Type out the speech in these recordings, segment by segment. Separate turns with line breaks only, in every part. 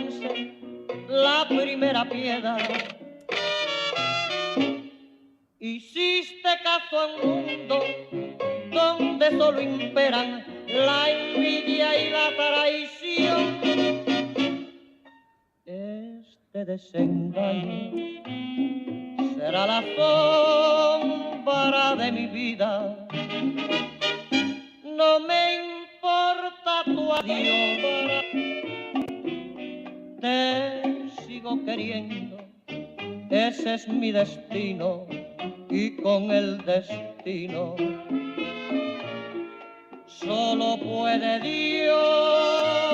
vence la primera piedra. Hiciste caso a un mundo donde solo imperan la envidia y la traición. Este desengaño será la sombra de mi vida. No me importa tu adiós, te sigo queriendo, ese es mi destino y con el destino solo puede Dios.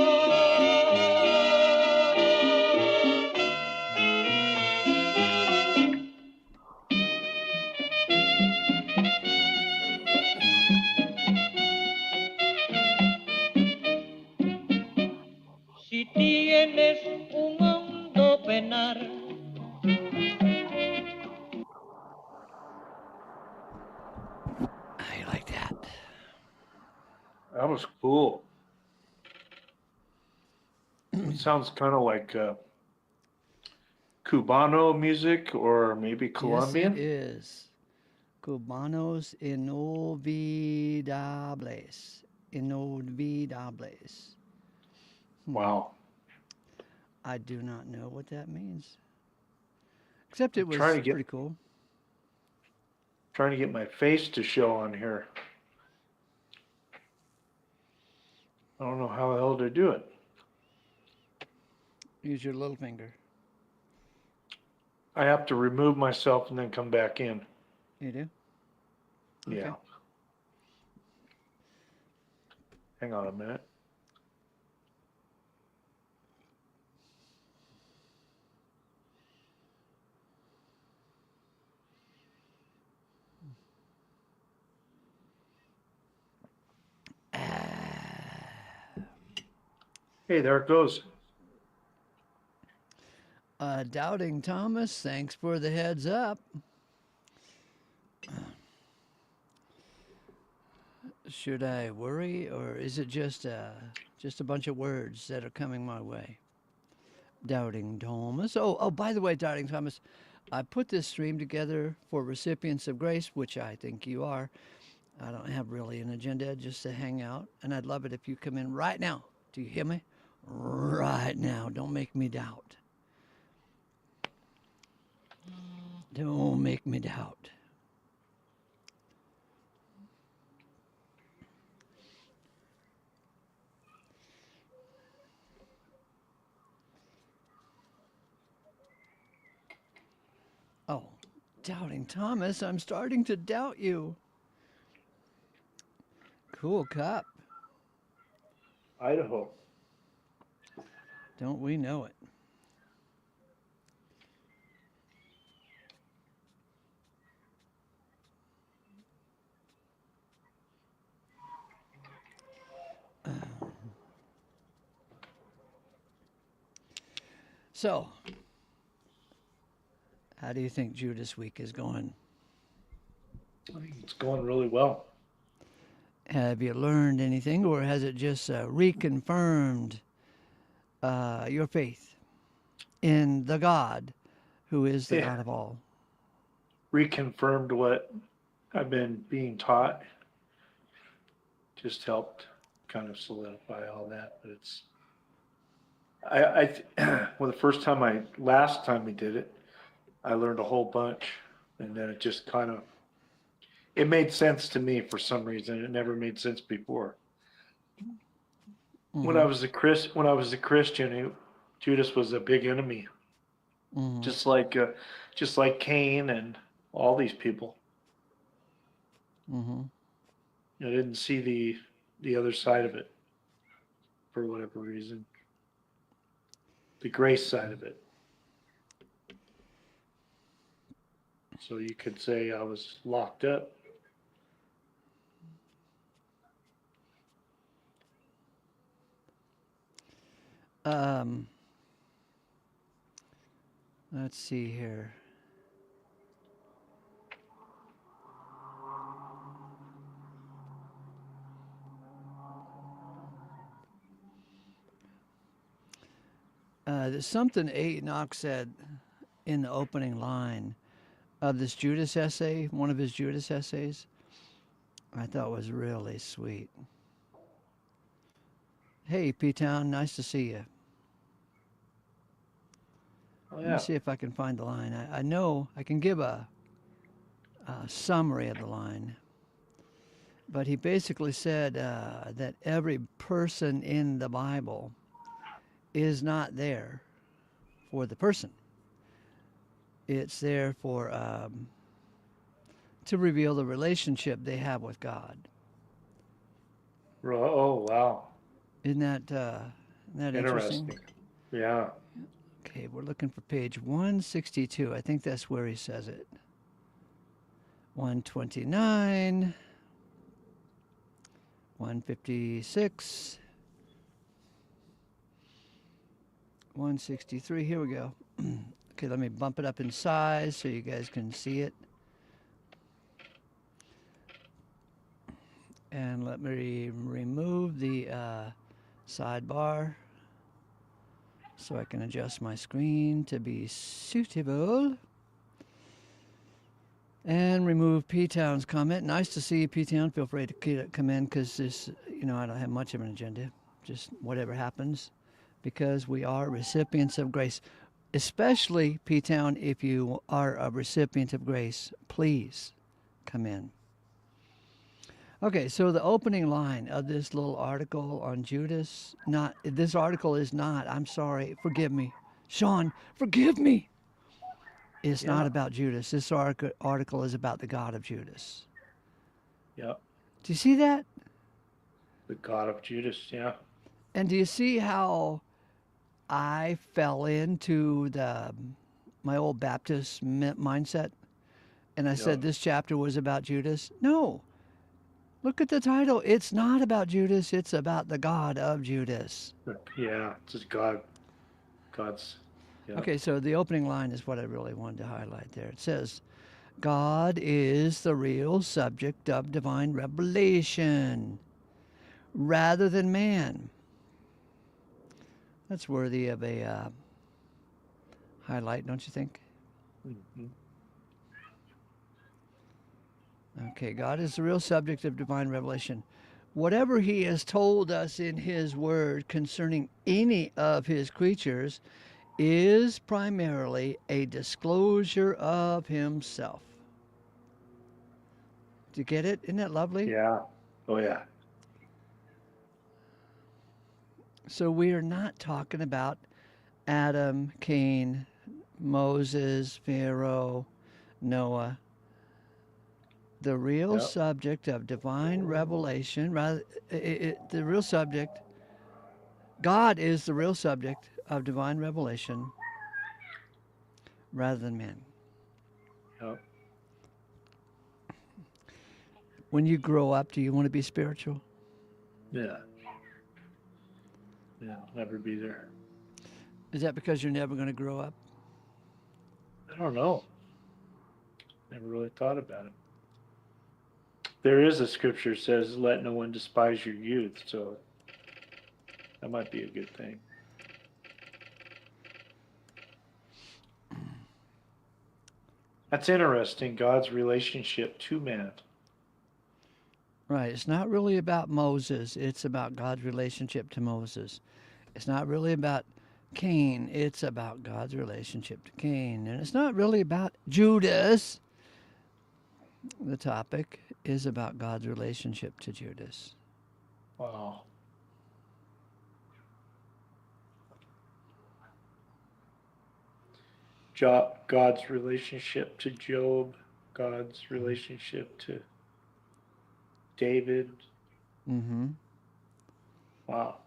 Si tienes un hondo penar,
How you like that?
That was cool. It sounds kind of like Cubano music or maybe
Yes, it
Colombian.
is. Cubanos inolvidables. Inolvidables.
Wow.
I do not know what that means. Except
I'm
it was
trying
pretty cool.
to get my face to show on here. I don't know how the hell to do it.
Use your little finger.
I have to remove myself and then come back in.
You do?
Yeah.
Okay.
Hang on a minute. Hey, there it goes.
Doubting Thomas, thanks for the heads up. Should I worry, or is it just a bunch of words that are coming my way? Doubting Thomas. Oh, by the way, Doubting Thomas, I put this stream together for recipients of grace, which I think you are. I don't have really an agenda, just to hang out, and I'd love it if you come in right now. Do you hear me? Right now. Don't make me doubt. Don't make me doubt. Oh, Doubting Thomas, I'm starting to doubt you. Cool cup.
Idaho.
Don't we know it? So, how do you think Judas Week is going?
I think it's going really well.
Have you learned anything, or has it just reconfirmed your faith in the God who is the God
Yeah.
of all?
Reconfirmed what I've been being taught. Just helped kind of solidify all that. But it's well, last time we did it, I learned a whole bunch, and then it just kind of it made sense to me for some reason. It never made sense before. When I
Mm-hmm.
was a Christian, Judas was a big enemy,
Mm-hmm.
just like uh, just like Cain and all these people.
Mm-hmm.
I didn't see the other side of it for whatever reason, the grace side of it. So you could say I was locked up.
Um, let's see here. There's something Enoch said in the opening line of this Judas essay, one of his Judas essays, I thought was really sweet. Hey, P-Town, nice to see you.
Oh
Let me
yeah.
see if I can find the line. I know I can give a summary of the line, but he basically said that every person in the Bible is not there for the person. It's there for to reveal the relationship they have with God.
Oh wow.
Isn't that interesting?
Interesting. Yeah.
Okay, we're looking for page 162. I think that's where he says it. 129, 156, 163. Here we go. Okay, let me bump it up in size so you guys can see it. And let me remove the sidebar so I can adjust my screen to be suitable. And remove P-Town's comment. Nice to see you, P-Town. Feel free to come in because this, I don't have much of an agenda. Just whatever happens, because we are recipients of grace. Especially, P-Town, if you are a recipient of grace, please come in. Okay, so the opening line of this little article on Judas, this article is not, I'm sorry, forgive me. Sean, forgive me. It's not
Yeah.
about Judas. This article is about the God of Judas.
Yeah.
Do you see that?
The God of Judas. Yeah.
And do you see how I fell into my old Baptist mindset? And I
Yeah.
said this chapter was about Judas? No. Look at the title. It's not about Judas. It's about the God of Judas.
Yeah. It's just God. God's. Yeah.
Okay, so the opening line is what I really wanted to highlight there. It says, God is the real subject of divine revelation rather than man. That's worthy of a highlight, don't you think?
Mm-hmm.
Okay, God is the real subject of divine revelation. Whatever he has told us in his word concerning any of his creatures is primarily a disclosure of himself. Do you get it? Isn't that lovely?
Yeah. Oh yeah.
So we are not talking about Adam, Cain, Moses, Pharaoh, Noah. The real
Yeah.
subject of divine revelation, the real subject, God is the real subject of divine revelation rather than man.
Yeah.
When you grow up, do you want to be spiritual?
Yeah. Yeah. I'll never be there.
Is that because you're never going to grow up?
I don't know. Never really thought about it. There is a scripture that says, "Let no one despise your youth." So that might be a good thing. That's interesting. God's relationship to man.
Right. It's not really about Moses. It's about God's relationship to Moses. It's not really about Cain. It's about God's relationship to Cain. And it's not really about Judas. The topic is about God's relationship to Judas.
Wow. God's relationship to Job. God's relationship to David.
Mm-hmm.
Wow.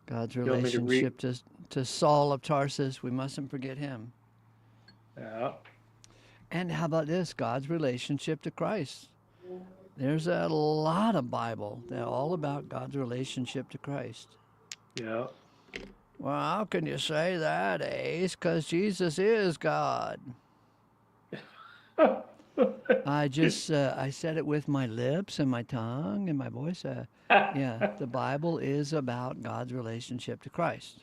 God's
You want me to read?
relationship to Saul of Tarsus. We mustn't forget him.
Yeah.
And how about this? God's relationship to Christ. There's a lot of Bible that's all about God's relationship to Christ.
Yeah.
Well, how can you say that, Ace? Because Jesus is God. I said it with my lips and my tongue and my voice. Yeah, the Bible is about God's relationship to Christ.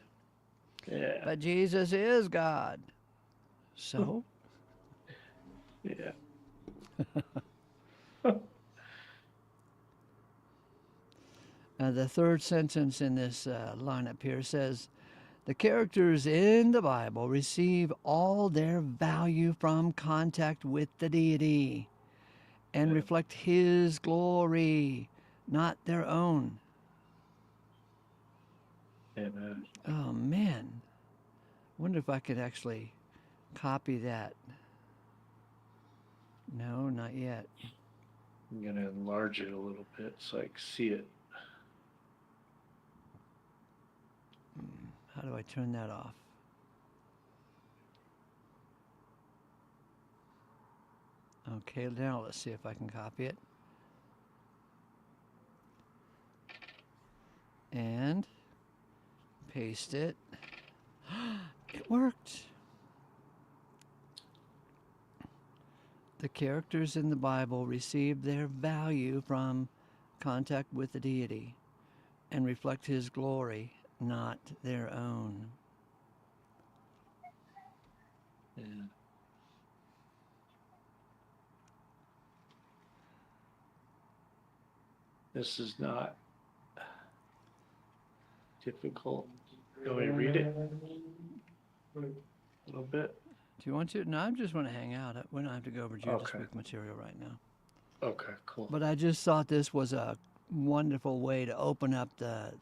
Yeah.
But Jesus is God. So?
Yeah.
The third sentence in this lineup here says, the characters in the Bible receive all their value from contact with the deity and
Yeah.
reflect his glory, not their own.
Amen.
Oh, man. Wonder if I could actually copy that. No, not yet.
I'm going to enlarge it a little bit so I can see it.
How do I turn that off? Okay, now let's see if I can copy it. And paste it. It worked. The characters in the Bible receive their value from contact with the deity and reflect his glory, not their own.
Yeah. This is not difficult. Can we read it a little bit?
Do you want to? No, I just want to hang out. We don't have to go over Judas
Okay.
Week material right now.
Okay, cool.
But I just thought this was a wonderful way to open up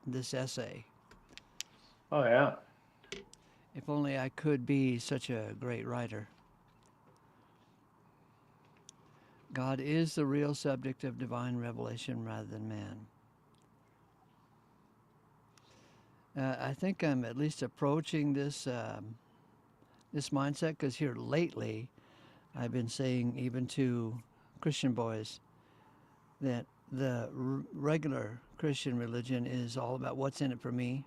this essay.
Oh, yeah.
If only I could be such a great writer. God is the real subject of divine revelation rather than man. I think I'm at least approaching this mindset because here lately I've been saying even to Christian boys that the regular Christian religion is all about what's in it for me.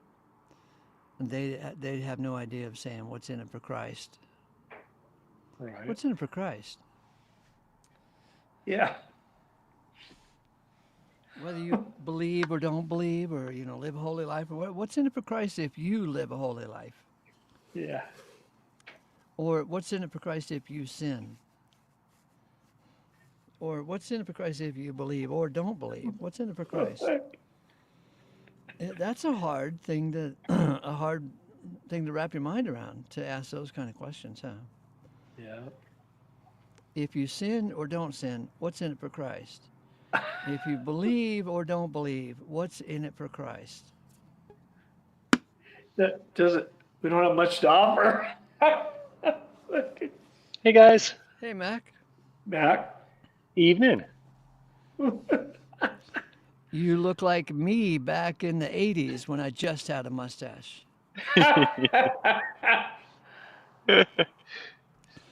And they have no idea of saying what's in it for Christ.
Right.
What's in it for Christ?
Yeah.
Whether you believe or don't believe, or live a holy life, or what's in it for Christ if you live a holy life?
Yeah.
Or what's in it for Christ if you sin? Or what's in it for Christ if you believe or don't believe? What's in it for Christ? That's a hard thing to wrap your mind around, to ask those kind of questions, huh?
Yeah.
If you sin or don't sin, what's in it for Christ? If you believe or don't believe, what's in it for Christ?
That doesn't, we don't have much to offer.
Hey guys,
Hey, Mac.
Mac.
evening.
You look like me back in the 80s when I just had a mustache.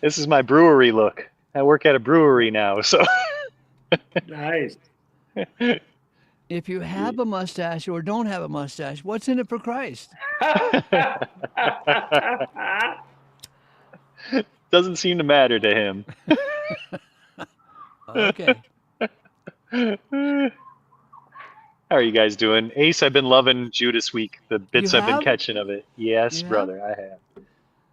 This is my brewery look. I work at a brewery now, so.
Nice.
If you have a mustache or don't have a mustache, what's in it for Christ?
Doesn't seem to matter to him.
Okay.
How are you guys doing? Ace, I've been loving Judas Week, the bits I've been
have?
catching of it. Yes,
You have?
brother, I have.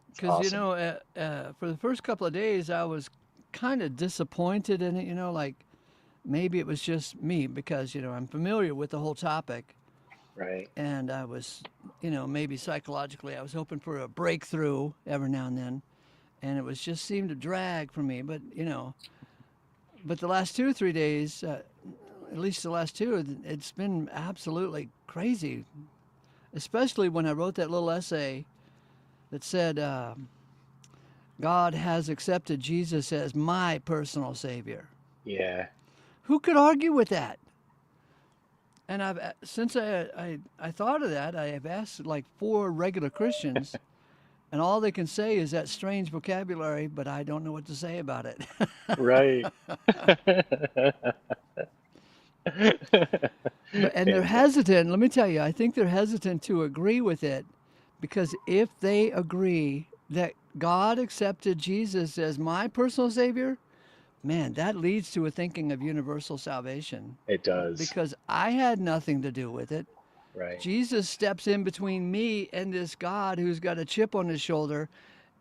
It's
Because,
awesome.
for the first couple of days, I was kind of disappointed in it, like maybe it was just me because, I'm familiar with the whole topic.
Right.
And I was, maybe psychologically, I was hoping for a breakthrough every now and then. And it was just seemed to drag for me. But, but the last 2 or 3 days, at least the last two, it's been absolutely crazy. Especially when I wrote that little essay that said, God has accepted Jesus as my personal Savior.
Yeah.
Who could argue with that? And since I thought of that, I have asked like 4 regular Christians, and all they can say is that strange vocabulary, but I don't know what to say about it.
Right.
And they're hesitant. Let me tell you, I think they're hesitant to agree with it because if they agree that God accepted Jesus as my personal Savior, man, that leads to a thinking of universal salvation.
It does.
Because I had nothing to do with it.
Right.
Jesus steps in between me and this God who's got a chip on his shoulder,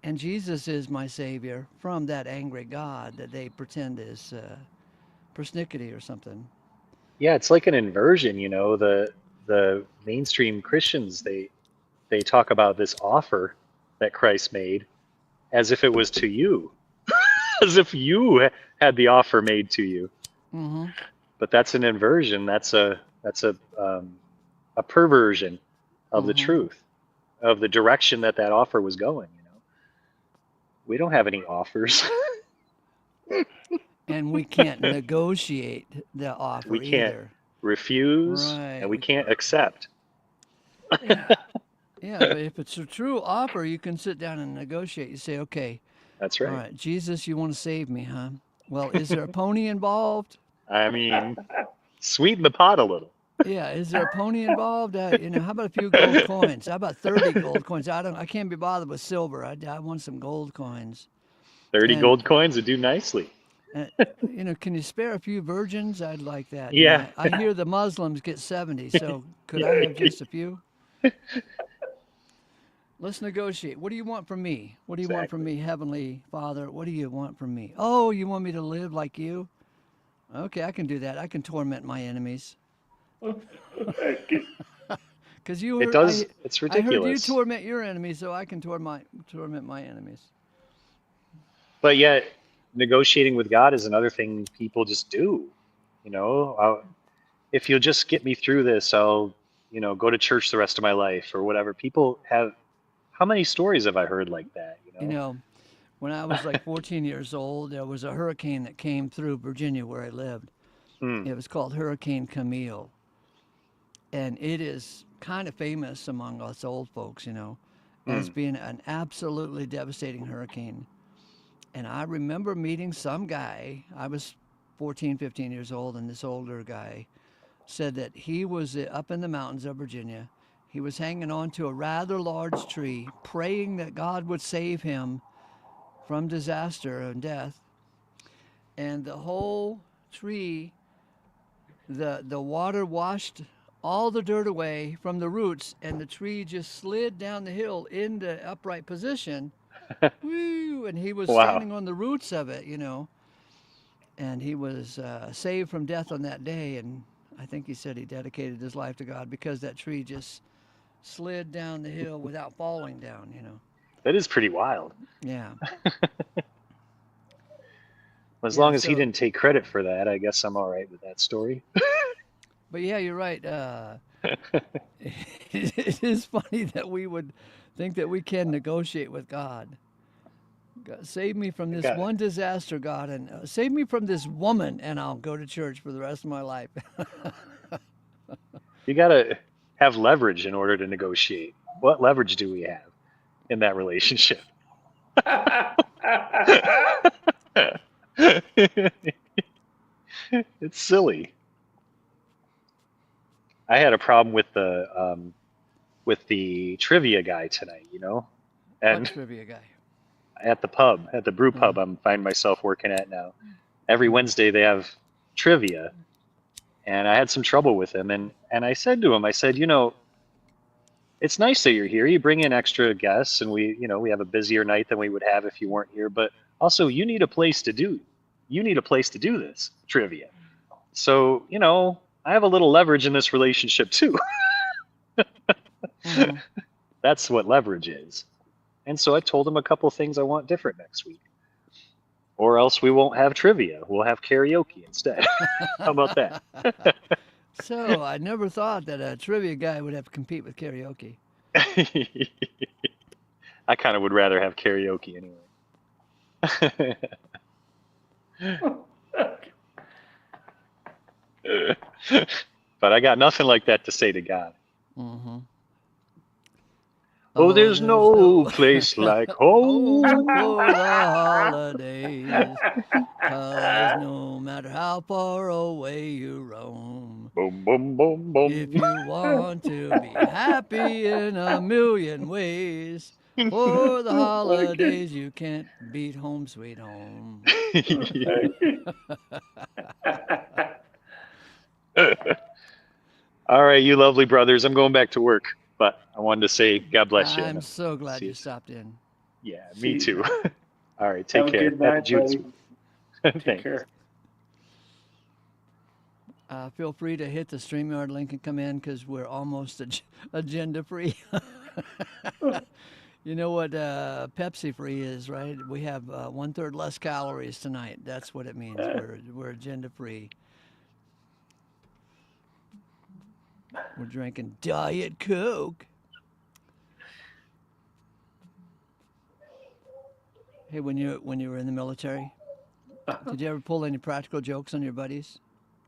and Jesus is my savior from that angry God that they pretend is persnickety or something.
Yeah, it's like an inversion, the mainstream Christians, they talk about this offer that Christ made as if it was to you, as if you had the offer made to you.
Mm-hmm.
But that's an inversion. That's a perversion of the
Mm-hmm.
truth, of the direction that offer was going. We don't have any offers.
And we can't negotiate the
We
offer
can't
either.
refuse
Right.
and we can't accept.
Yeah. Yeah, but if it's a true offer, you can sit down and negotiate. You say, okay,
That's
all
right.
right, Jesus, you want to save me, huh? Well, is there a pony involved?
I mean, sweeten the pot a little.
Yeah, is there a pony involved? How about a few gold coins? How about 30 gold coins? I can't be bothered with silver. I want some gold coins.
30
And,
gold coins would do nicely.
uh, can you spare a few virgins? I'd like that.
Yeah.
I hear the Muslims get 70, so could I have just a few? Let's negotiate. What do you want from me? What do you want from
Exactly.
me, Heavenly Father? What do you want from me? Oh, you want me to live like you? Okay, I can do that. I can torment my enemies. Because you
It
heard,
does. It's
I heard you
ridiculous.
torment your enemies, so I can torment my enemies.
But yet, negotiating with God is another thing people just do. You know, if you'll just get me through this, I'll go to church the rest of my life or whatever. People have, how many stories have I heard like that,
You know, when I was like 14 years old, there was a hurricane that came through Virginia where I lived.
Hmm.
It was called Hurricane Camille. And it is kind of famous among us old folks, as
Hmm.
being an absolutely devastating hurricane. And I remember meeting some guy. I was 14, 15 years old, and this older guy said that he was up in the mountains of Virginia. He was hanging on to a rather large tree, praying that God would save him from disaster and death. And the whole tree, the water washed all the dirt away from the roots, and the tree just slid down the hill into upright position. Woo! And he was
Wow.
standing on the roots of it. And he was saved from death on that day. And I think he said he dedicated his life to God because that tree just slid down the hill without falling down.
That is pretty wild.
Yeah.
As
Yeah.
long as he
So,
didn't take credit for that, I guess I'm all right with that story.
but yeah, you're right. It is funny that we would think that we can negotiate with God. God, save me from this
Got
one disaster, God, and save me from this woman, and I'll go to church for the rest of my life.
You got to have leverage in order to negotiate. What leverage do we have in that relationship? It's silly. I had a problem with the trivia guy tonight,
What
and
trivia guy?
at the brew
Uh,
pub I'm find myself working at now. Every
mm,
Wednesday they have trivia, and I had some trouble with him, and I said to him, I said, it's nice that you're here. You bring in extra guests, and we have a busier night than we would have if you weren't here. But also, you need a place to do this trivia. So, I have a little leverage in this relationship too.
mm-hmm.
That's what leverage is. And so I told him a couple of things I want different next week. Or else we won't have trivia. We'll have karaoke instead. How about that?
So I never thought that a trivia guy would have to compete with karaoke.
I kind of would rather have karaoke anyway. But I got nothing like that to say to God.
Mm-hmm.
Oh,
Oh,
there's
there's
no
no
place like
home
home.
for the holidays, 'cause no matter how far away you roam,
Boom, boom, boom,
if
boom.
you want to be happy in a million ways, for the holidays you can't beat home sweet home.
All right, you lovely brothers. I'm going back to work, but I wanted to say God bless you
I'm
and
so
see
glad
you
you
soon.
stopped in.
Yeah,
See
me
you,
too.
man.
All right, take
Have a
care.
good
Happy
night,
Jude's.
buddy. Take
Thanks.
care.
Feel free to hit the StreamYard link and come in because we're almost agenda free. You know what Pepsi free is, right? We have 1/3 less calories tonight. That's what it means. We're agenda free. We're drinking Diet Coke. Hey, when you were in the military, did you ever pull any practical jokes on your buddies?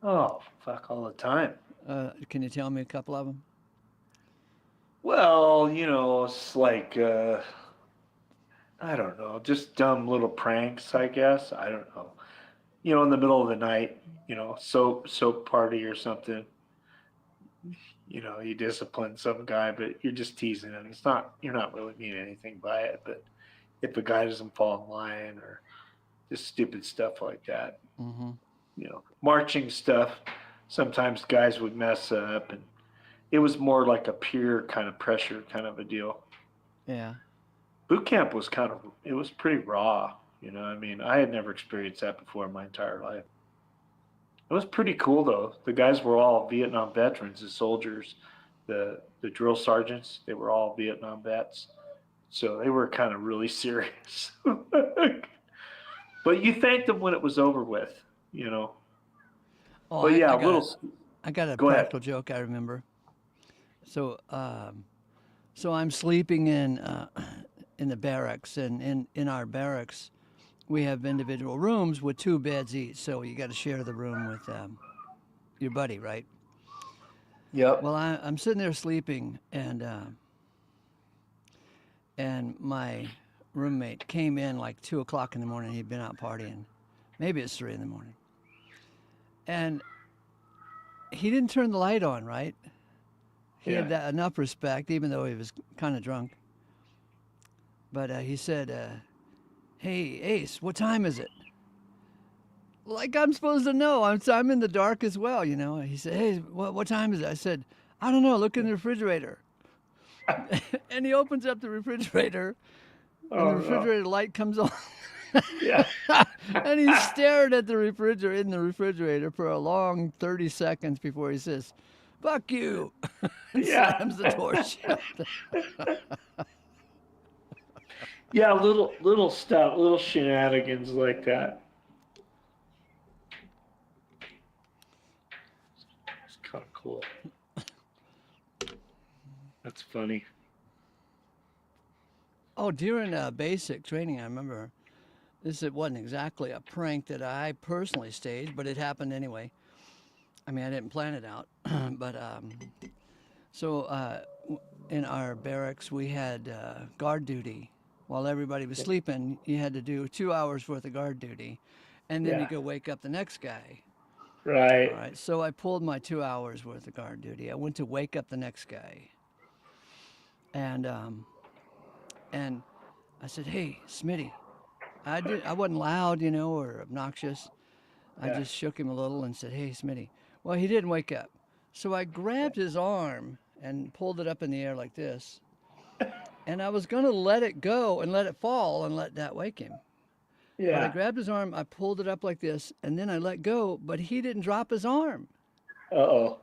Oh, fuck, all the time.
Can you tell me a couple of them?
Well, it's like, I don't know, just dumb little pranks, I guess. I don't know. In the middle of the night, soap party or something. You discipline some guy, but you're just teasing him. You're not really meaning anything by it. But if a guy doesn't fall in line or just stupid stuff like that,
Mm-hmm.
marching stuff, sometimes guys would mess up, and it was more like a peer kind of pressure kind of a deal.
Yeah.
Boot camp was it was pretty raw. I mean, I had never experienced that before in my entire life. It was pretty cool though. The guys were all Vietnam veterans, the soldiers, the drill sergeants. They were all Vietnam vets, so they were kind of really serious. But you thanked them when it was over with, you know.
Oh,
But
I,
yeah,
I
a
got a
little.
I got a
Go ahead.
practical joke I remember. So so I'm sleeping in the barracks, and in our barracks we have individual rooms with 2 beds each. So you got to share the room with your buddy, right?
Yep.
Well, I'm sitting there sleeping, and my roommate came in like 2 o'clock in the morning. He'd been out partying, maybe it's 3 in the morning, and he didn't turn the light on. Right? He
Yeah.
had that enough respect, even though he was kind of drunk. But he said, "Hey, Ace, what time is it?" Like I'm supposed to know. I'm in the dark as well, you know. He said, "Hey, what time is it?" I said, "I don't know. Look in the refrigerator." And he opens up the refrigerator, and the
Oh no.
refrigerator light comes on.
Yeah.
And he stared at the refrigerator for a long 30 seconds before he says, "Fuck you," and
Yeah.
slams the door shut.
Yeah, little stuff, little shenanigans like that. It's kind of cool. That's funny.
Oh, during basic training, I remember this. It wasn't exactly a prank that I personally staged, but it happened anyway. I mean, I didn't plan it out, but so in our barracks we had guard duty while everybody was sleeping. You had to do 2 hours worth of guard duty, and then you
Yeah.
go wake up the next guy. All
Right.
right, so I pulled my 2 hours worth of guard duty. I went to wake up the next guy, and I said, "Hey, Smitty." I wasn't loud, you know, or obnoxious. I
Yeah.
just shook him a little and said, "Hey, Smitty." Well, he didn't wake up. So I grabbed his arm and pulled it up in the air like this. And I was going to let it go and let it fall and let that wake him. But I
Yeah.
grabbed his arm, I pulled it up like this, and then I let go, but he didn't drop his arm.
Uh-oh.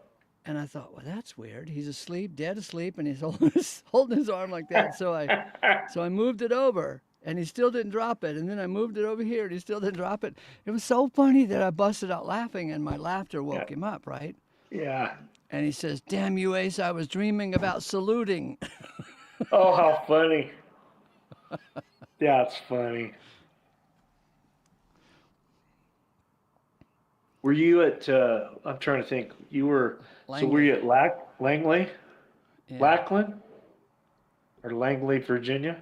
And I thought, well, that's weird. He's asleep, dead asleep, and he's holding his arm like that. So I moved it over, and he still didn't drop it. And then I moved it over here, and he still didn't drop it. It was so funny that I busted out laughing, and my laughter
Yeah.
woke him up, right?
Yeah.
And he says, "Damn you, Ace, I was dreaming about saluting."
Oh, how funny. That's funny. Were you at, I'm trying to think, so were
Langley.
you at Langley?
Yeah.
Lackland? Or Langley, Virginia?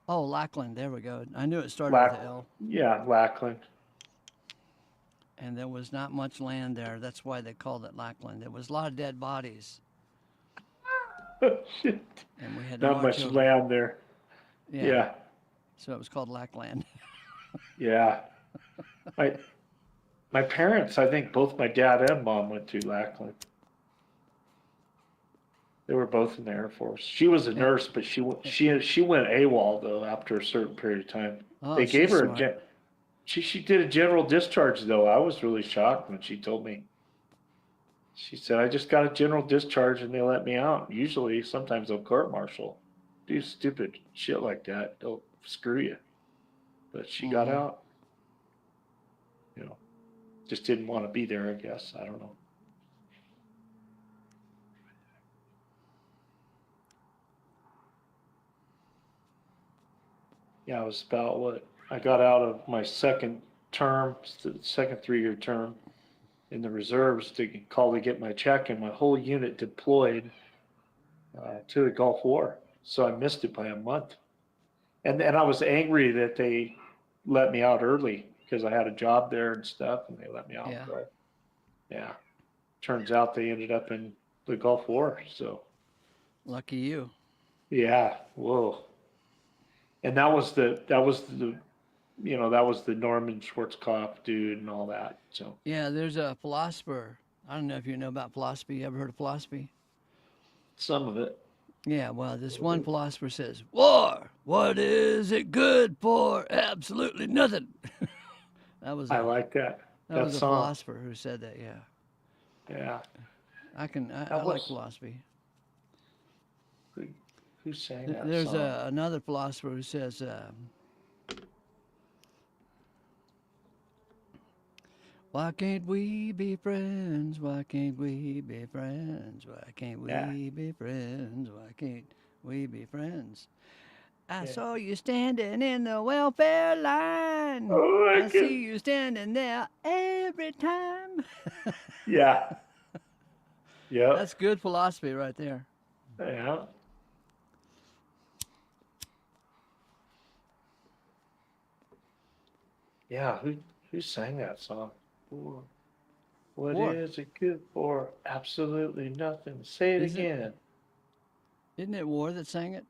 Oh, Lackland. There we go. I knew it started with
Lack,
an L.
yeah, Lackland.
And there was not much land there. That's why they called it Lackland. There was a lot of dead bodies,
Oh, shit.
and we had to
Not
march
much
over.
land there.
Yeah.
Yeah,
So it was called Lackland.
yeah. My, my parents, I think both my dad and mom went to Lackland. They were both in the Air Force. She was a
Yeah.
nurse, but she went AWOL though after a certain period of time.
Oh,
They gave
she's
her
smart.
she did a general discharge though. I was really shocked when she told me. She said, I just got a general discharge and they let me out. Usually, sometimes they'll court martial. Do stupid shit like that. They'll screw you. But she got
Hmm.
out. You know, just didn't want to be there, I guess. I don't know. Yeah, it was about what? I got out of my second term, second 3-year term in the reserves to call to get my check, and my whole unit deployed to the Gulf War. So I missed it by a month. And I was angry that they let me out early because I had a job there and stuff, and they let me out.
Yeah.
But yeah, turns out they ended up in the Gulf War. So
Lucky you.
yeah, whoa. And that was the that was the Norman Schwarzkopf dude and all that. So
Yeah, there's a philosopher. I don't know if you know about philosophy. You ever heard of philosophy?
some of it.
Yeah, well, this one philosopher says, "War, what is it good for? Absolutely nothing." that was
I
a
like that
that
that
was a
song.
philosopher who said that. Yeah,
Yeah,
I
that
like
was
philosophy.
who, who sang that
There's
song?
another philosopher who says, "Why can't we be friends? Why can't we be friends? Why can't
Yeah,
we be friends? Why can't we be friends?" I
yeah.
saw you standing in the welfare line.
Oh, I
I
can.
see you standing there every time.
Yeah, yep,
That's good philosophy right there.
yeah, yeah. Who sang that song? Ooh, what
War,
is it good for? Absolutely nothing. Say it
isn't
again.
isn't it War that sang it?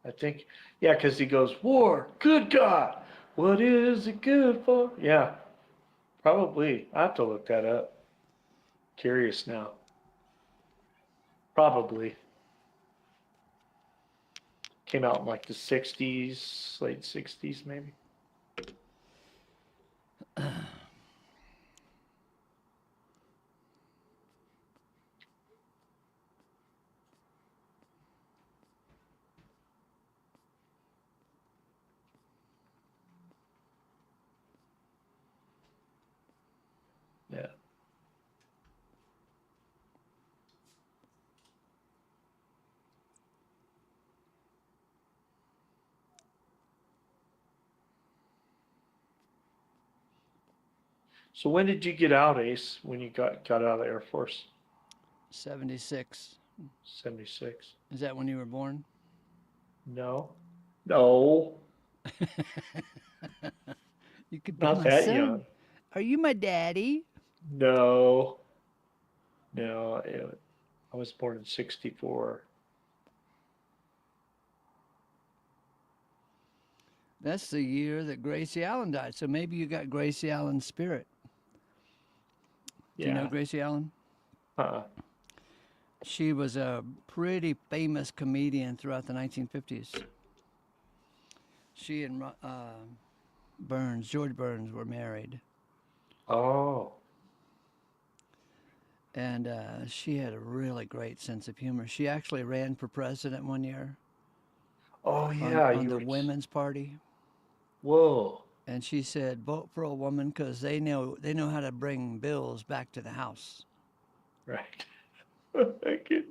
I think, yeah, because he goes, war, good God, what is it good for? Yeah, probably. I have to look that up. Curious now. Probably. Came out in like the 60s, late 60s, maybe. Yeah. So when did you get out, Ace? When you got out of the Air Force?
76.
76.
Is that when you were born?
No. No,
You could be
not
my
that
son.
young.
Are you my daddy?
No, no. I was born in 64.
That's the year that Gracie Allen died. So maybe you got Gracie Allen's spirit. Do you know
Yeah.
Gracie Allen?
Uh-uh.
She was a pretty famous comedian throughout the 1950s. She and George Burns, were married.
Oh.
And she had a really great sense of humor. She actually ran for president one year
Oh
on,
yeah,
on
you
the
were.
Women's Party.
Whoa.
And she said, vote for a woman because they know how to bring bills back to the House.
Right. Thank you.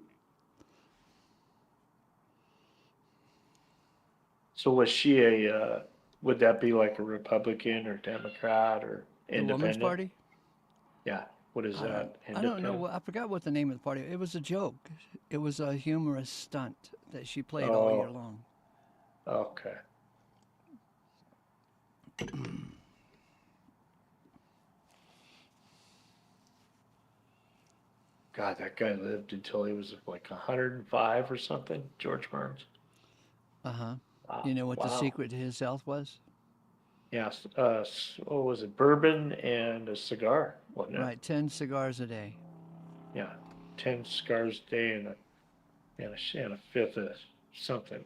So was she would that be like a Republican or Democrat or
The Women's
independent?
Party?
Yeah. What is that?
I don't know.
Independent?
I forgot what the name of the party. It was a joke. It was a humorous stunt that she played all year
Oh,
long.
okay. God, that guy lived until he was like 105 or something. George Burns.
Uh huh.
Wow.
You know what the
Wow.
secret to his health was?
Yeah, what was it? Bourbon and a cigar, wasn't it?
Right, 10 cigars a day.
Yeah, 10 cigars a day and a fifth of something.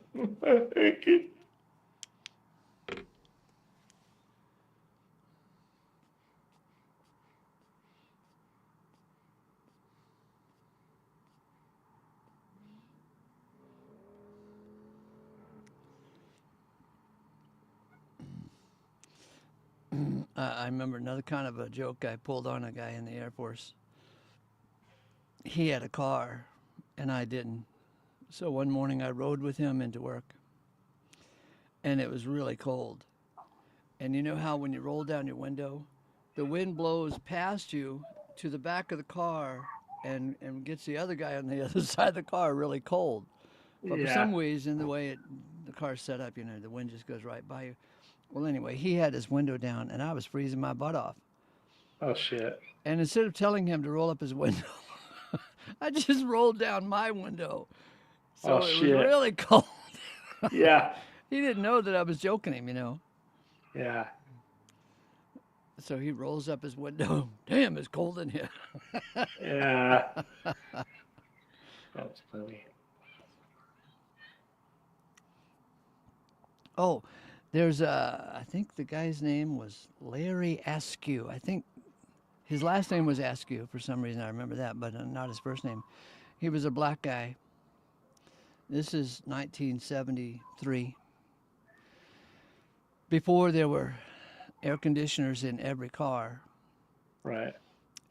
I remember another kind of a joke I pulled on a guy in the Air Force. He had a car, and I didn't. So one morning I rode with him into work, and it was really cold. And you know how when you roll down your window, the wind blows past you to the back of the car and gets the other guy on the other side of the car really cold. But for
Yeah.
some reason, the car's set up, the wind just goes right by you. Well, anyway, he had his window down, and I was freezing my butt off.
Oh shit.
And instead of telling him to roll up his window, I just rolled down my window.
Oh
So it was
shit.
really cold.
Yeah.
He didn't know that I was joking him.
Yeah.
So he rolls up his window. Damn, it's cold in here.
Yeah. That's funny.
Oh, I think the guy's name was Larry Askew. I think his last name was Askew for some reason. I remember that, but not his first name. He was a black guy. This is 1973. Before there were air conditioners in every car.
Right.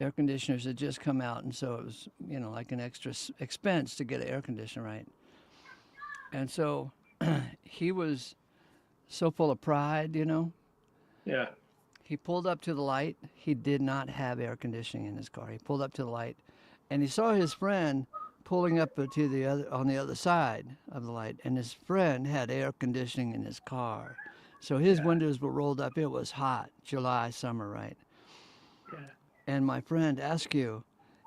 Air conditioners had just come out, and so it was, like an extra expense to get an air conditioner, right? And so he was so full of pride.
Yeah.
He pulled up to the light. He did not have air conditioning in his car. He pulled up to the light, and he saw his friend pulling up to on the other side of the light, and his friend had air conditioning in his car. So his
Yeah.
windows were rolled up. It was hot, July, summer, right?
Yeah.
And my friend Askew,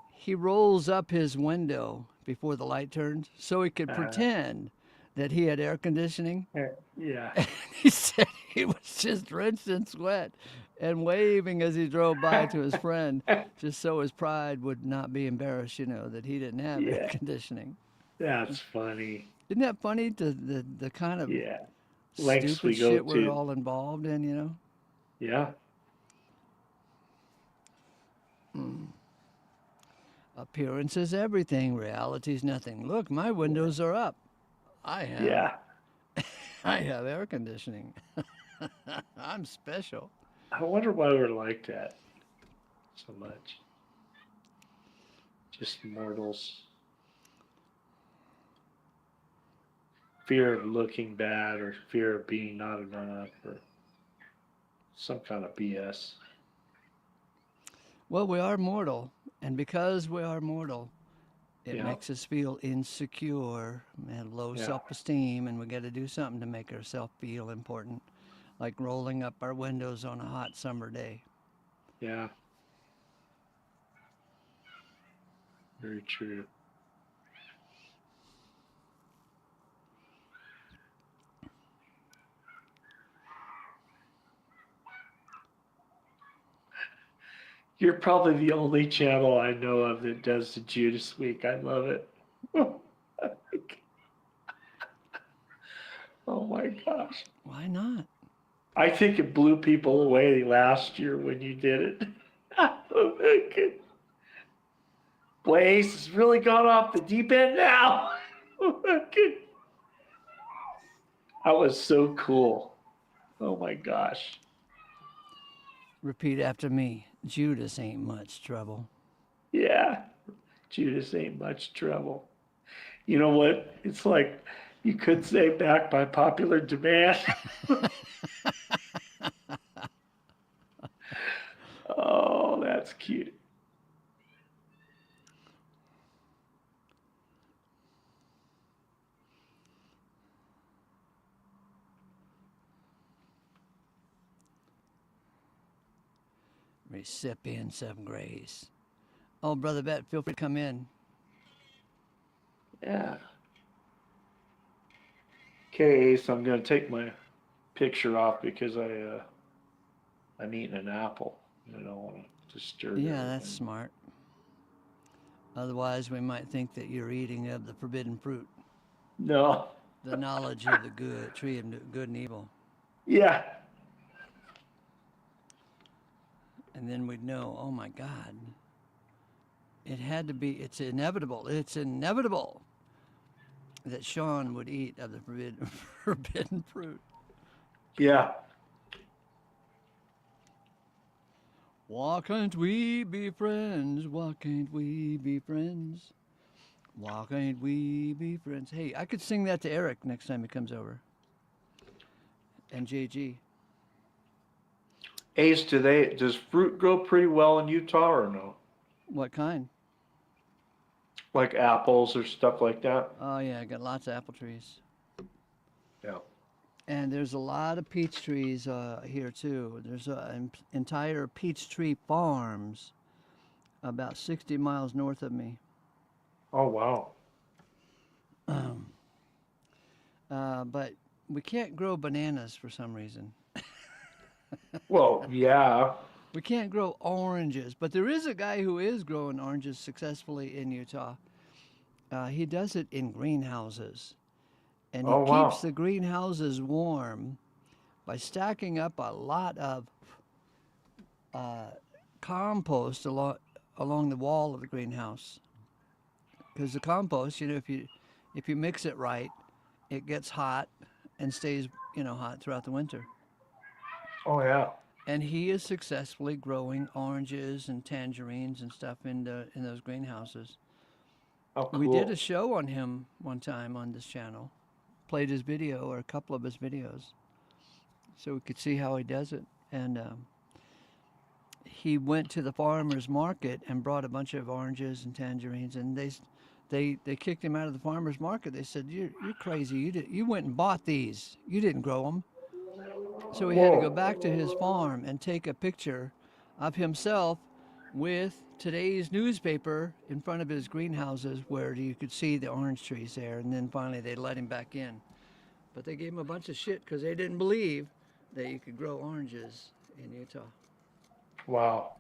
he rolls up his window before the light turns so he could
Uh,
pretend that he had air conditioning.
yeah.
He said he was just drenched in sweat and waving as he drove by to his friend, just so his pride would not be embarrassed, that he didn't have air
Yeah.
conditioning.
That's funny.
Isn't that funny? The kind of
Yeah. Lengths
stupid
we go
shit we're
to.
all involved in.
Yeah.
Appearance is everything. Reality is nothing. Look, my windows are up. I have
Yeah.
I have air conditioning. I'm special.
I wonder why we're like that so much. Just mortals. Fear of looking bad or fear of being not enough or some kind of BS.
Well, we are mortal, and because we are mortal, it
Yeah.
makes us feel insecure and low
Yeah.
self-esteem, and we got to do something to make ourselves feel important, like rolling up our windows on a hot summer day.
Yeah. Very true. You're probably the only channel I know of that does the Judas Week. I love it. Oh my gosh.
Why not?
I think it blew people away last year when you did it. Oh my goodness. Blaze has really gone off the deep end now. Oh my goodness. That was so cool. Oh my gosh.
Repeat after me. Judas ain't much trouble.
Yeah. Judas ain't much trouble. You know what? It's like you could say back by popular demand. Oh, that's cute.
Recipients of grace. Oh, Brother Bet, feel free to come in.
Yeah. Okay, so I'm going to take my picture off because I I'm eating an apple. I don't want to disturb
Yeah,
everything.
that's smart. Otherwise, we might think that you're eating of the forbidden fruit,
No.
the knowledge of the good tree of good and evil.
Yeah.
And then we'd know, oh my God, it had to be, it's inevitable that Sean would eat of the forbidden fruit.
Yeah.
Why can't we be friends? Why can't we be friends? Why can't we be friends? Hey, I could sing that to Eric next time he comes over. And JG.
Ace, does fruit grow pretty well in Utah or no?
What kind?
Like apples or stuff like that?
Oh, yeah, I got lots of apple trees.
Yeah.
And there's a lot of peach trees here, too. There's entire peach tree farms about 60 miles north of me.
Oh, wow.
But we can't grow bananas for some reason.
Well, yeah.
We can't grow oranges, but there is a guy who is growing oranges successfully in Utah. He does it in greenhouses, and he
Oh,
keeps
wow.
the greenhouses warm by stacking up a lot of compost along the wall of the greenhouse. Because the compost, if you mix it right, it gets hot and stays hot throughout the winter.
Oh, yeah.
And he is successfully growing oranges and tangerines and stuff in those greenhouses.
Oh,
We did
cool.
a show on him one time on this channel, played his video or a couple of his videos, so we could see how he does it. And he went to the farmer's market and brought a bunch of oranges and tangerines, and they kicked him out of the farmer's market. They said, "You're crazy. You went and bought these. You didn't grow them." So he had to go back to his farm and take a picture of himself with today's newspaper in front of his greenhouses where you could see the orange trees there. And then finally they let him back in. But they gave him a bunch of shit because they didn't believe that you could grow oranges in Utah.
Wow.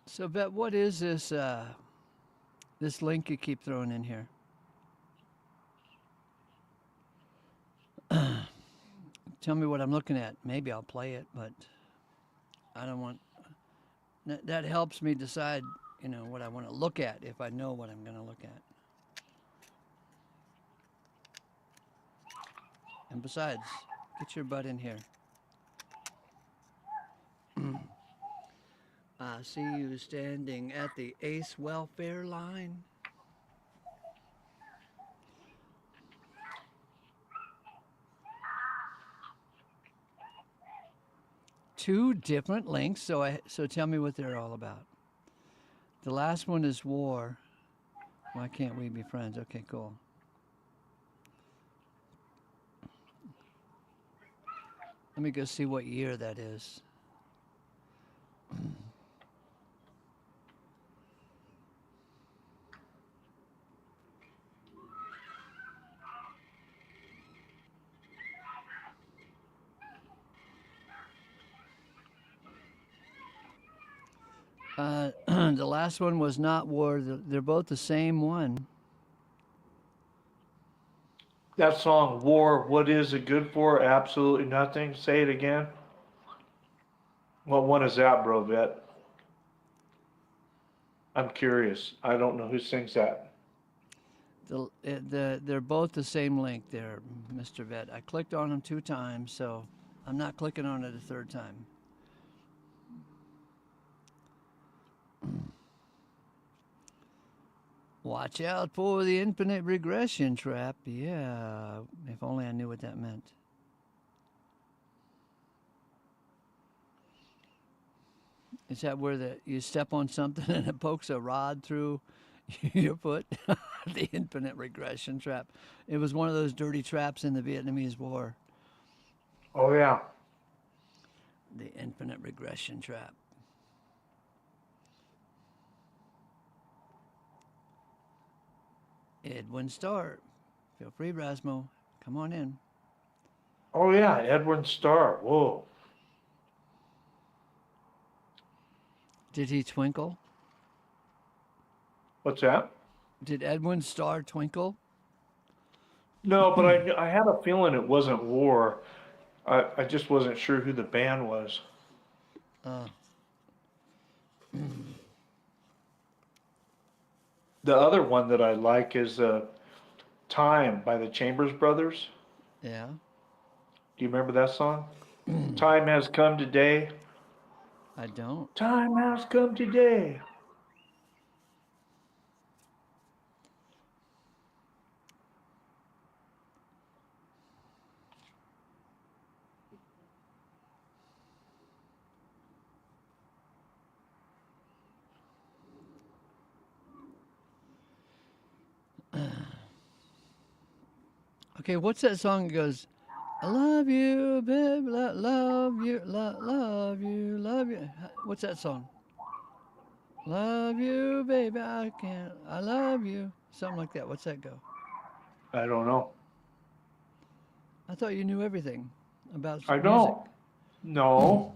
So, Bet, what is this link you keep throwing in here? Tell me what I'm looking at. Maybe I'll play it, but I don't want. That helps me decide, what I want to look at if I know what I'm going to look at. And besides, get your butt in here. I see you standing at the Ace welfare line. Two different links, so tell me what they're all about. The last one is war. Why can't we be friends? Okay, cool. Let me go see what year that is. The last one was not war. They're both the same one.
That song, War, what is it good for? Absolutely nothing. Say it again. What one is that, bro, Vet? I'm curious. I don't know who sings that.
They're both the same link there, Mr. Vet. I clicked on them 2 times, so I'm not clicking on it a 3rd time. Watch out for the infinite regression trap. Yeah, if only I knew what that meant. Is that where you step on something and it pokes a rod through your foot? The infinite regression trap. It was one of those dirty traps in the Vietnamese War.
Oh yeah.
The infinite regression trap. Edwin Starr. Feel free, Rasmo. Come on in.
Oh yeah, Edwin Starr. Whoa.
Did he twinkle?
What's that?
Did Edwin Starr twinkle?
No, but I had a feeling it wasn't War. I just wasn't sure who the band was.
Uh,
The other one that I like is Time by the Chambers Brothers.
yeah.
Do you remember that song? Time has come today.
I don't.
Time has come today.
Okay, what's that song that goes, I love you, babe, love you, love you, love you. What's that song? Love you, baby, I can't, I love you. Something like that. What's that go?
I don't know.
I thought you knew everything about
I
music.
don't. No.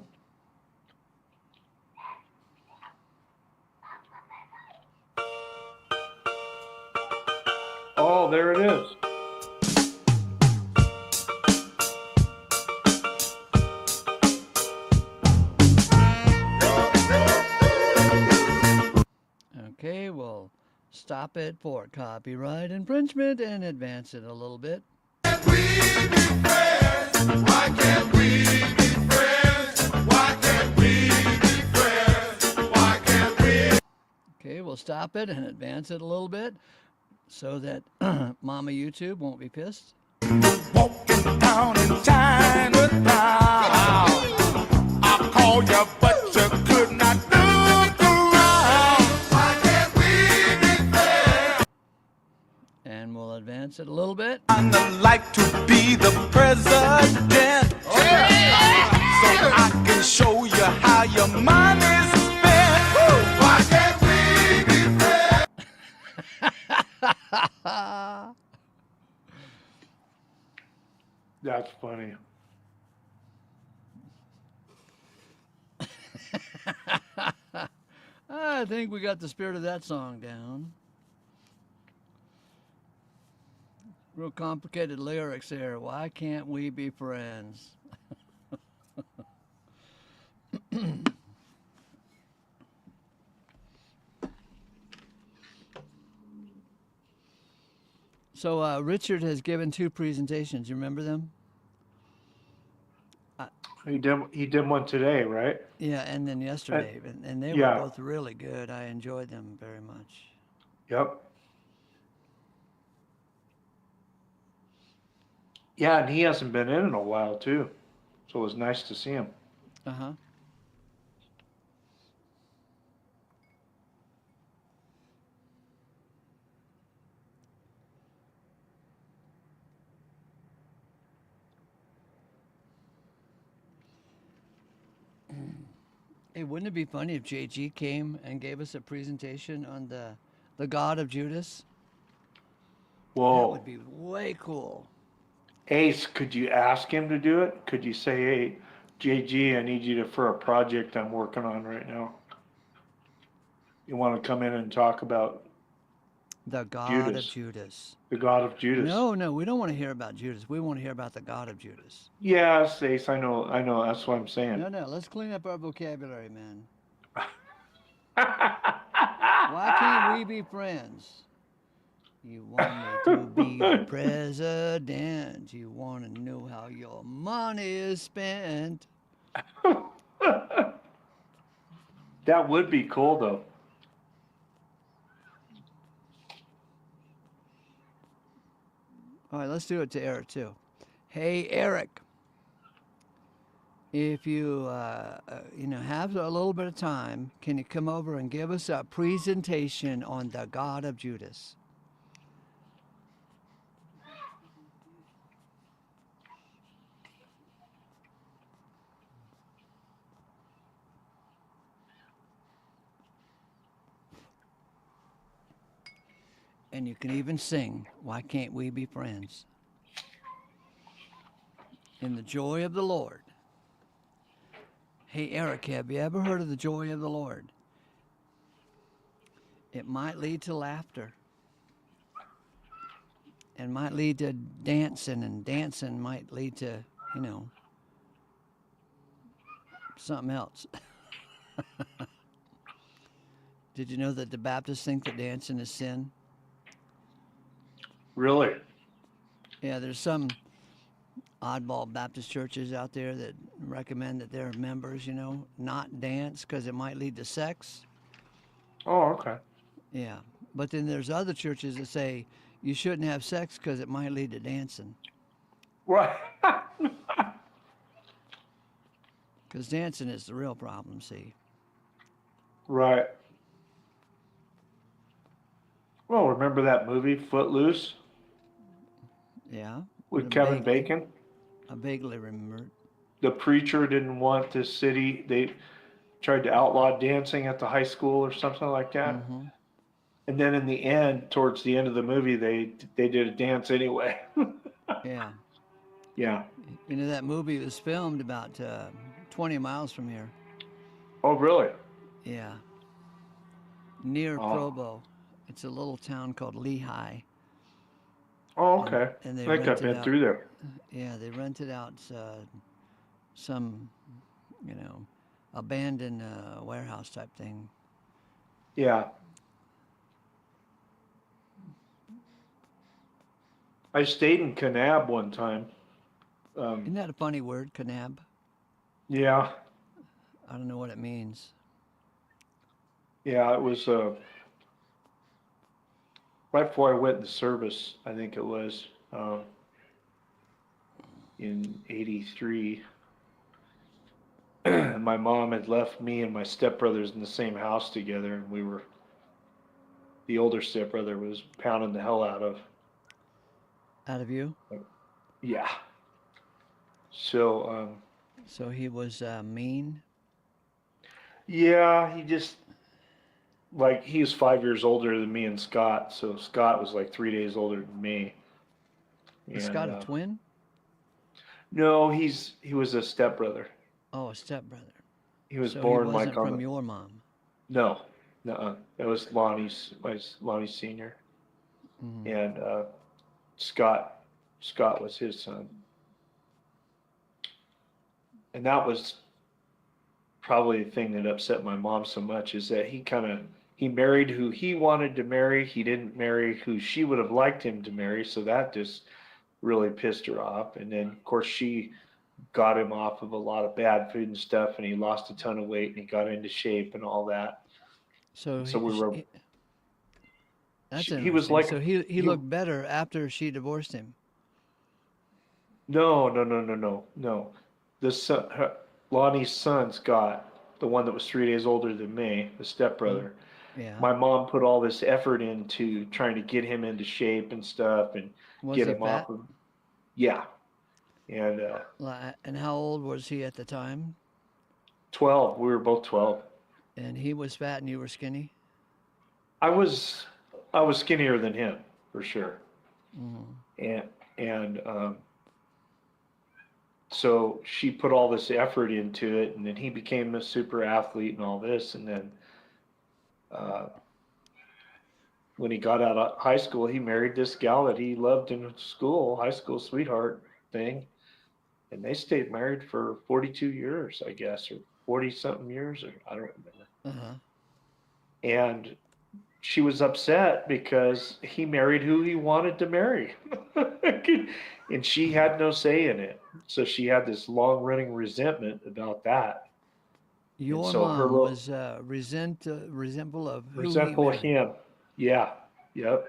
Oh, there it is.
Okay, we'll stop it for copyright infringement and advance it a little bit.
Why can't we be friends? Why can't we be friends? Why can't we?
Okay, we'll stop it and advance it a little bit so that Mama YouTube won't be pissed.
Walking down in Chinatown, I call you, but you could not look around. Why can't we be friends?
And we'll advance it a little bit.
I'd like to be the president, so I can show you how your money's spent. Why can't we be friends?
That's funny.
I think we got the spirit of that song down. Real complicated lyrics here. Why can't we be friends? So Richard has given 2 presentations. You remember them?
He did one today, right?
Yeah, and then yesterday, and they were
yeah.
both really good. I enjoyed them very much.
Yep. Yeah, and he hasn't been in a while too, so it was nice to see him.
Uh-huh. Hey, wouldn't it be funny if JG came and gave us a presentation on the God of Judas?
Whoa.
That would be way cool.
Ace, could you ask him to do it? Could you say, hey, JG, I need you for a project I'm working on right now. You want to come in and talk about
The God
Judas.
of Judas.
The God of Judas?
No, we don't want to hear about Judas. We want to hear about the God of Judas.
Yes, Ace, I know, that's what I'm saying.
No, let's clean up our vocabulary, man. Why can't we be friends? You want me to be the president. You want to know how your money is spent.
That would be cool, though.
All right, let's do it to Eric, too. Hey, Eric. If you, have a little bit of time, can you come over and give us a presentation on the God of Judas? And you can even sing, "Why Can't We Be Friends?" In the joy of the Lord. Hey, Eric, have you ever heard of the joy of the Lord? It might lead to laughter and might lead to dancing, and dancing might lead to, you know, something else. Did you know that the Baptists think that dancing is sin?
Really?
Yeah, there's some oddball Baptist churches out there that recommend that their members, you know, not dance because it might lead to sex.
Oh, okay.
Yeah. But then there's other churches that say you shouldn't have sex because it might lead to dancing.
Right.
Because dancing is the real problem, see.
Right. Well, remember that movie Footloose
Yeah.
with Kevin Bacon?
I vaguely remember it.
The preacher didn't want the city. They tried to outlaw dancing at the high school or something like that.
Mm-hmm.
And then in the end, towards the end of the movie, they did a dance anyway.
Yeah.
Yeah.
You know, that movie was filmed about 20 miles from here.
Oh, really?
Yeah. Near
Oh.
Provo. It's a little town called Lehigh.
Oh,
And,
okay.
and
I think I've been through there.
yeah, they rented out some, you know, abandoned warehouse type thing.
Yeah. I stayed in Kanab one time.
Isn't that a funny word, Kanab?
Yeah.
I don't know what it means.
Yeah, it was right before I went in the service, I think it was in '83. My mom had left me and my stepbrothers in the same house together, and the older stepbrother was pounding the hell
Out of you?
yeah. So,
So he was mean?
yeah, he just, like, he was 5 years older than me and Scott, so Scott was like 3 days older than me.
Is
And,
Scott a twin?
no, he was a stepbrother.
Oh, a stepbrother.
He was
So he
born
wasn't
like on
from
the,
your mom.
no, no, that was Lonnie's senior.
Mm-hmm.
And, Scott was his son. And that was probably the thing that upset my mom so much, is that he married who he wanted to marry. He didn't marry who she would have liked him to marry, so that just really pissed her off. And then of course she got him off of a lot of bad food and stuff, and he lost a ton of weight and he got into shape and all that.
So
So we were
that's
he was
interesting.
like
So he looked better after she divorced him.
no. The son, Lonnie's son, Scott, the one that was 3 days older than me, the stepbrother.
Yeah.
My mom put all this effort into trying to get him into shape and stuff and
Was
get
he
him
fat?
off of, yeah. And
And how old was he at the time?
12, we were both 12.
And he was fat and you were skinny?
I was skinnier than him for sure.
Mm-hmm.
And so she put all this effort into it, and then he became a super athlete and all this, and then uh, when he got out of high school, he married this gal that he loved in school, high school sweetheart thing, and they stayed married for 42 years, I guess, or 40 something years, or I don't remember.
Uh-huh.
And she was upset because he married who he wanted to marry. And she had no say in it. So she had this long running resentment about that. And
Your
so her
mom
little
was resentful of who he
resentful of
married.
him. Yeah. Yep.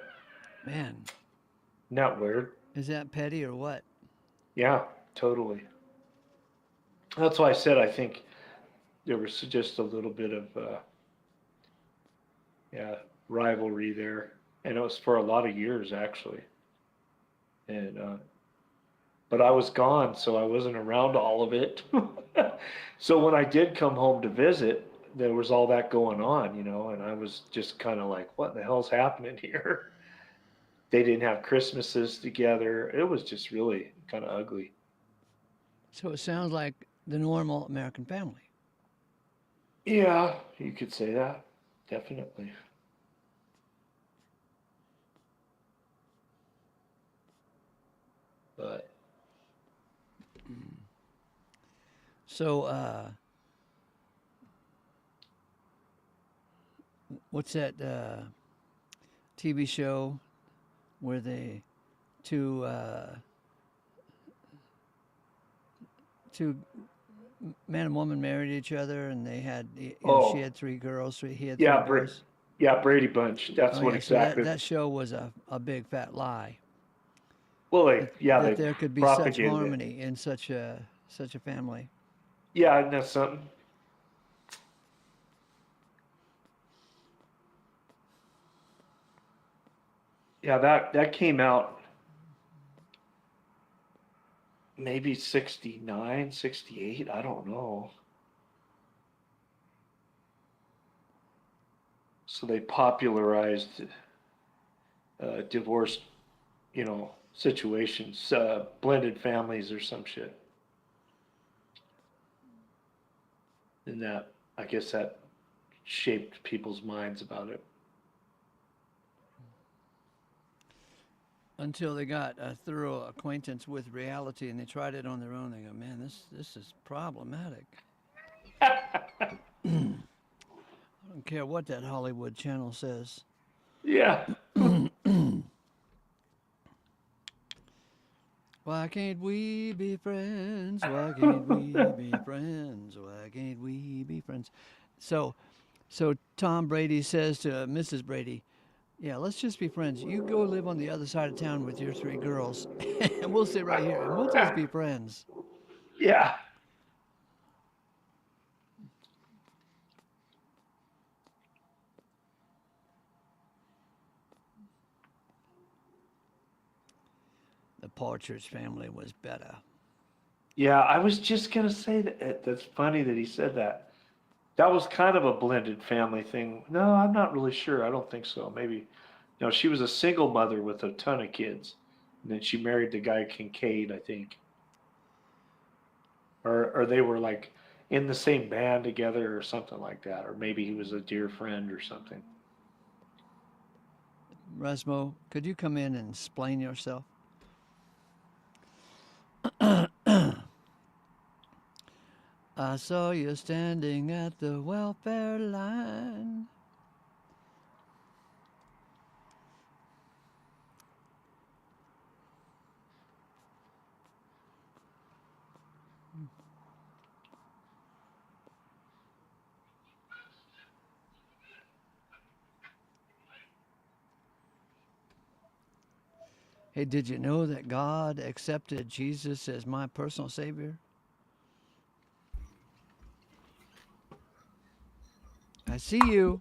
Man,
Not weird.
is that petty or what?
Yeah, totally. That's why I said I think there was just a little bit of yeah, rivalry there. And it was for a lot of years actually. And but I was gone, so I wasn't around all of it. So when I did come home to visit, there was all that going on, and I was just kind of like, what the hell's happening here? They didn't have Christmases together. It was just really kind of ugly.
So it sounds like the normal American family.
Yeah, you could say that. Definitely. But
So, what's that TV show where they two two man and woman married each other, and they had she
oh,
had three girls, he had three
yeah,
boys.
yeah, Brady Bunch. That's
Oh
what
yeah, so that
exactly.
that show was a big fat lie.
Well,
That
they
there could be such
propagated it.
harmony in such a family.
Yeah, and that's something. Yeah, that came out maybe 69, 68. I don't know. So they popularized divorce, situations, blended families or some shit. And that, I guess that shaped people's minds about it.
Until they got a thorough acquaintance with reality and they tried it on their own. They go, man, this is problematic. I don't care what that Hollywood channel says.
Yeah.
Why can't we be friends? Why can't we be friends? Why can't we be friends? So, so Tom Brady says to Mrs. Brady, "Yeah, let's just be friends. You go live on the other side of town with your three girls, and we'll sit right here, and we'll just be friends."
Yeah.
The Partridge Family was better.
Yeah, I was just gonna say that. That's funny that he said that. That was kind of a blended family thing. No, I'm not really sure. I don't think so. Maybe, no, she was a single mother with a ton of kids, and then she married the guy Kincaid, I think, or they were like in the same band together or something like that, or maybe he was a dear friend or something.
Rasmo, could you come in and explain yourself? I saw you standing at the welfare line. Hey, did you know that God accepted Jesus as my personal Savior? I see you.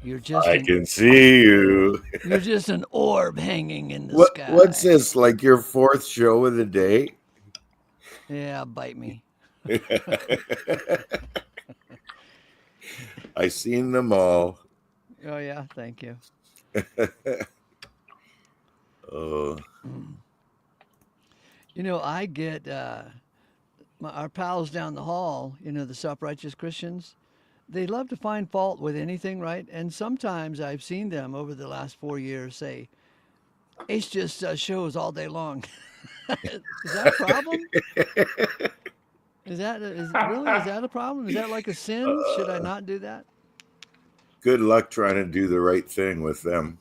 You're just
I
an
can see you.
you're just an orb hanging in the
What's
sky.
this? Like your fourth show of the day?
Yeah, bite me.
I seen them all.
Oh yeah, thank you.
Oh,
You know, I get our pals down the hall. The self-righteous Christians. They love to find fault with anything, right? And sometimes I've seen them over the last 4 years say, "Ace just shows all day long." Is that a problem? Is that a problem? Is that like a sin? Should I not do that?
good luck trying to do the right thing with them.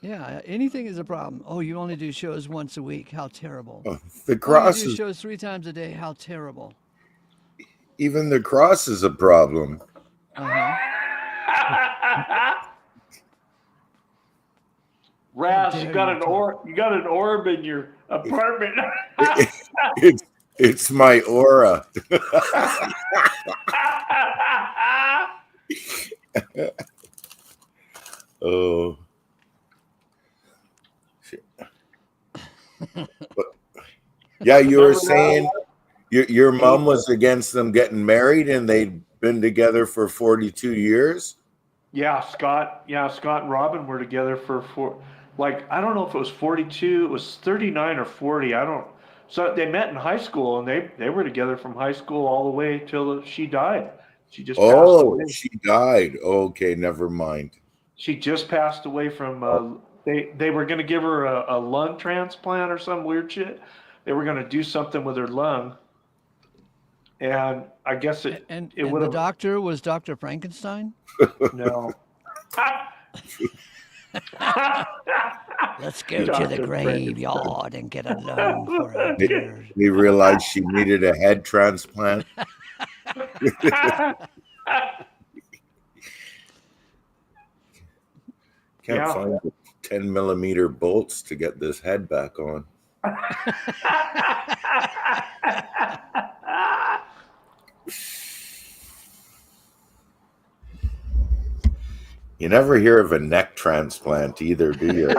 Yeah, anything is a problem. Oh, you only do shows once a week. How terrible.
Oh, the
Oh, you
cross
do
is
shows 3 times a day. How terrible.
even the cross is a problem.
Uh-huh. How
Raz,
dare you talk?
you got an orb in your apartment.
It's my aura. Oh, yeah. You were
Remember that?
saying your mom was against them getting married, and they'd been together for 42 years.
Yeah, Scott. Yeah, Scott and Robin were together like, I don't know if it was 42, it was 39 or 40. I don't. So they met in high school, and they were together from high school all the way till she died. She just passed
Oh,
away.
she died. Okay, never mind.
She just passed away from.
Oh,
They were going to give her a lung transplant or some weird shit. They were going to do something with her lung, and I guess it
And
would
the
have.
doctor was Dr. Frankenstein.
No.
Let's go to the
Dr. Frankenstein.
graveyard and get a lung for a
they,
dear.
they realized she needed a head transplant. Can't
Yeah.
find the 10 millimeter bolts to get this head back on. You never hear of a neck transplant either, do you?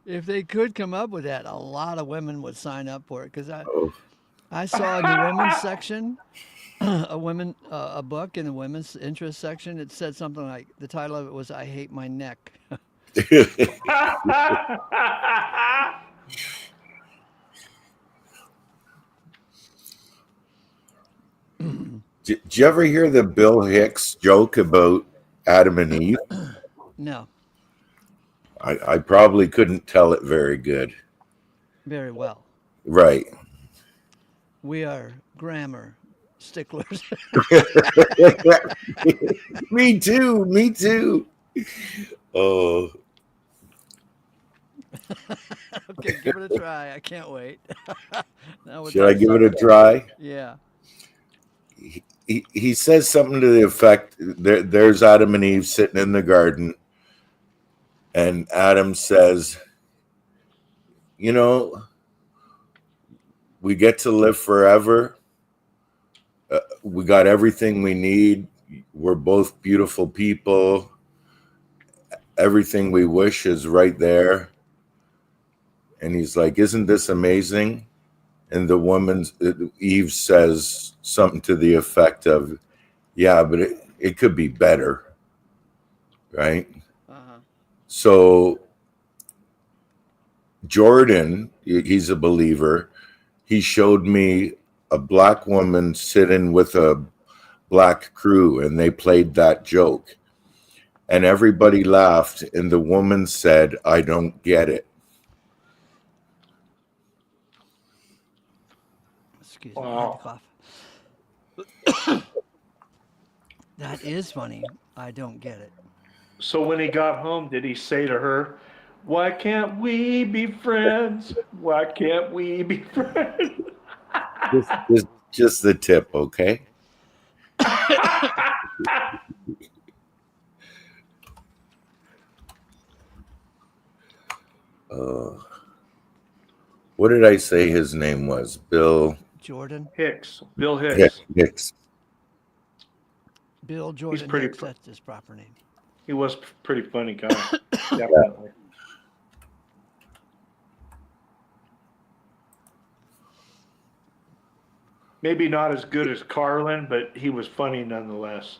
If they could come up with that, a lot of women would sign up for it. Because
Oh,
I saw in the women's section a book in the women's interest section. It said something like the title of it was "I Hate My Neck."
Did you ever hear the Bill Hicks joke about Adam and Eve?
No,
I probably couldn't tell it very good.
very well.
Right.
We are grammar sticklers.
Me too. Me too. Oh,
Okay, give it a try. I can't wait. Now we're
should I
talking
give it a
about-
try?
Yeah.
He says something to the effect there's Adam and Eve sitting in the garden, and Adam says, you know, we get to live forever. We got everything we need. We're both beautiful people. Everything we wish is right there. And he's like, isn't this amazing? And the Eve says something to the effect of, yeah, but it could be better. Right?
Uh-huh.
So Jordan, he's a believer. He showed me a black woman sitting with a black crew, and they played that joke. And everybody laughed, and the woman said, I don't get it.
Excuse me. I
Wow.
had to cough. That is funny. I don't get it.
So when he got home, did he say to her, "Why can't we be friends? Why can't we be friends?"
Just the tip, okay? What did I say his name was? Bill
Jordan,
Bill Hicks.
Hicks.
Bill Jordan
pretty
Hicks.
pr-
That's his proper name.
He was a pretty funny guy, definitely. Maybe not as good as Carlin, but he was funny nonetheless.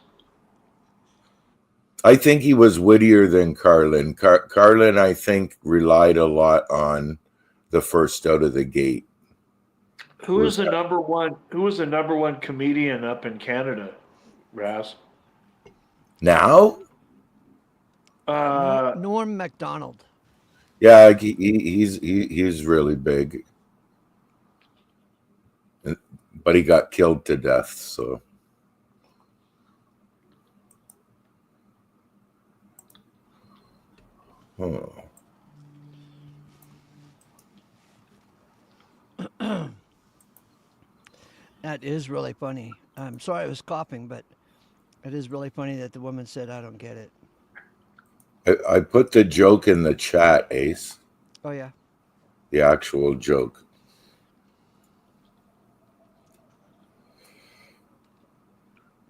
I think he was wittier than Carlin. Carlin, I think, relied a lot on the first out of the gate.
Who was the number one? Who was the number one comedian up in Canada, Raz?
Now,
Norm Macdonald.
yeah, he's really big, but he got killed to death. So, oh.
That is really funny. I'm sorry I was coughing, but it is really funny that the woman said, I don't get it.
I put the joke in the chat, Ace.
Oh, yeah.
The actual joke.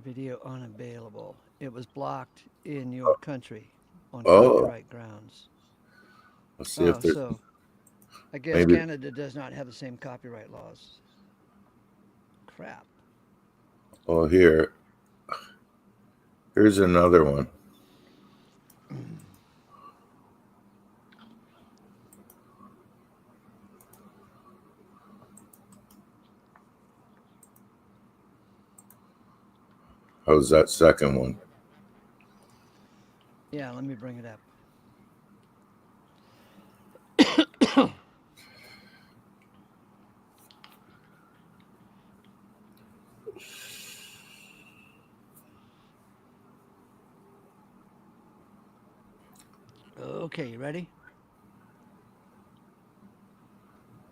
Video unavailable. It was blocked in your country on
Oh.
copyright grounds.
Let's see if there's.
So I guess
maybe-
Canada does not have the same copyright laws. Crap.
Oh, here's another one. How's that second one?
Yeah, let me bring it up. Okay, you ready?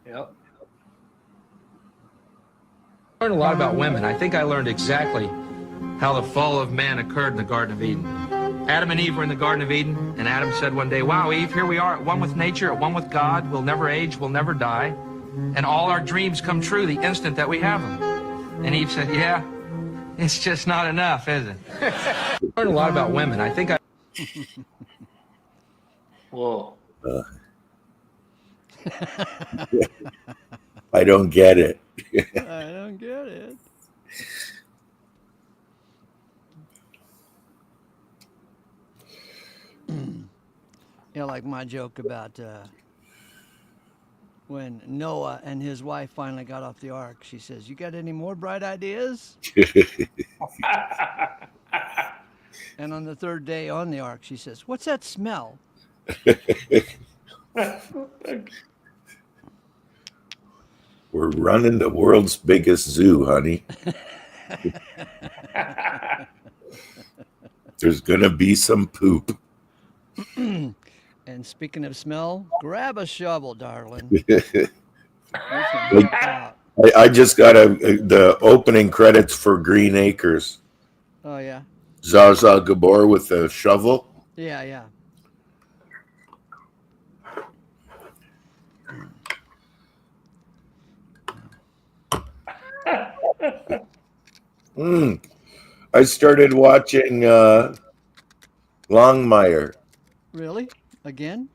Yep.
Learned a lot about women. I think I learned exactly how the fall of man occurred in the Garden of Eden. Adam and Eve were in the Garden of Eden, and Adam said one day, "Wow, Eve, here we are at one with nature, at one with God. We'll never age, we'll never die. And all our dreams come true the instant that we have them." And Eve said, "Yeah, it's just not enough, is it?" Learned a lot about women. I think I...
Whoa.
I don't get it.
I don't get it. Yeah, like my joke about when Noah and his wife finally got off the ark. She says, "You got any more bright ideas?" And on the third day on the ark, she says, "What's that smell?"
We're running the world's biggest zoo, honey. There's gonna be some poop.
And speaking of smell, grab a shovel, darling. We can help out.
I just got the opening credits for Green Acres.
Oh yeah,
Zaza Gabor with a shovel.
yeah, yeah.
I started watching Longmire.
Really? Again?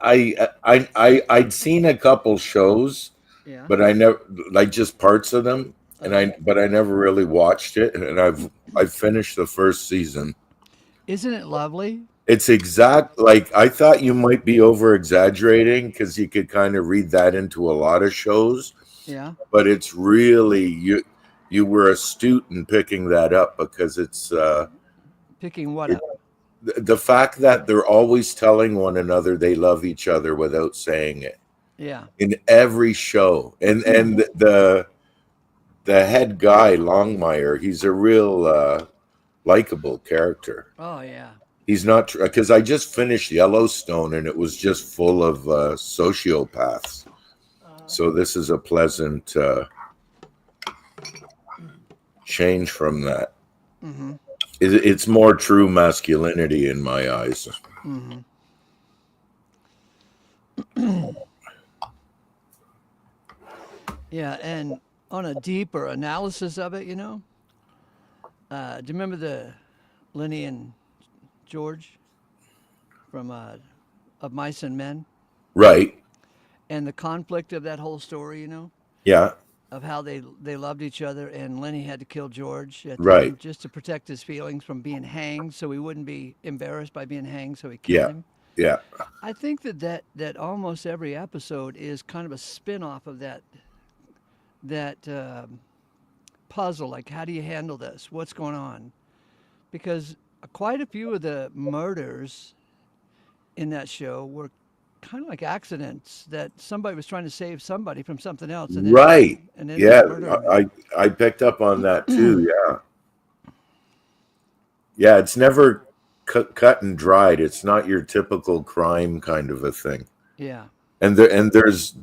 I'd seen a couple shows,
Yeah.
but I never like just parts of them, and I never really watched it. And I've finished the first season.
Isn't it lovely?
It's exact like I thought you might be over exaggerating because you could kind of read that into a lot of shows.
Yeah.
But it's really you were astute in picking that up because it's
Picking what up?
the fact that they're always telling one another they love each other without saying it
Yeah.
in every show. And the head guy Longmire, he's a real likable character.
Oh yeah.
He's not because I just finished Yellowstone and it was just full of sociopaths. So this is a pleasant change from that.
Mm-hmm.
It's more true masculinity in my eyes.
Mm-hmm. Yeah, and on a deeper analysis of it, do you remember the Lenny and George from Of Mice and Men?
Right.
And the conflict of that whole story,
Yeah.
of how they loved each other, and Lenny had to kill George at the
Right.
end just to protect his feelings from being hanged, so he wouldn't be embarrassed by being hanged, so he killed
Yeah.
him.
Yeah.
I think that almost every episode is kind of a spin-off of that puzzle. Like, how do you handle this? What's going on? Because quite a few of the murders in that show were kind of like accidents that somebody was trying to save somebody from something else. And then,
Right.
And then
Yeah.
murdering them.
I picked up on that too. Yeah. Yeah. It's never cut and dried. It's not your typical crime kind of a thing.
Yeah.
And there's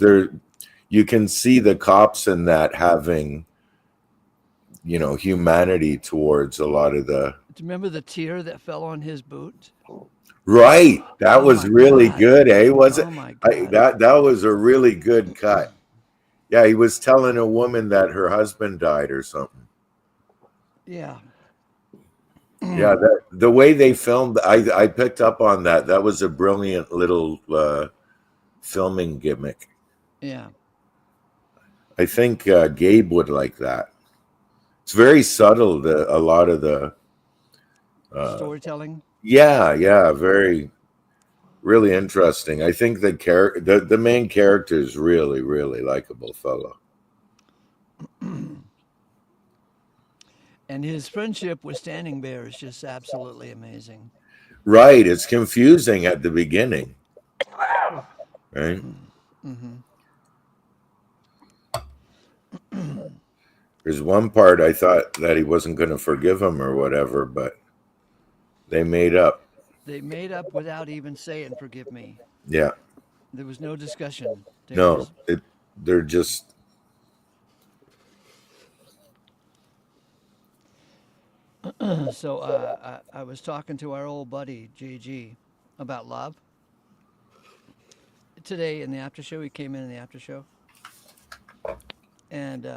you can see the cops in that having humanity towards a lot of the.
Do you remember the tear that fell on his boot?
Right. That
Oh
was
my
really
God.
good, eh? Was it?
Oh my God.
That was a really good cut. Yeah, he was telling a woman that her husband died or something.
Yeah.
Yeah, the way they filmed, I picked up on that. That was a brilliant little filming gimmick.
Yeah.
I think Gabe would like that. It's very subtle. A lot of the
Storytelling.
yeah, very really interesting. I think the main character is really really likable fellow.
And his friendship with Standing Bear is just absolutely amazing.
Right, it's confusing at the beginning, right?
Mm-hmm.
There's one part I thought that he wasn't going to forgive him or whatever, but they made up.
They made up without even saying "forgive me."
Yeah,
There was no discussion. They were
no,
just
they're just
so. I was talking to our old buddy JG about love today in the after show. He came in the after show, and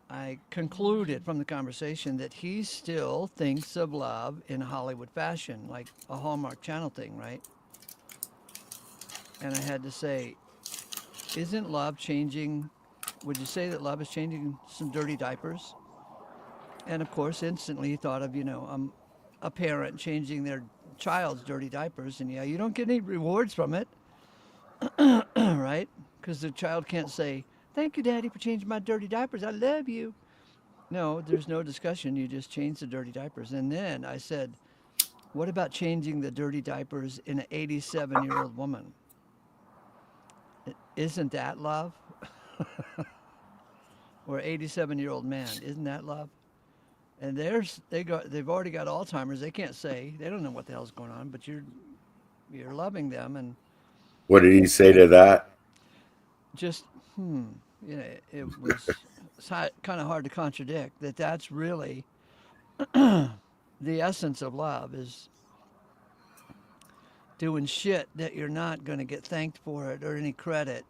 I concluded from the conversation that he still thinks of love in Hollywood fashion, like a Hallmark Channel thing, right? And I had to say, isn't love changing? Would you say that love is changing some dirty diapers? And of course, instantly he thought of, a parent changing their child's dirty diapers. And yeah, you don't get any rewards from it, right? Because the child can't say, thank you, Daddy, for changing my dirty diapers. I love you. No, there's no discussion. You just change the dirty diapers. And then I said, what about changing the dirty diapers in an 87-year-old woman? Isn't that love? Or 87-year-old man, isn't that love? And they've already got Alzheimer's. They can't say, they don't know what the hell's going on, but you're loving them, and
what did he say to that?
just it was kind of hard to contradict that. That's really the essence of love, is doing shit that you're not going to get thanked for it or any credit.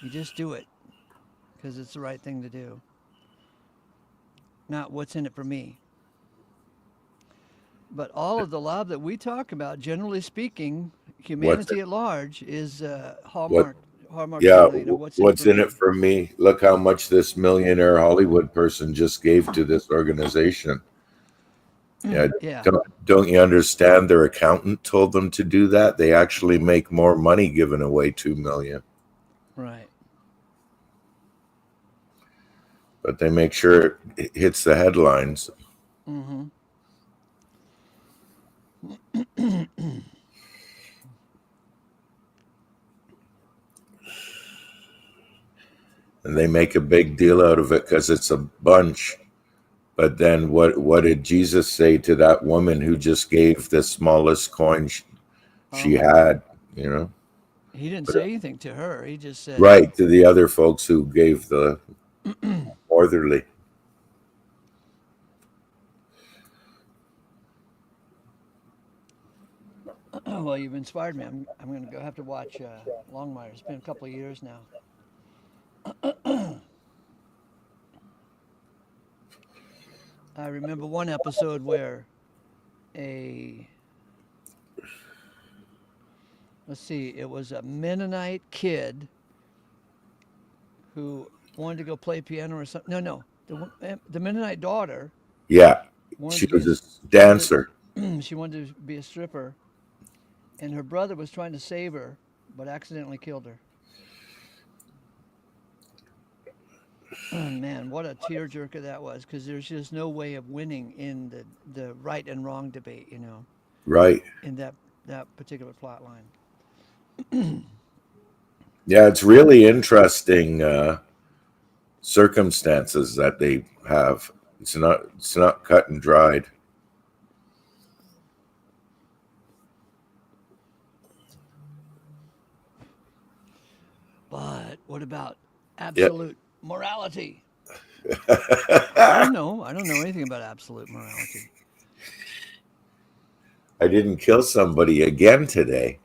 You just do it because it's the right thing to do, not what's in it for me. But all of the love that we talk about, generally speaking,
What's
humanity
it?
at large, is
What?
Hallmark
Yeah,
Channel. What's in it
what's
for
in it
me?
for me? Look how much this millionaire Hollywood person just gave to this organization. Yeah,
Yeah,
don't you understand? Their accountant told them to do that. They actually make more money giving away 2 million,
right.
but they make sure it hits the headlines.
Mm-hmm.
And they make a big deal out of it because it's a bunch. But then what did Jesus say to that woman who just gave the smallest coin she
Oh,
had, you know?
he didn't
But,
say anything to her. He just said,
right, to the other folks who gave the orderly.
"Well, you've inspired me. I'm going to go have to watch Longmire. It's been a couple of years now." I remember one episode where a let's see, it was a Mennonite kid who wanted to go play piano or something. No, the Mennonite daughter
Yeah,
wanted
she
to be
was a dancer.
she wanted to be a stripper, and her brother was trying to save her, but accidentally killed her. Man, what a tearjerker that was! Because there's just no way of winning in the right and wrong debate,
Right.
in that particular plot line.
Yeah, it's really interesting circumstances that they have. It's not cut and dried.
But what about
Yep.
absolute morality? I don't know. I don't know anything about absolute morality.
I didn't kill somebody again today.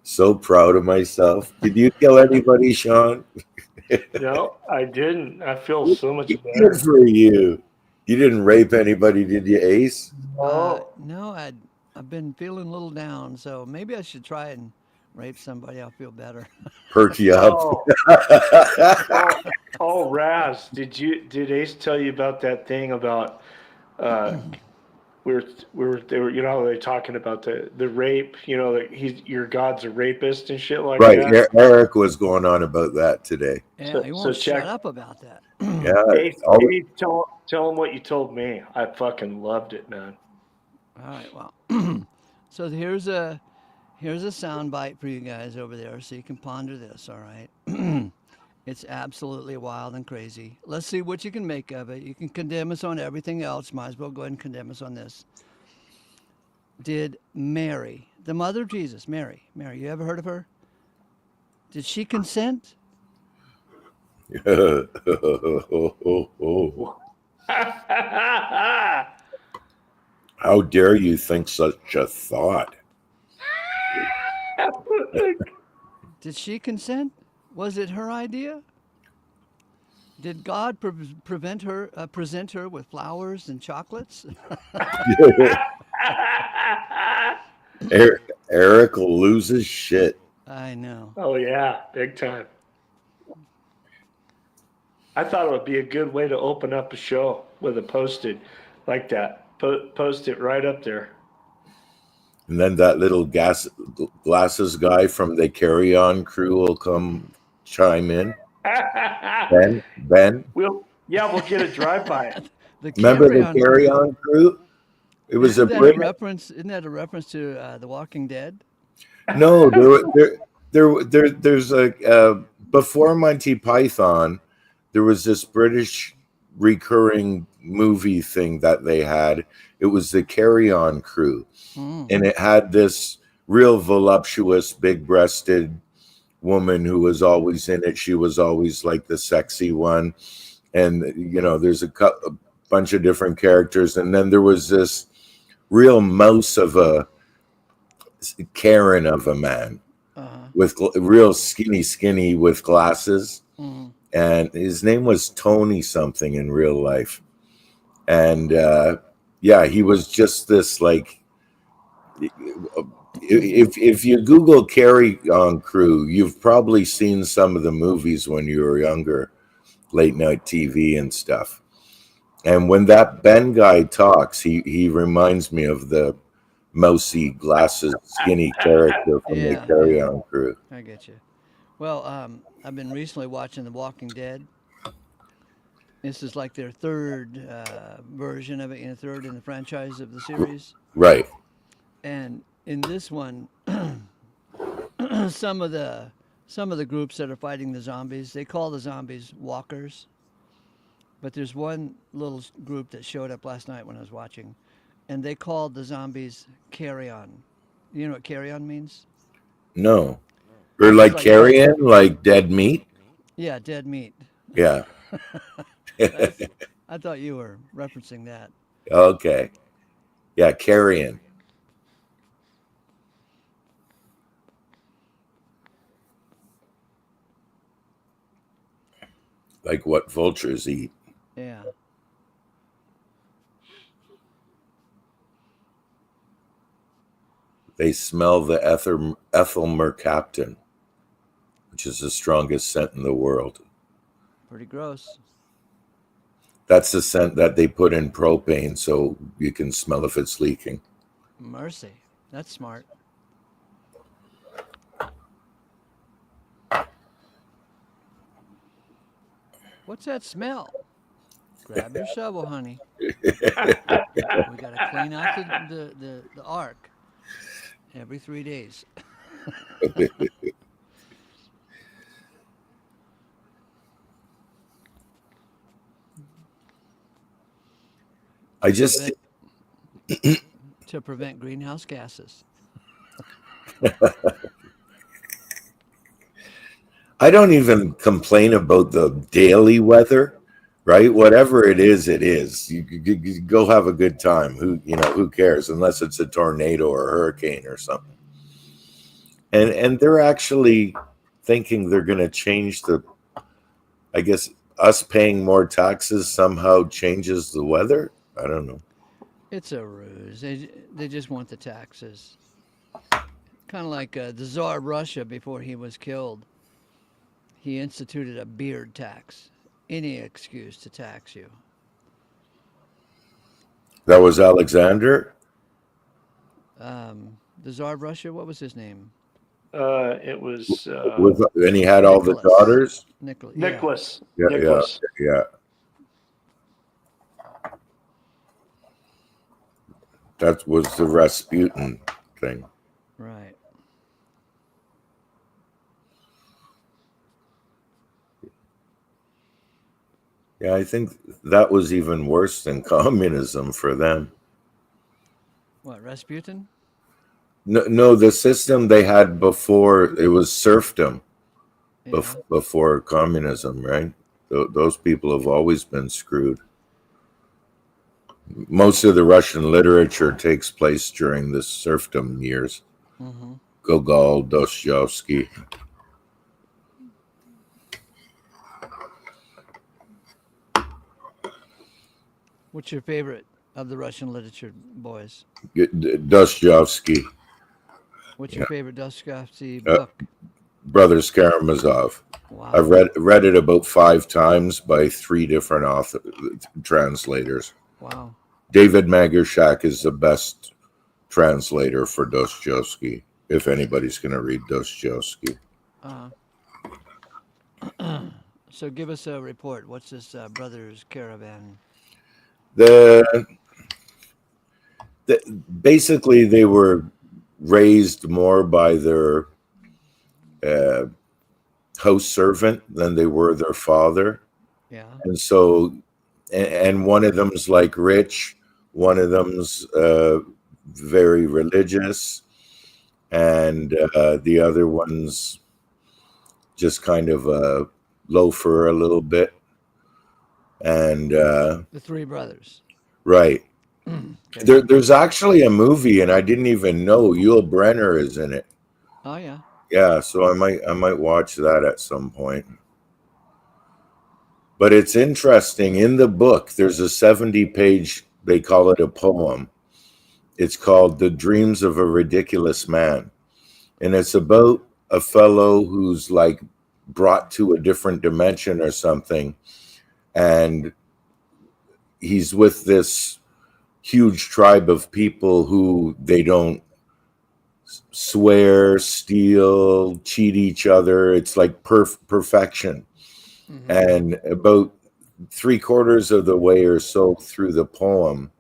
So proud of myself. Did you kill anybody, Sean?
No, I didn't. I feel so much
Good
better.
for you. You didn't rape anybody, did you, Ace?
Oh,
No, I've been feeling a little down, so maybe I should try and rape somebody. I'll feel better.
Perk you up.
oh, oh, Oh, Raz, did Ace tell you about that thing about uh they were, they were talking about the rape, that your God's a rapist and shit like
Right.
that.
Eric was going on about that today.
Yeah, he
So
won't shut
check.
up about that.
Yeah.
Ace,
All,
Ace, tell him what you told me. I fucking loved it, man.
All right, well, so here's a sound bite for you guys over there, so you can ponder this. All right, it's absolutely wild and crazy. Let's see what you can make of it. You can condemn us on everything else. Might as well go ahead and condemn us on this. Did Mary, the mother of Jesus, Mary, you ever heard of her? Did she consent?
how dare you think such a thought?
Did she consent? Was it her idea? Did God present her with flowers and chocolates?
Eric will lose his shit.
I know.
Oh yeah, big time. I thought it would be a good way to open up a show with a post-it like that. Post it right up there.
And then that little glasses guy from the Carry On crew will come chime in. Ben.
We'll get a drive-by.
The
Remember the
carry-on
Carry
crew.
On crew? It was a
Isn't that a
Brit.
reference? Isn't that a reference to The Walking Dead?
No, there's a before Monty Python, there was this British recurring movie thing that they had. It was the Carry On crew, and it had this real voluptuous, big-breasted woman who was always in it. She was always like the sexy one, and there's a bunch of different characters, and then there was this real mouse of a Karen of a man with real skinny with glasses, and his name was Tony something in real life, and yeah, he was just this like. If you Google Carry On Crew, you've probably seen some of the movies when you were younger, late night TV and stuff. And when that Ben guy talks, he reminds me of the mousy glasses, skinny character from the Carry On Crew.
I get you. Well, I've been recently watching The Walking Dead. This is like their third version of it, third in the franchise of the series.
Right.
And in this one, some of the groups that are fighting the zombies, they call the zombies walkers. But there's one little group that showed up last night when I was watching, and they called the zombies carry on. You know what carry on means?
No. Or like carrion, like dead meat?
Yeah, dead meat.
Yeah.
I thought you were referencing that.
Okay. Yeah, carrion. Like what vultures eat.
Yeah.
They smell the ethyl mercaptan, which is the strongest scent in the world.
Pretty gross.
That's the scent that they put in propane so you can smell if it's leaking.
Mercy. That's smart. What's that smell? Grab your shovel, honey. We got to clean out the ark every 3 days.
I just
to prevent greenhouse gases.
I don't even complain about the daily weather, right? Whatever it is, it is. You go have a good time. Who cares? Unless it's a tornado or a hurricane or something. And they're actually thinking they're going to change I guess us paying more taxes somehow changes the weather. I don't know.
It's a ruse. They just want the taxes. Kind of like the Tsar of Russia before he was killed. He instituted a beard tax. any excuse to tax you.
That was Alexander.
The Tsar of Russia, what was his name?
It was
And he had all the
Nicholas.
daughters.
Nicholas.
Nicholas.
Yeah,
Nicholas.
yeah. That was the Rasputin thing.
Right.
Yeah, I think that was even worse than communism for them.
What, Rasputin?
No, the system they had before, it was serfdom
Yeah.
before communism, right? Those people have always been screwed. Most of the Russian literature takes place during the serfdom years.
Mm-hmm.
Gogol, Dostoevsky.
What's your favorite of the Russian literature, boys?
Dostoevsky,
What's your favorite Dostoevsky
Uh,
book?
Brothers Karamazov.
Wow.
I've read it about 5 times by 3 different translators.
Wow.
David Magershak is the best translator for Dostoevsky, if anybody's going to read Dostoevsky.
So give us a report. What's this Brothers Caravan?
Basically, they were raised more by their house servant than they were their father.
Yeah.
And so, and one of them's like rich, one of them's very religious, and the other one's just kind of a loafer a little bit. And
The three brothers.
right.
Okay.
There's actually a movie, and I didn't even know Yul Brynner is in it.
Oh yeah.
Yeah, so I might watch that at some point. But it's interesting. In the book, there's a 70-page, they call it a poem. It's called The Dreams of a Ridiculous Man. And it's about a fellow who's like brought to a different dimension or something. And he's with this huge tribe of people who they don't swear, steal, cheat each other. It's like perfection.
Mm-hmm.
And about 3/4 of the way or so through the poem,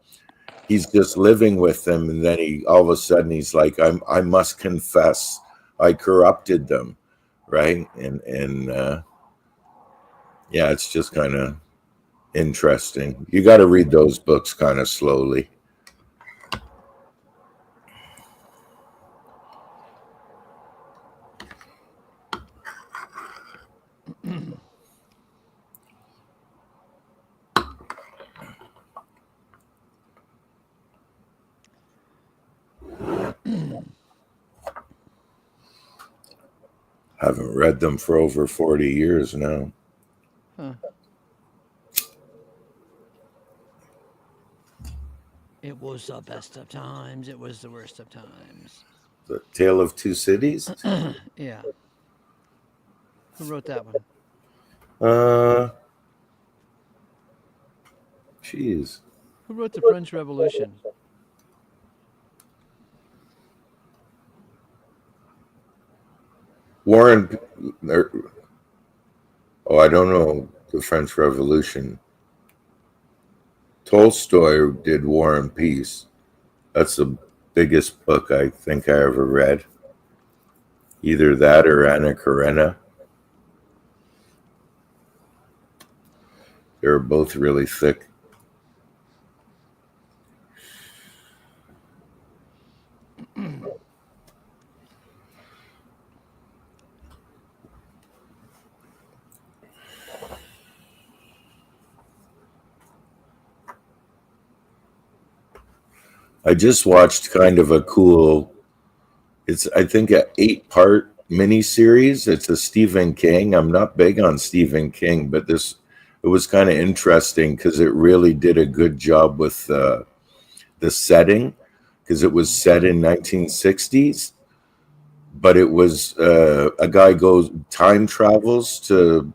he's just living with them, and then he all of a sudden he's like, I must confess I corrupted them, right? And yeah, it's just kind of interesting. You got to read those books kind of slowly. Haven't read them for over 40 years now.
Huh. It was the best of times. It was the worst of times.
The Tale of Two Cities?
Yeah. Who wrote that one?
Jeez.
Who wrote the French Revolution?
Warren, I don't know the French Revolution. Tolstoy did War and Peace. That's the biggest book I think I ever read. Either that or Anna Karenina. They're both really thick. I just watched kind of a cool, it's I think an 8-part miniseries. It's a Stephen King. I'm not big on Stephen King, but it was kind of interesting because it really did a good job with the setting, because it was set in 1960s, but it was a guy time travels to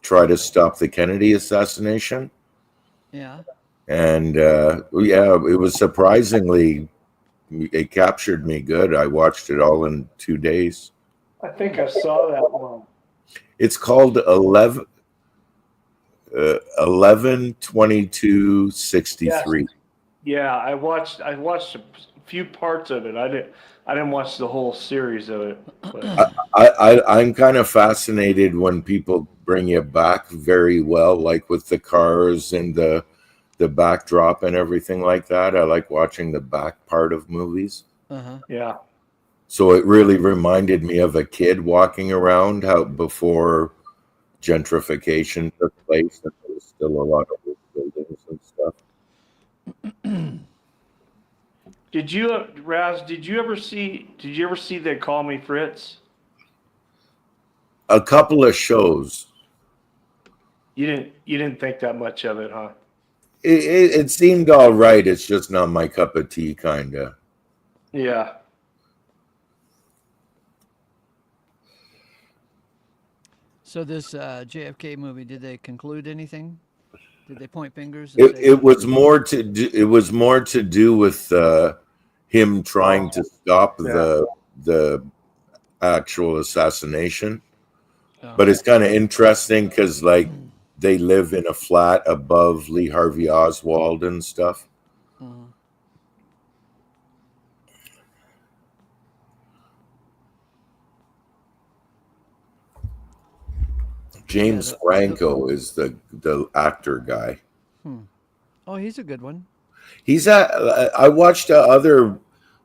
try to stop the Kennedy assassination.
Yeah.
And yeah, it was surprisingly, it captured me good. I watched it all in 2 days.
I think I saw that one.
It's called 11 22 63.
Yeah, I watched a few parts of it. I didn't watch the whole series of it. But
I'm kind of fascinated when people bring it back very well, like with the cars and the backdrop and everything like that. I like watching the back part of movies.
Uh-huh.
yeah,
So it really reminded me of a kid walking around how before gentrification took place and there was still a lot of old buildings and stuff.
did you, Raz? Did you ever see? Did you ever see They Call Me Fritz?
A couple of shows.
You didn't think that much of it, huh?
It seemed all right. It's just not my cup of tea, kind of.
Yeah.
So this JFK movie, did they conclude anything? Did they point fingers? And say,
It was more to do. It was more to do with him trying to stop
Yeah.
the actual assassination.
oh,
But it's kind of interesting because like they live in a flat above Lee Harvey Oswald and stuff.
uh-huh.
James
Yeah,
Franco is the actor guy.
Oh, he's a good one.
He's at. I watched other.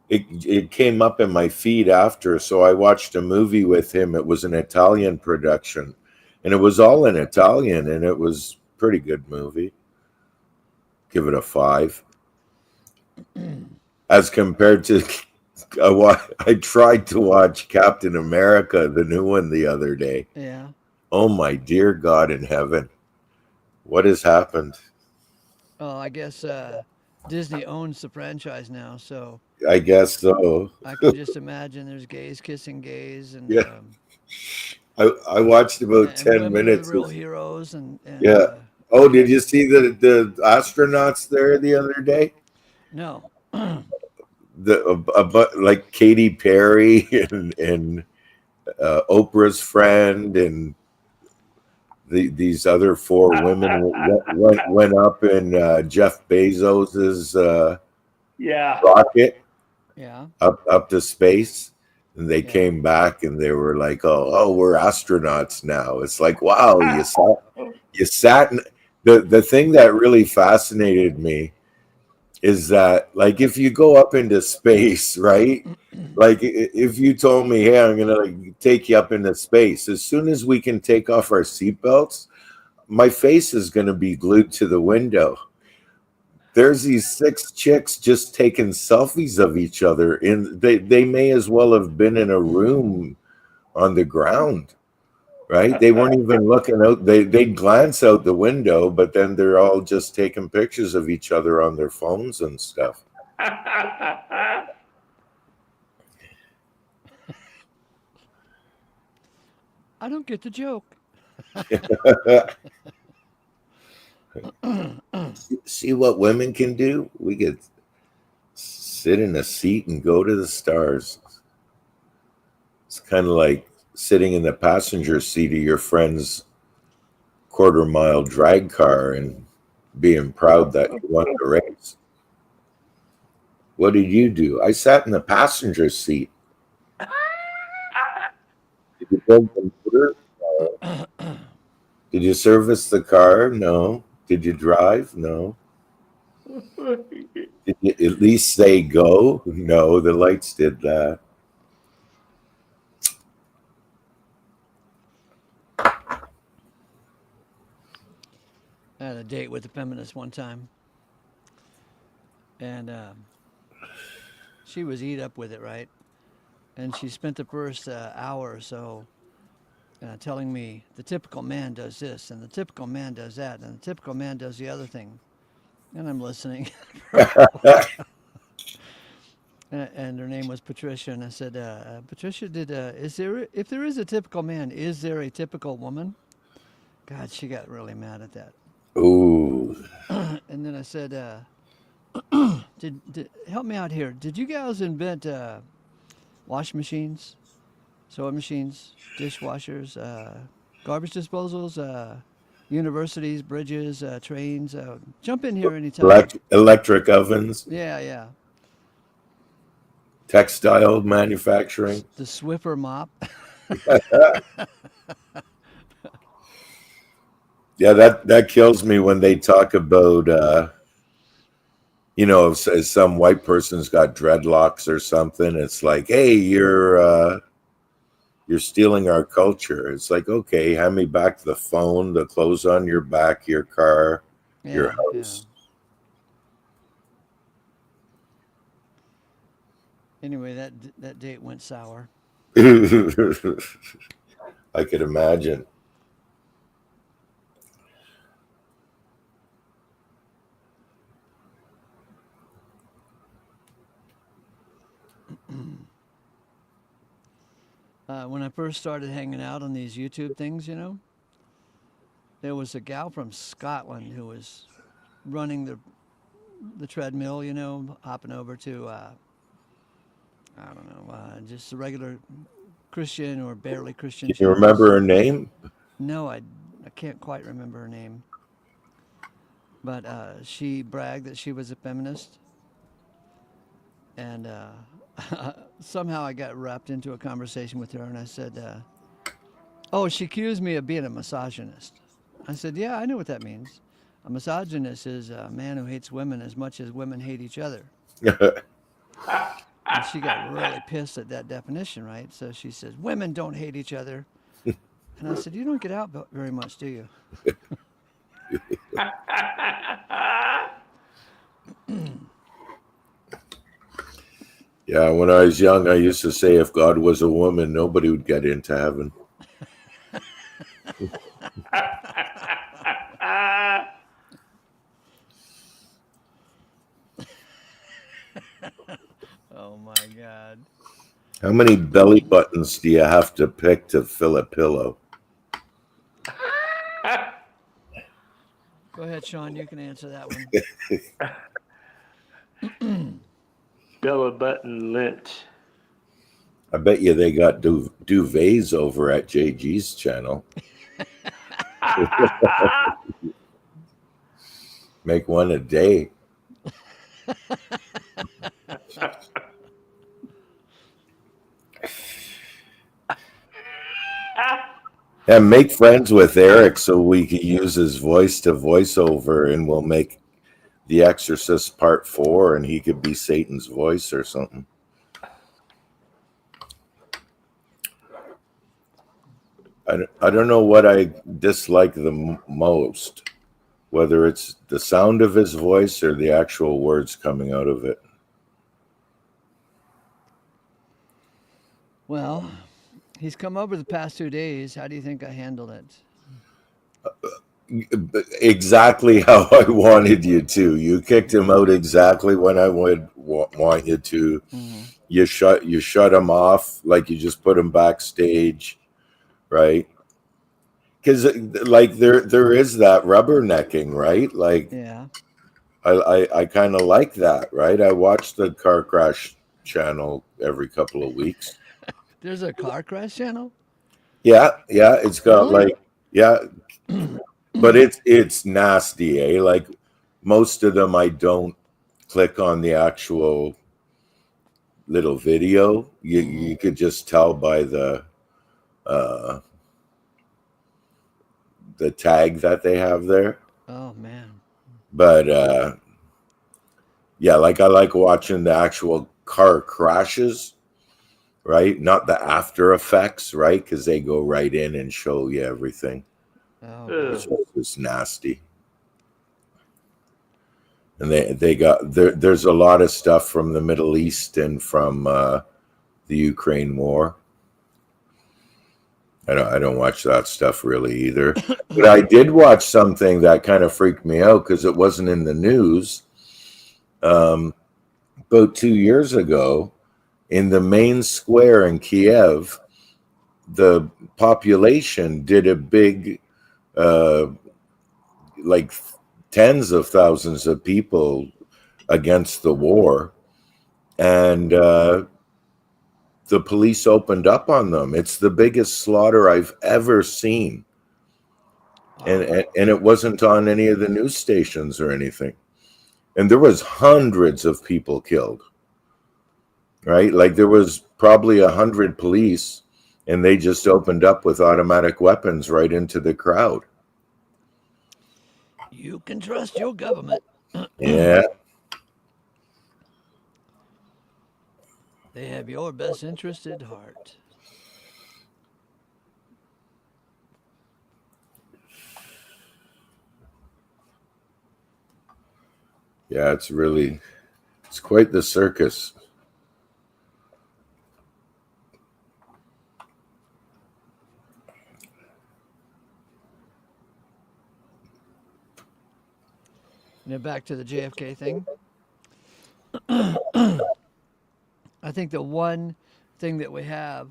It came up in my feed after, so I watched a movie with him. It was an Italian production, and it was all in Italian, and it was a pretty good movie. Give it a 5. As compared to, I tried to watch Captain America, the new one, the other day.
Yeah.
Oh my dear God in heaven, what has happened?
Oh, I guess Disney owns the franchise now, so
I guess so.
I can just imagine there's gays kissing gays and
Yeah. I watched about
and
10
women are the
minutes.
real heroes and
Yeah. Oh, did you see the astronauts there the other day?
no.
Like Katy Perry and Oprah's friend and these other 4 women went up in Jeff Bezos's
Yeah.
rocket
Yeah.
up to space, and they
Yeah.
came back and they were like, "Oh, we're astronauts now." It's like, wow, you sat. The thing that really fascinated me is that, like, if you go up into space, right? Like, if you told me, "Hey, I'm gonna like take you up into space," as soon as we can take off our seatbelts, my face is gonna be glued to the window. There's these 6 chicks just taking selfies of each other, and they may as well have been in a room on the ground. Right? They weren't even looking out. They'd glance out the window, but then they're all just taking pictures of each other on their phones and stuff.
I don't get the joke.
See what women can do? We could sit in a seat and go to the stars. It's kind of like sitting in the passenger seat of your friend's quarter-mile drag car and being proud that you won the race. What did you do? I sat in the passenger seat. Did you build the motor? No. Did you service the car? No. Did you drive? No. Did you at least say go? No, the lights did that.
I had a date with a feminist one time, and she was eat up with it, right? And she spent the first hour or so telling me the typical man does this, and the typical man does that, and the typical man does the other thing. And I'm listening. And her name was Patricia, and I said, Patricia, if there is a typical man, is there a typical woman? God, she got really mad at that.
Ooh.
And then I said, did help me out here. Did you guys invent wash machines, sewing machines, dishwashers, garbage disposals, universities, bridges, trains? Jump in here anytime.
Electric ovens,
Yeah, yeah.
textile manufacturing.
The Swiffer mop.
Yeah, that kills me when they talk about if some white person's got dreadlocks or something. It's like, hey, you're stealing our culture. It's like, okay, hand me back the phone, the clothes on your back, your car, your
Yeah, yeah.
house.
Anyway, that date went sour.
I could imagine.
When I first started hanging out on these YouTube things, there was a gal from Scotland who was running the treadmill, hopping over to I don't know, just a regular Christian or barely Christian
Can you remember
channels.
her name?
No, I can't quite remember her name, but she bragged that she was a feminist, and somehow I got wrapped into a conversation with her, and I said, "Oh, she accused me of being a misogynist." I said, "Yeah, I know what that means. A misogynist is a man who hates women as much as women hate each other." And she got really pissed at that definition, right? So she says, "Women don't hate each other." And I said, "You don't get out very much, do you?"
Yeah, when I was young, I used to say if God was a woman, nobody would get into heaven.
Oh my God.
How many belly buttons do you have to pick to fill a pillow?
Go ahead, Sean. You can answer that one.
Bella button lint.
I bet you they got duvets over at JG's channel. Make one a day. And make friends with Eric so we can use his voice to voiceover, and we'll make The Exorcist Part 4 and he could be Satan's voice or something. I don't know what I dislike the most, whether it's the sound of his voice or the actual words coming out of it.
Well, he's come over the past 2 days. How do you think I handled it?
Exactly how I wanted you to. You kicked him out exactly when I would want you to.
Mm-hmm.
You shut him off, like you just put him backstage, right? Because like there is that rubbernecking, right? Like
Yeah.
I kind of like that, right? I watch the car crash channel every couple of weeks.
There's a car crash channel?
Yeah, it's got
Really?
like, yeah, but it's nasty, eh? Like most of them I don't click on the actual little video. You could just tell by the tag that they have there.
Oh, man.
But yeah, like I like watching the actual car crashes, right? Not the after effects, right? Because they go right in and show you everything.
Oh,
Ugh.
God.
It's nasty. And they got there's a lot of stuff from the Middle East and from the Ukraine war. I don't watch that stuff really either. But I did watch something that kind of freaked me out because it wasn't in the news. About 2 years ago, in the main square in Kiev, the population did a big uh, like tens of thousands of people against the war, and the police opened up on them. It's the biggest slaughter I've ever seen, and,
Wow.
and it wasn't on any of the news stations or anything. And there was hundreds of people killed. Right, like there was probably 100 police, and they just opened up with automatic weapons right into the crowd.
You can trust your government.
Yeah,
They have your best interest at heart.
yeah, it's quite the circus.
Now back to the JFK thing. I think the one thing that we have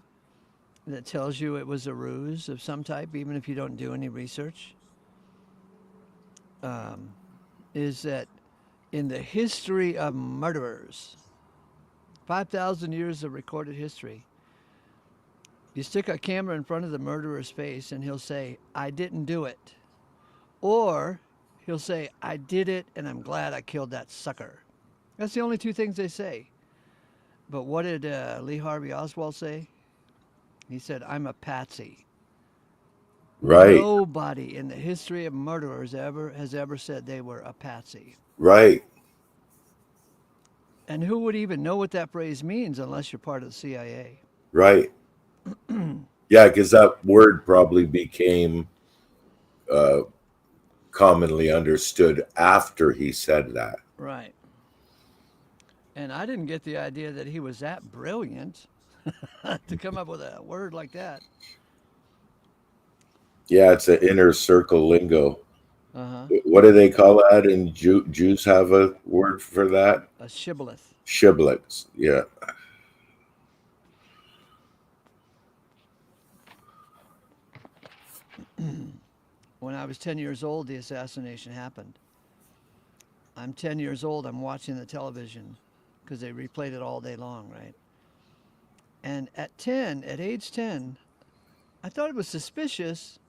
that tells you it was a ruse of some type, even if you don't do any research, um, is that in the history of murderers, 5,000 years of recorded history, you stick a camera in front of the murderer's face and he'll say, I didn't do it. Or he'll say, I did it and I'm glad I killed that sucker. That's the only two things they say. But what did Lee Harvey Oswald say? He said, I'm a patsy.
Right,
Nobody in the history of murderers has ever said they were a patsy.
right,
And who would even know what that phrase means unless you're part of the CIA?
right. Yeah, because that word probably became uh, commonly understood after he said that.
Right. And I didn't get the idea that he was that brilliant to come up with a word like that.
Yeah, it's an inner circle lingo.
Uh huh.
What do they call that? And Jews have a word for that?
A shibboleth.
Shiblets. Yeah.
When I was 10 years old, the assassination happened. I'm 10 years old. I'm watching the television because they replayed it all day long, right? And at age 10, I thought it was suspicious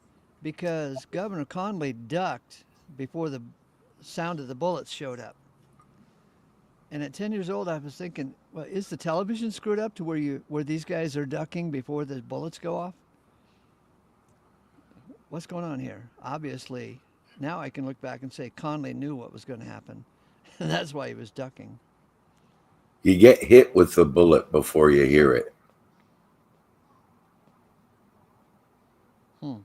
because Governor Conley ducked before the sound of the bullets showed up. And at 10 years old, I was thinking, well, is the television screwed up to where these guys are ducking before the bullets go off? What's going on here? Obviously, now I can look back and say Conley knew what was going to happen. And that's why he was ducking.
You get hit with the bullet before you hear it.
Hmm.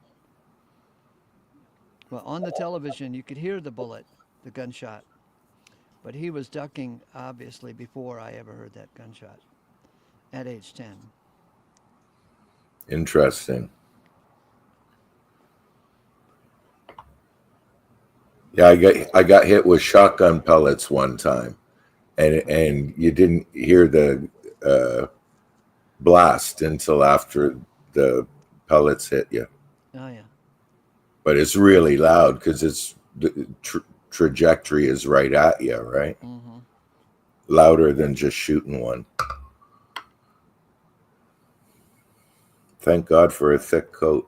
Well, on the television, you could hear the bullet, the gunshot. But he was ducking, obviously, before I ever heard that gunshot at age 10.
Interesting. Yeah, I got hit with shotgun pellets one time, and you didn't hear the blast until after the pellets hit you.
Oh, yeah.
But it's really loud because it's the trajectory is right at you, right?
Mm-hmm.
Louder than just shooting one. Thank God for a thick coat.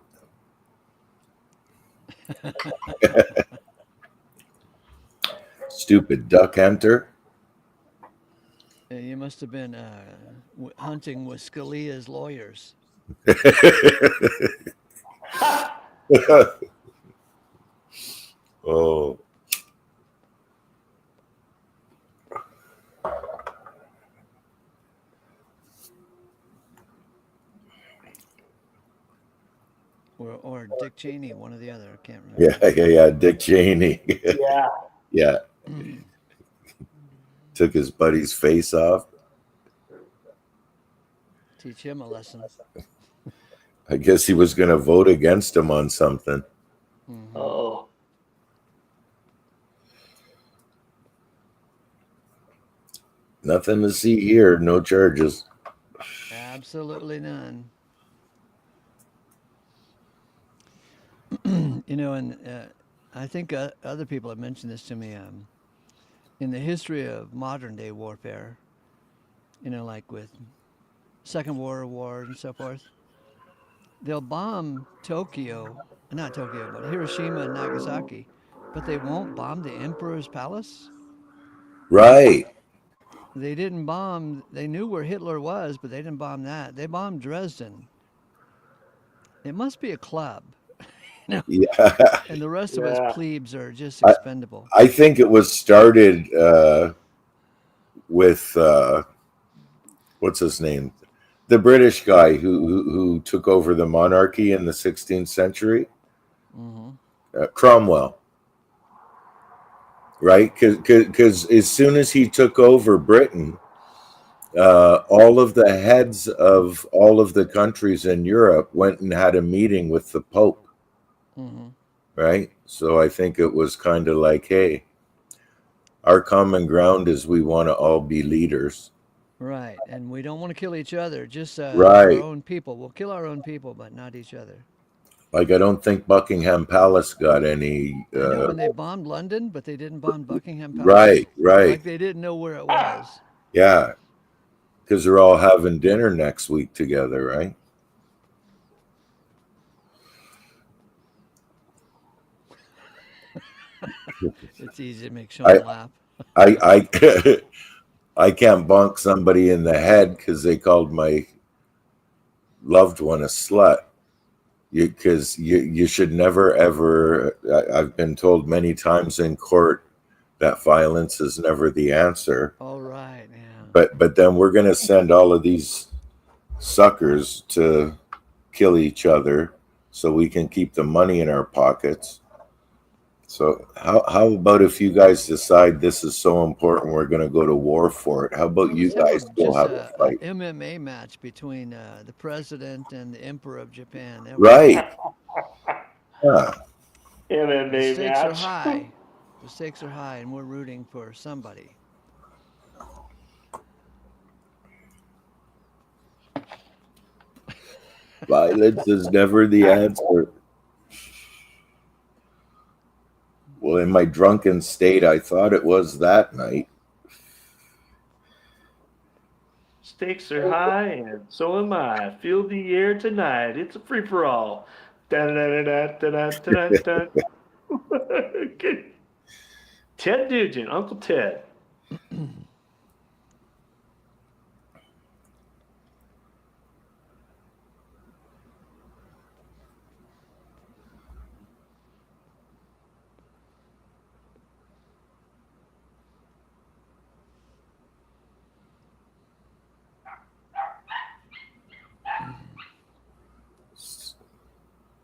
Stupid duck hunter.
You must have been hunting with Scalia's lawyers.
Oh,
Or Dick Cheney, one or the other. I can't remember.
yeah. Dick Cheney.
Yeah.
Yeah. Took his buddy's face off.
Teach him a lesson.
I guess he was going to vote against him on something.
Mm-hmm.
Oh.
Nothing to see here. No charges.
Absolutely none. And I think other people have mentioned this to me. In the history of modern day warfare, like with Second World War and so forth, they'll bomb Tokyo, not Tokyo, but Hiroshima and Nagasaki, but they won't bomb the emperor's palace.
Right.
They didn't bomb, they knew where Hitler was, but they didn't bomb that. They bombed Dresden. It must be a club, you know,
Yeah.
and the rest of us
Yeah.
plebes are just
I,
expendable.
I think it was started with what's his name? The British guy who took over the monarchy in the 16th century,
Hmm.
Cromwell, right? Because as soon as he took over Britain, all of the heads of all of the countries in Europe went and had a meeting with the Pope,
Hmm.
right? So I think it was kind of like, hey, our common ground is we want to all be leaders.
Right, and we don't want to kill each other, just our
Right.
own people. We'll kill our own people, but not each other.
Like, I don't think Buckingham Palace got any.
I know when they bombed London, but they didn't bomb Buckingham Palace.
Right, right.
Like they didn't know where it was.
Yeah. Because they're all having dinner next week together, right?
It's easy to make
I,
Sean laugh.
I, I can't bonk somebody in the head because they called my loved one a slut. Because you should never ever. I've been told many times in court that violence is never the answer.
All right, yeah.
But then we're gonna send all of these suckers to kill each other so we can keep the money in our pockets. So how about if you guys decide this is so important we're going to go to war for it? How about you
Let's have
guys go
just
have a
a
fight?
MMA match between the president and the emperor of Japan. That would be
Right. Yeah.
the
MMA
stakes are
match.
high. The stakes are high, and we're rooting for somebody.
Violence is never the answer. Well, in my drunken state, I thought it was that night.
Stakes are high, and so am I. Feel the air tonight. It's a free for all. Ted Nugent, Uncle Ted.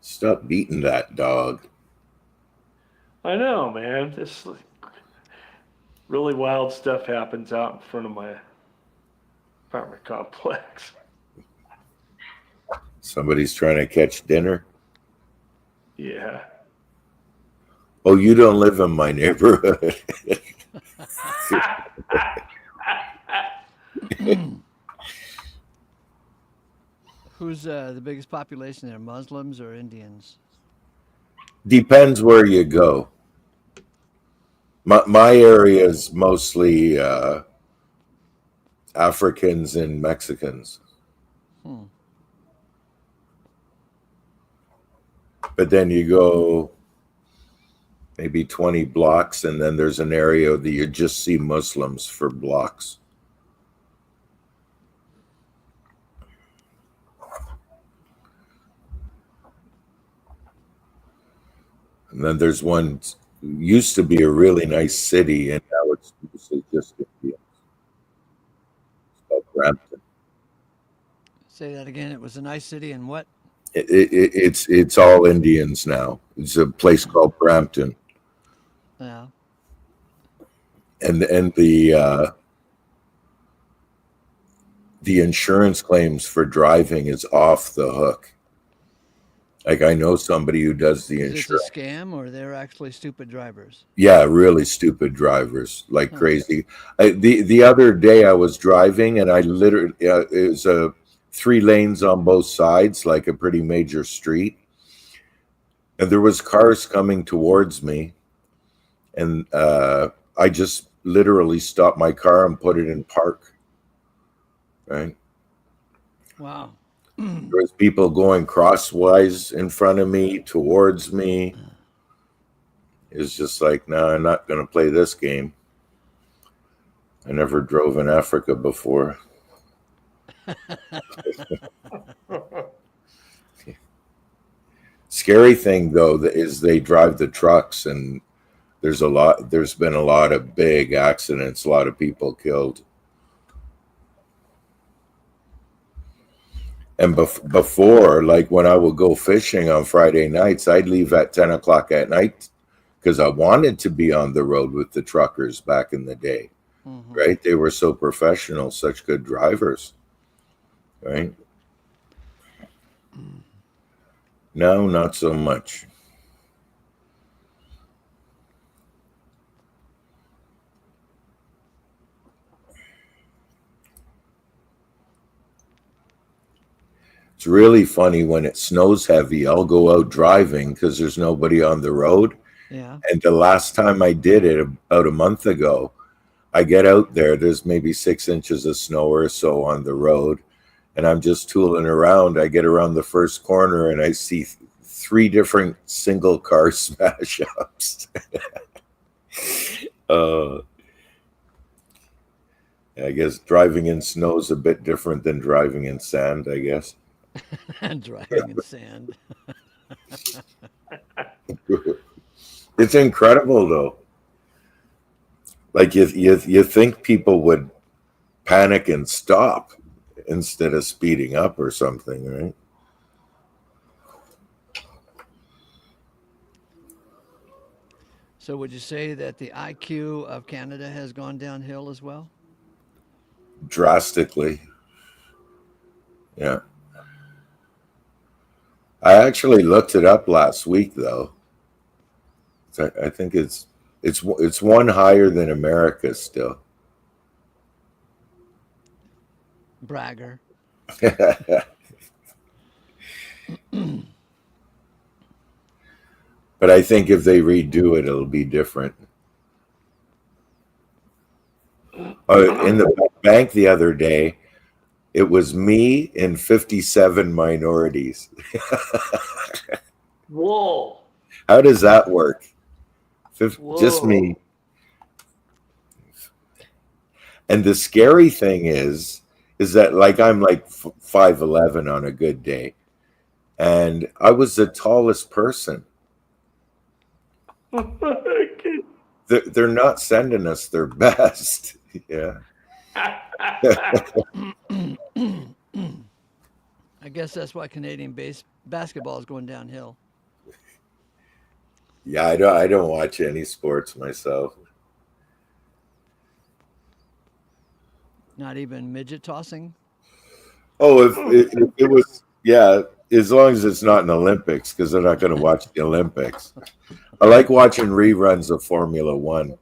Stop beating that dog.
I know, man. This really wild stuff happens out in front of my apartment complex.
Somebody's trying to catch dinner.
Yeah.
Oh, you don't live in my neighborhood.
Who's the biggest population there, Muslims or Indians?
Depends where you go. My area is mostly Africans and Mexicans.
Hmm.
But then you go maybe 20 blocks, and then there's an area that you just see Muslims for blocks. And then there's one, used to be a really nice city, and now it's mostly just Indians. It's called Brampton.
Say that again. It was a nice city, and what?
It's all Indians now. It's a place called Brampton,
Yeah.
and the insurance claims for driving is off the hook. Like, I know somebody who does the
Is it a
insurance.
scam, or they're actually stupid drivers?
Yeah, really stupid drivers, like
Huh.
crazy. The other day I was driving, and I literally it was 3 lanes on both sides, like a pretty major street. and there was cars coming towards me, and I just literally stopped my car and put it in park. Right,
Wow.
there was people going crosswise in front of me, towards me. It's just like, no, I'm not going to play this game. I never drove in Africa before. Scary thing though is they drive the trucks, and there's been a lot of big accidents, a lot of people killed. And before, like when I would go fishing on Friday nights, I'd leave at 10 o'clock at night because I wanted to be on the road with the truckers back in the day.
Mm-hmm.
Right, they were so professional, such good drivers. Right, no, not so much. It's really funny when it snows heavy. I'll go out driving because there's nobody on the road.
Yeah.
And the last time I did it, about a month ago, I get out there. There's maybe 6 inches of snow or so on the road, and I'm just tooling around. I get around the first corner, and I see 3 different single car smash ups. I guess driving in snow is a bit different than driving in sand, I guess.
And driving in sand.
It's incredible, though. Like you think people would panic and stop instead of speeding up or something, right?
So would you say that the IQ of Canada has gone downhill as well?
Drastically. Yeah. I actually looked it up last week, though. I think it's one higher than America still.
Bragger.
But I think if they redo it, it'll be different. In the bank the other day, it was me and 57 minorities.
Whoa.
How does that work? Just
Whoa.
me. And the scary thing is that like I'm like 5'11" on a good day, and I was the tallest person. They're not sending us their best. Yeah.
I guess that's why Canadian basketball is going downhill.
Yeah, I don't watch any sports myself.
Not even midget tossing.
Oh, if it was, yeah, as long as it's not in Olympics, because they're not going to watch the Olympics. I like watching reruns of Formula One.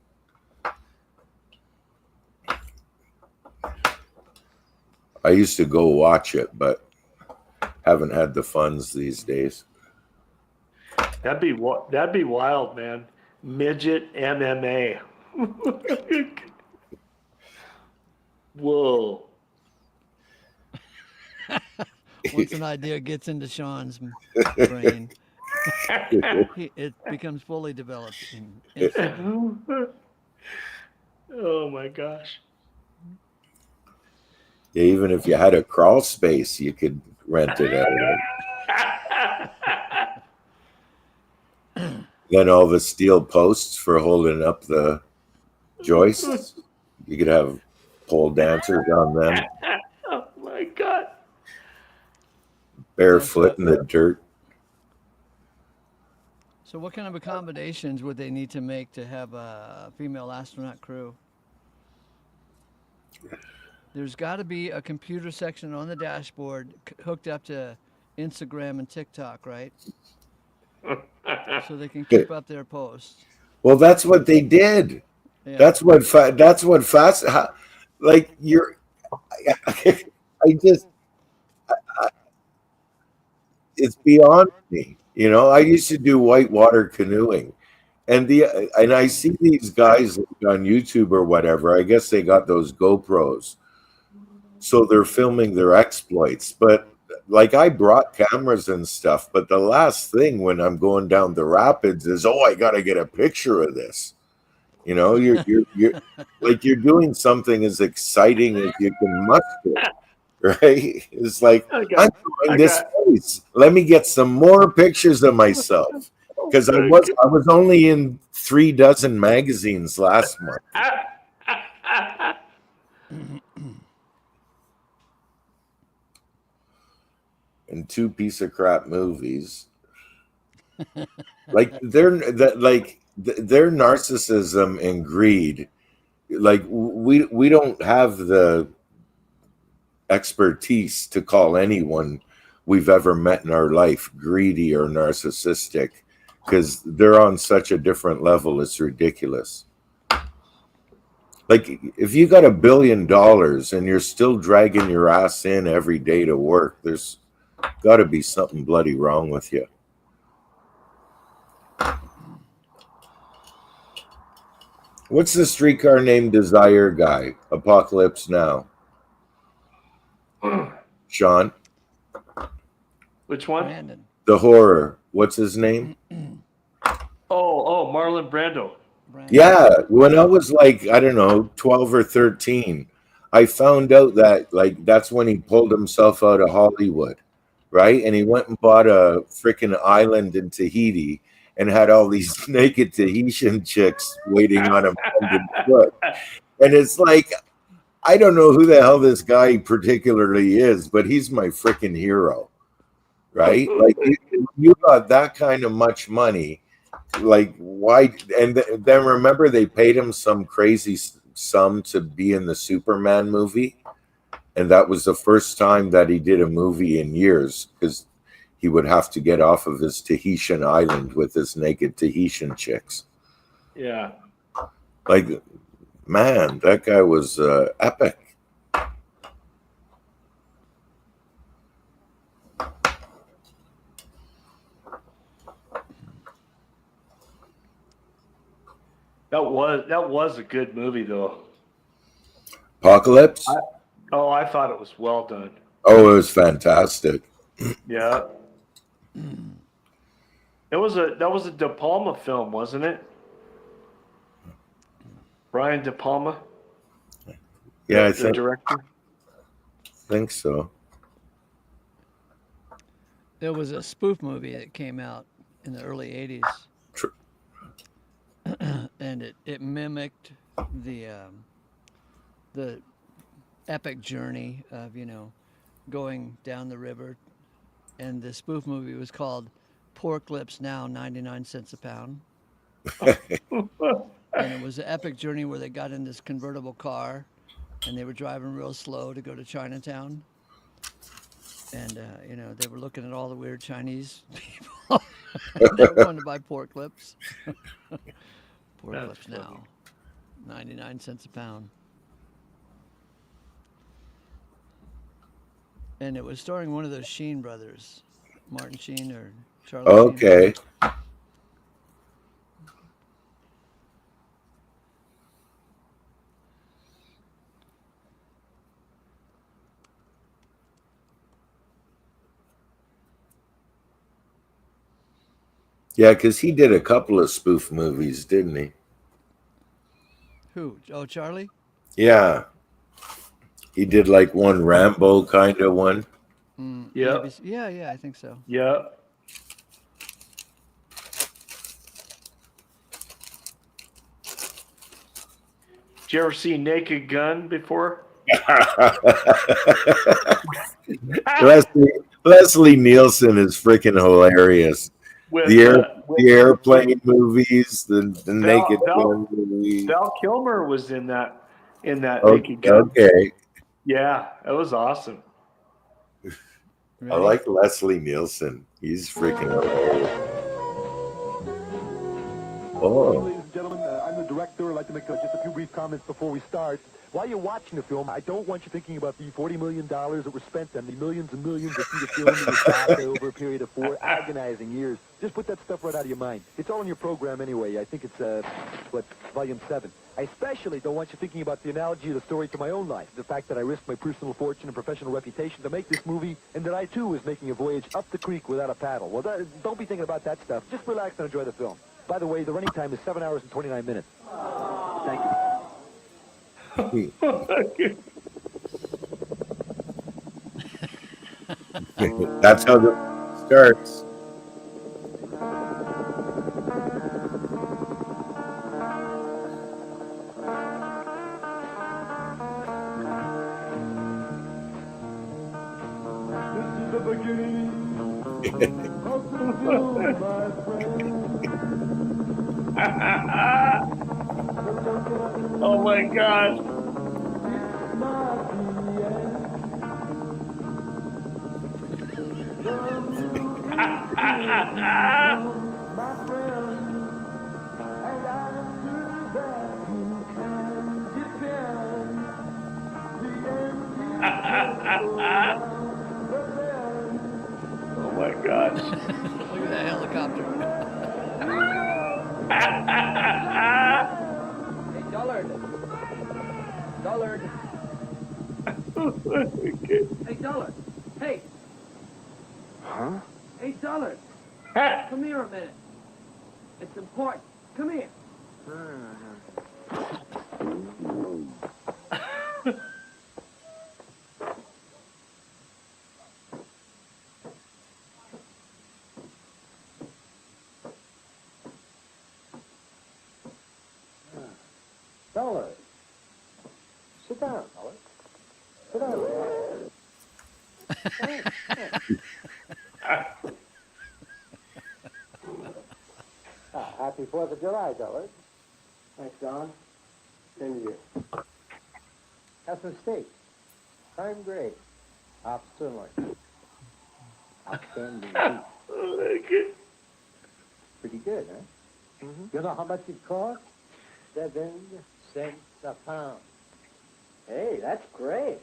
I used to go watch it, but haven't had the funds these days.
That'd be wild, man. Midget MMA. Whoa.
Once an idea gets into Sean's brain, it becomes fully developed.
Oh my gosh.
Yeah, even if you had a crawl space, you could rent it out. Then all the steel posts for holding up the joists, you could have pole dancers on them,
Oh my God.
barefoot in the dirt.
So, what kind of accommodations would they need to make to have a female astronaut crew? There's got to be a computer section on the dashboard hooked up to Instagram and TikTok, right? So they can keep up their posts.
Well, that's what they did.
Yeah.
That's what fast. Like you're, I just, it's beyond me. You know, I used to do whitewater canoeing, and I see these guys on YouTube or whatever. I guess they got those GoPros, so they're filming their exploits. But like I brought cameras and stuff, but the last thing when I'm going down the rapids is, oh, I got to get a picture of this. You know, you're like you're doing something as exciting as you can muster, right? It's like
I
I'm
got,
doing
I
this
got.
place. Let me get some more pictures of myself because I was only in 3 dozen magazines last month. And 2 piece of crap movies. Like their narcissism and greed. Like we don't have the expertise to call anyone we've ever met in our life greedy or narcissistic because they're on such a different level. It's ridiculous. Like if you got $1 billion and you're still dragging your ass in every day to work, there's got to be something bloody wrong with you. What's the streetcar named Desire guy? Apocalypse Now. Sean,
Which one?
Brandon.
the horror. What's his name?
Oh, Marlon Brando.
Brandon.
Yeah, when I was like, I don't know, 12 or 13, I found out that like that's when he pulled himself out of Hollywood, right? And he went and bought a freaking island in Tahiti and had all these naked Tahitian chicks waiting on him hand and foot. And it's like, I don't know who the hell this guy particularly is, but he's my freaking hero, right? Like you got that kind of much money, like why? And then remember they paid him some crazy sum to be in the Superman movie, and that was the first time that he did a movie in years because he would have to get off of his Tahitian island with his naked Tahitian chicks.
Yeah.
Like, man, that guy was epic.
That was a good movie though.
Apocalypse?
I thought it was well done.
Oh, it was fantastic.
Yeah. That was a De Palma film, wasn't it? Brian De Palma,
Yeah,
the director.
Mm.
think so.
There was a spoof movie that came out in the early 80s, and it mimicked the epic journey of, going down the river. And the spoof movie was called Pork Lips Now, 99 cents a pound. And it was an epic journey where they got in this convertible car and they were driving real slow to go to Chinatown. And, they were looking at all the weird Chinese people. They were going to buy pork lips. Pork
That's
lips
funny.
now, 99 cents a pound. And it was starring one of those Sheen brothers, Martin Sheen or Charlie Sheen.
Okay. Yeah, because he did a couple of spoof movies, didn't he?
Who? Oh, Charlie?
Yeah. He did like one Rambo kind of one.
Yeah.
Maybe, yeah, I think so.
Yeah. Did you ever see Naked Gun before?
Leslie Nielsen is freaking hilarious.
With,
The airplane movies, the Naked
Val-
Gun movie.
Val Kilmer was in that
Oh,
Naked Gun.
okay.
Yeah, it was awesome.
I like Leslie Nielsen. He's freaking hilarious. Oh.
Ladies and gentlemen, I'm the director. I'd like to make just a few brief comments before we start. While you're watching the film, I don't want you thinking about the $40 million that were spent on the millions and millions of feet of film that was shot over a period of 4 agonizing years. Just put that stuff right out of your mind. It's all in your program anyway. I think it's, volume 7. I especially don't want you thinking about the analogy of the story to my own life. The fact that I risked my personal fortune and professional reputation to make this movie, and that I, too, was making a voyage up the creek without a paddle. Well, don't be thinking about that stuff. Just relax and enjoy the film. By the way, the running time is 7 hours and 29 minutes. Thank you.
That's how the starts.
This is the beginning of the film, my friend.
Oh my God. Oh my God.
Look at that helicopter.
Hey, Dullard. Dullard. Hey, Dullard. Hey.
Huh?
Hey, Dullard. Come here a minute. It's important. Come here.
Dollar. Sit down, Dollar. Sit down. Happy 4th of July, Dollar. Thanks, Don. Same to you. Have some steak. Prime grade. Top sirloin. Outstanding beef. Pretty good, huh? Mm-hmm. You know how much it costs? 7 cents a pound. Hey, that's great.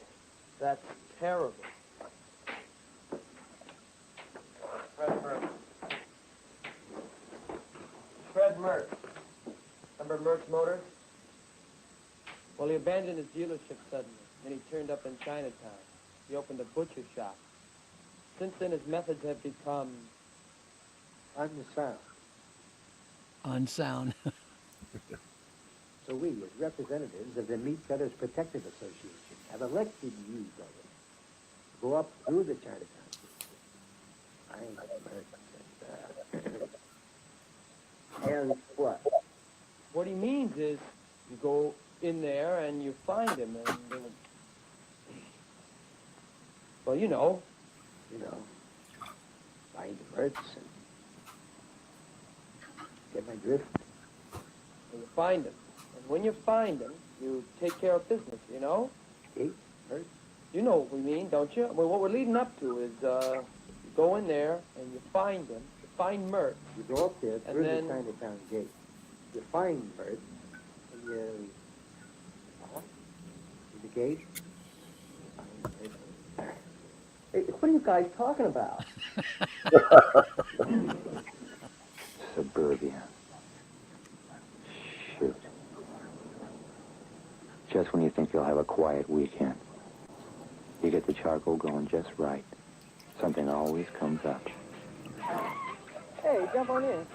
That's terrible.
Fred Mertz. Remember Mertz Motors? Well, he abandoned his dealership suddenly, and he turned up in Chinatown. He opened a butcher shop. Since then, his methods have become
Unsound.
Unsound.
So we, as representatives of the Meat Cutters Protective Association, have elected you, brother, to go up through the Chinatown system. I'm and what?
What he means is you go in there and you find him and well, you know,
Find the Mertz and get my drift.
you find him. And when you find him, you take care of business, you know?
Okay, Mertz.
You know what we mean, don't you? Well, what we're leading up to is you go in there and you find him. You find Mertz.
You go up there through
then-
the Chinatown gate. You find Mertz, and you... Through the gate.
Hey, what are you guys talking about?
Suburbia. Shoot. Just when you think you'll have a quiet weekend, you get the charcoal going just right. Something always comes up.
Hey, jump on in.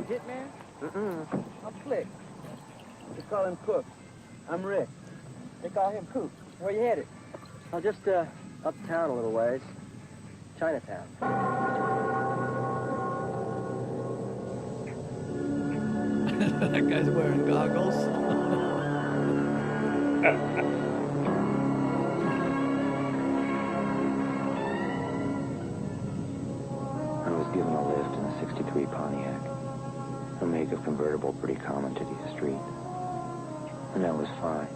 Hitman?
Mm-mm.
I'm Flick. They call him Cook. I'm Rick. They call him Cook. Where you headed?
Oh, just uptown a little ways. Chinatown.
That guy's wearing goggles.
I was given a lift in a '63 Pontiac. A makeup convertible, pretty common to the street. And that was fine.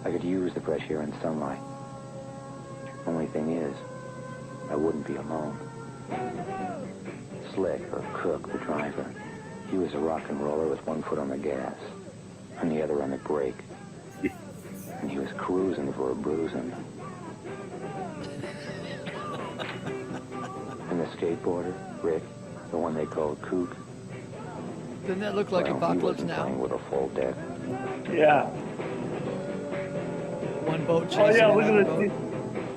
I could use the fresh air and sunlight. Only thing is, I wouldn't be alone. Slick, or Cook, the driver,
He was a rock and roller with one foot on the gas and the other on the brake. And he was cruising for a bruising. And the skateboarder, Rick, the one they called Kook.
Doesn't that look like
well,
Apocalypse
he wasn't
Now?
playing with a full deck.
Yeah.
One boat
Oh
chasing
yeah, look
another
at
boat.
this.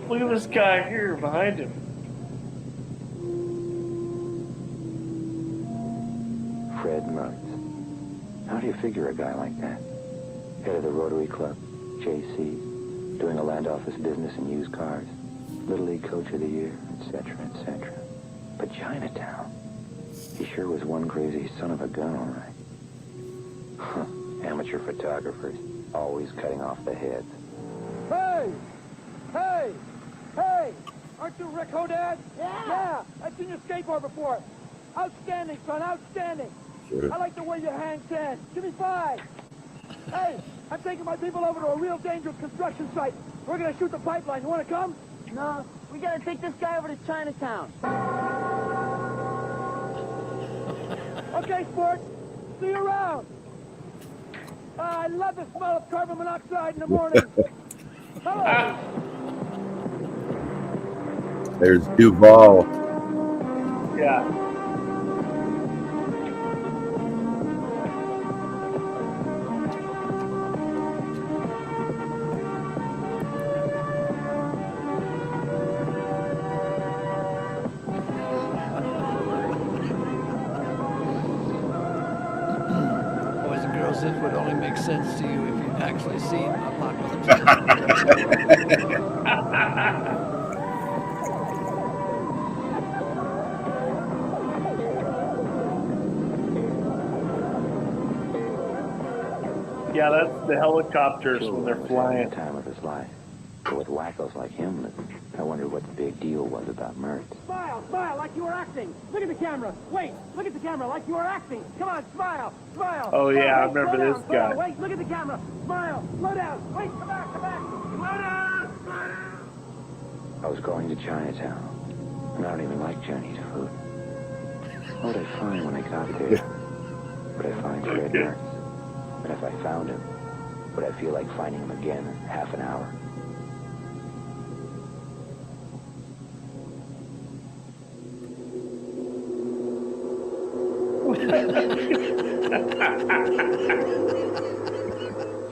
Look at this guy here behind him.
Fred Mertz. How do you figure a guy like that? Head of the Rotary Club, JC, doing a land office business in used cars, Little League Coach of the Year, etc., etc. But Chinatown, he sure was one crazy son of a gun, all right. Huh. Amateur photographers, always cutting off the heads.
Hey! Hey! Hey! Aren't you Rick Hodad? Yeah! I've seen you skateboard before. Outstanding, son, outstanding.
Sure.
I like the way you hang 10. Give me 5. Hey, I'm taking my people over to a real dangerous construction site. We're gonna shoot the pipeline. You wanna come?
No, we gotta take this guy over to Chinatown.
Okay, sport. See you around. I love the smell of carbon monoxide in the morning. Hello.
There's Duval.
Yeah.
Boys and girls, this would only make sense to you if you've actually seen Apocalypse Now.
Yeah, that's the helicopters
Sure,
when they're
was having
flying.
the time of his life. But with wackos like him, I wondered what the big deal was about Mertz.
Smile, smile, like you were acting. Look at the camera. Wait, look at the camera, like you were acting. Come on, smile, smile.
Oh, yeah, I
Wait,
remember
slow
this
down, slow down.
guy.
Wait, look at the camera. Smile, slow down. Wait, come back, come back. Slow down, slow down.
I was going to Chinatown, and I don't even like Chinese food. What would I find when I got there? Would I find Fred Mertz? And if I found him, would I feel like finding him again in half an hour?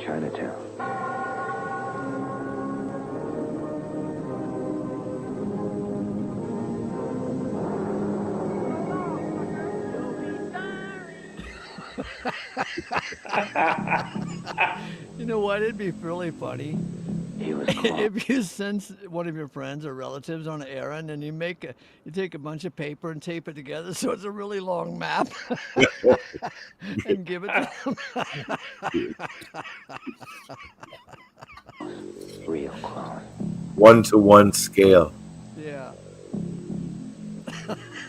Chinatown.
You know what? It'd be really funny
He was close.
if you send one of your friends or relatives on an errand and you take a bunch of paper and tape it together so it's a really long map and give it to them.
Real close.
1-to-1 scale.
Yeah.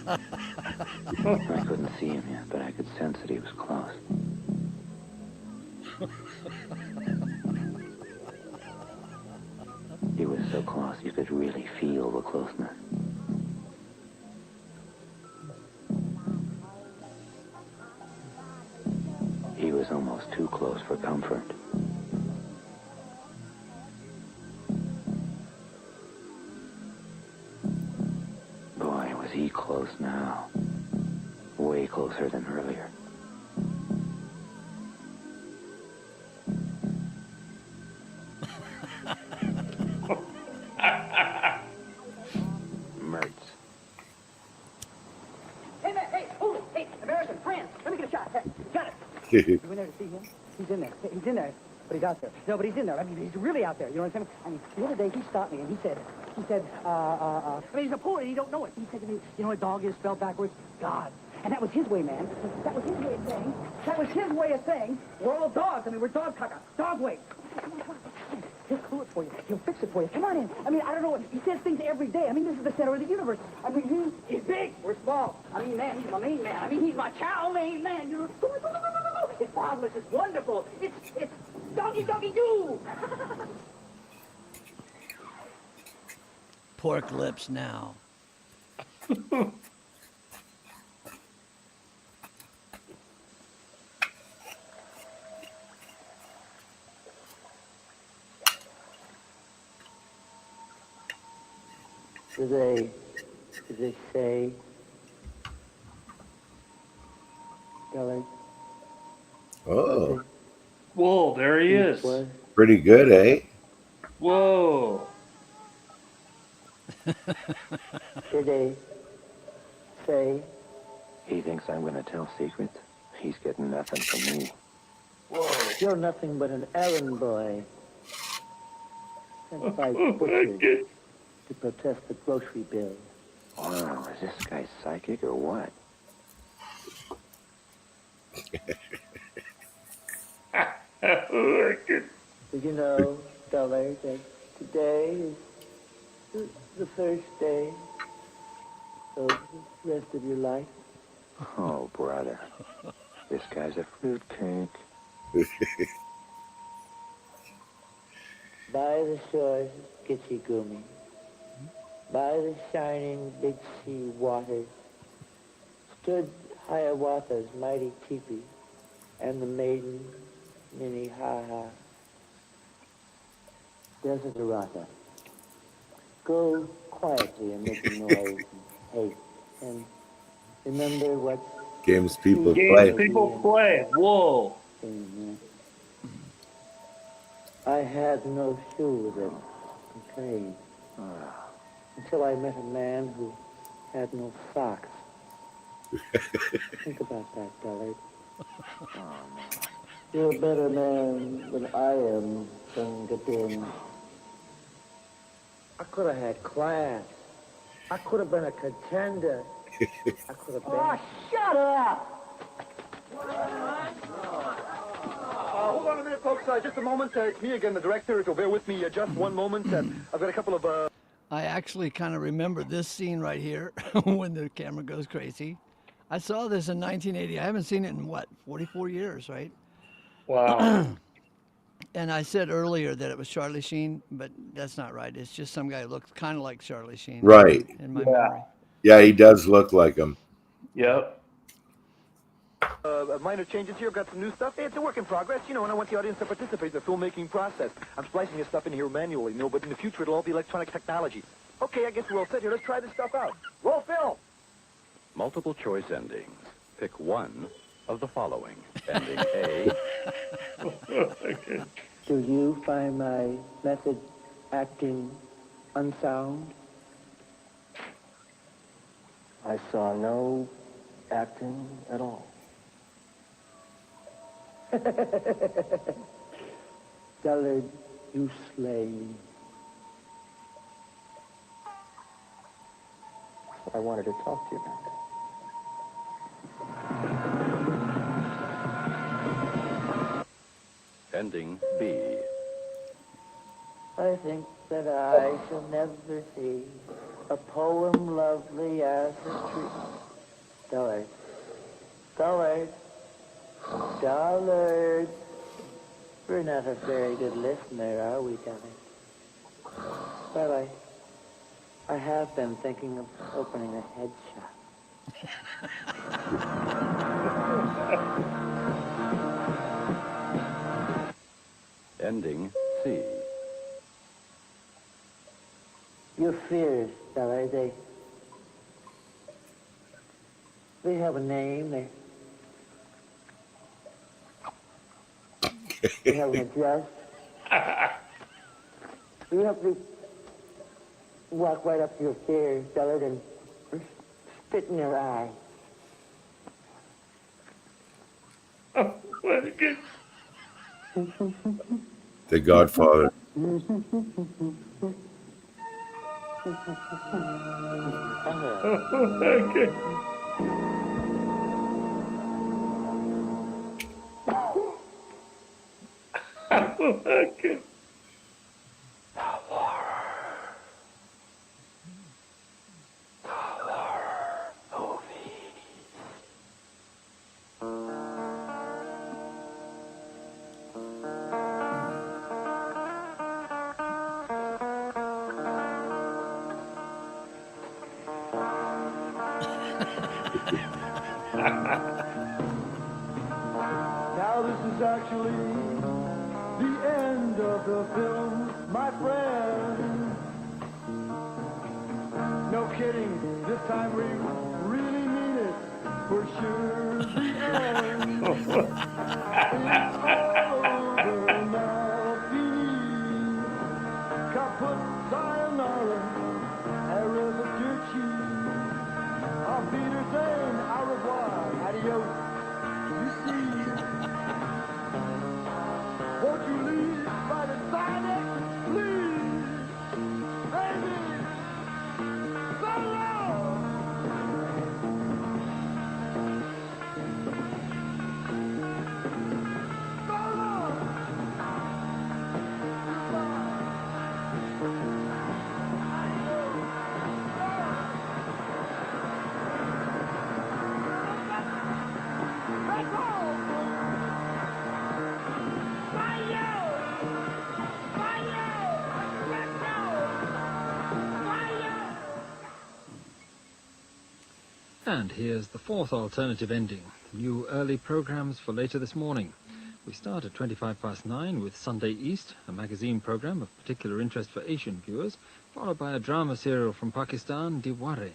I couldn't see him yet, but I could sense that he was close. He was so close you could really feel the closeness. He was almost too close for comfort. Boy, was he close now. Way closer than earlier. Mertz.
Hey, man, hey, hold it. Hey, American, France, let me get a shot. Hey, got it. You went there to see him? He's in there. He's in there. But he's out there. No, but he's in there. I mean, he's really out there. You know what I'm saying? I mean, the other day he stopped me and he said, I mean, he's a poet and he don't know it. He said to me, you know what dog is spelled backwards? God. And that was his way, man. That was his way of saying, we're all dogs. I mean, we're dog caca. Dog weight. Come on. He'll cool it for you. He'll fix it for you. Come on in. I mean, I don't know what, he says things every day. I mean, this is the center of the universe. I mean, he's big. We're small. I mean, man, he's my main man. I mean, he's my chow main man. You know, it's marvelous. It's wonderful. It's doggy doo.
Pork lips now.
Do they say, Dillard,
Oh,
Whoa, there he is.
what?
pretty good, eh?
Whoa.
Did they say,
He thinks I'm going to tell secrets? He's getting nothing from me.
you're nothing but an errand boy sent by butchers to protest the grocery bill?
Wow, is this guy psychic or what?
Did you know, Dillard, that today is the first day of the rest of your life?
Oh, brother. This guy's a fruitcake.
By the shores of Gitchigumi, by the shining big sea waters, stood Hiawatha's mighty teepee and the maiden Minnehaha. Desiderata, go quietly and make a noise and haste, and remember what
Games people
Games
play.
people play. Whoa.
I had no shoes and trade until I met a man who had no socks. Think about that, Dillard. You're a better man than I am, Gungadin. I could have had class. I could have been a contender. I could have been... Oh, shut up!
Hold on a minute, folks. Just a moment. It's me again, the director. If you'll bear with me just one moment. I've got a couple of...
I actually kind of remember this scene right here when the camera goes crazy. I saw this in 1980. I haven't seen it in, 44 years, right?
Wow.
And I said earlier that it was Charlie Sheen, but that's not right. It's just some guy who looks kind of like Charlie Sheen.
Right.
In my memory.
Yeah, he does look like him.
Yep.
minor changes here. I've got some new stuff. Hey, it's a work in progress, and I want the audience to participate in the filmmaking process. I'm splicing this stuff in here manually, but in the future it'll all be electronic technology. Okay, I guess we're all set here. Let's try this stuff out. Roll film!
Multiple choice endings. Pick one of the following. Ending A.
Do you find my method acting unsound? I saw no acting at all. Dillard, you slay me. I wanted to talk to you about that.
Ending B.
I think that I shall never see a poem lovely as a tree. Dillard. Dillard. Dillard. We're not a very good listener, are we, Dillard? Well, I have been thinking of opening a head shop.
Ending C.
Your fears, Dillard, they have a name, they have an address. You have to walk right up to your fears, Dillard, and spit in their eye.
The Godfather.
Okay. Okay.
Now this is actually the end of the film, my friend. No kidding. This time we really mean it. For sure. The end. It's over now. Fini. Kaput. Sayonara. Arrivederci. Auf Wiedersehen. Au revoir. Adios. You see. Won't you leave by the Titanic? Please. Baby. So long. So long. Let's go.
And here's the fourth alternative ending, the new early programs for later this morning. We start at 9:25 with Sunday East, a magazine program of particular interest for Asian viewers, followed by a drama serial from Pakistan, Diware.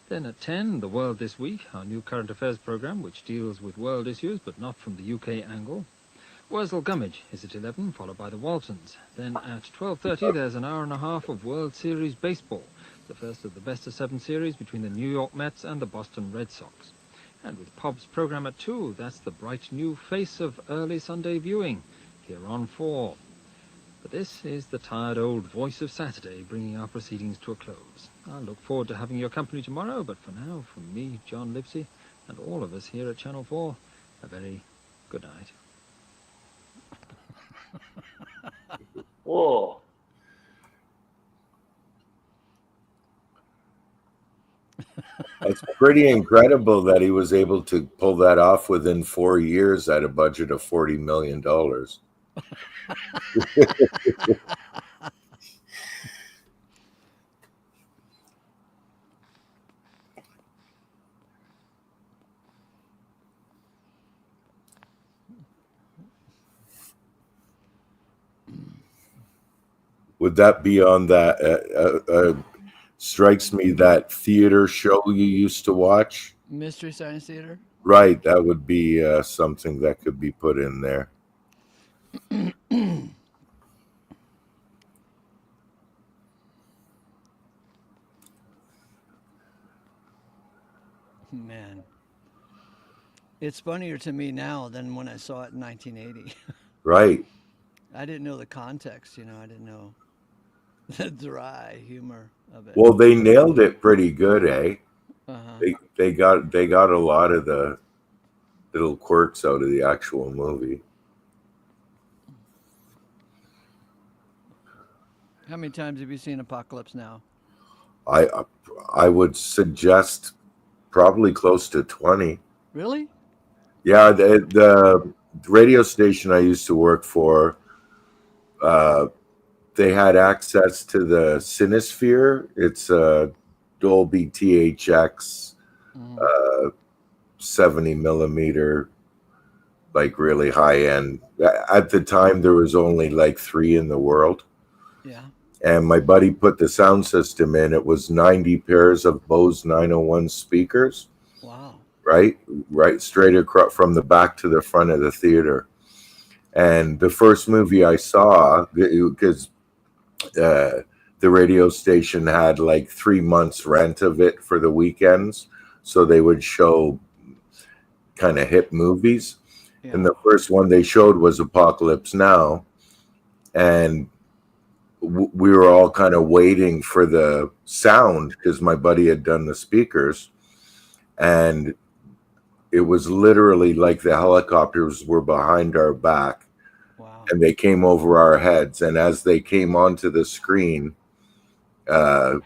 Then at 10, The World This Week, our new current affairs program, which deals with world issues but not from the UK angle. Wurzel Gummidge is at 11, followed by The Waltons. Then at 12:30, there's an hour and a half of World Series baseball, the first of the best-of-7 series between the New York Mets and the Boston Red Sox. And with Pop's program at 2, that's the bright new face of early Sunday viewing, here on 4. But this is the tired old voice of Saturday bringing our proceedings to a close. I look forward to having your company tomorrow, but for now, from me, John Lipsey, and all of us here at Channel 4, a very good night.
Whoa.
It's pretty incredible that he was able to pull that off within 4 years at a budget of $40 million. Would that be on that? Strikes me that theater show you used to watch.
Mystery Science Theater?
Right, that would be something that could be put in there.
Man. It's funnier to me now than when I saw it in 1980.
Right.
I didn't know the context, I didn't know the dry humor of it.
Well, they nailed it pretty good, eh?
Uh-huh.
They got a lot of the little quirks out of the actual movie.
How many times have you seen Apocalypse Now?
I would suggest probably close to 20.
Really?
Yeah, the radio station I used to work for, they had access to the Cinesphere. It's a Dolby THX 70 millimeter, like really high end. At the time, there was only like 3 in the world.
Yeah.
And my buddy put the sound system in. It was 90 pairs of Bose 901 speakers.
Wow.
Right straight across from the back to the front of the theater. And the first movie I saw, because the radio station had like 3 months rent of it for the weekends, so they would show kind of hit movies. Yeah. And the first one they showed was Apocalypse Now, and we were all kind of waiting for the sound because my buddy had done the speakers, and it was literally like the helicopters were behind our back. Wow. And they came over our heads. And as they came onto the screen, it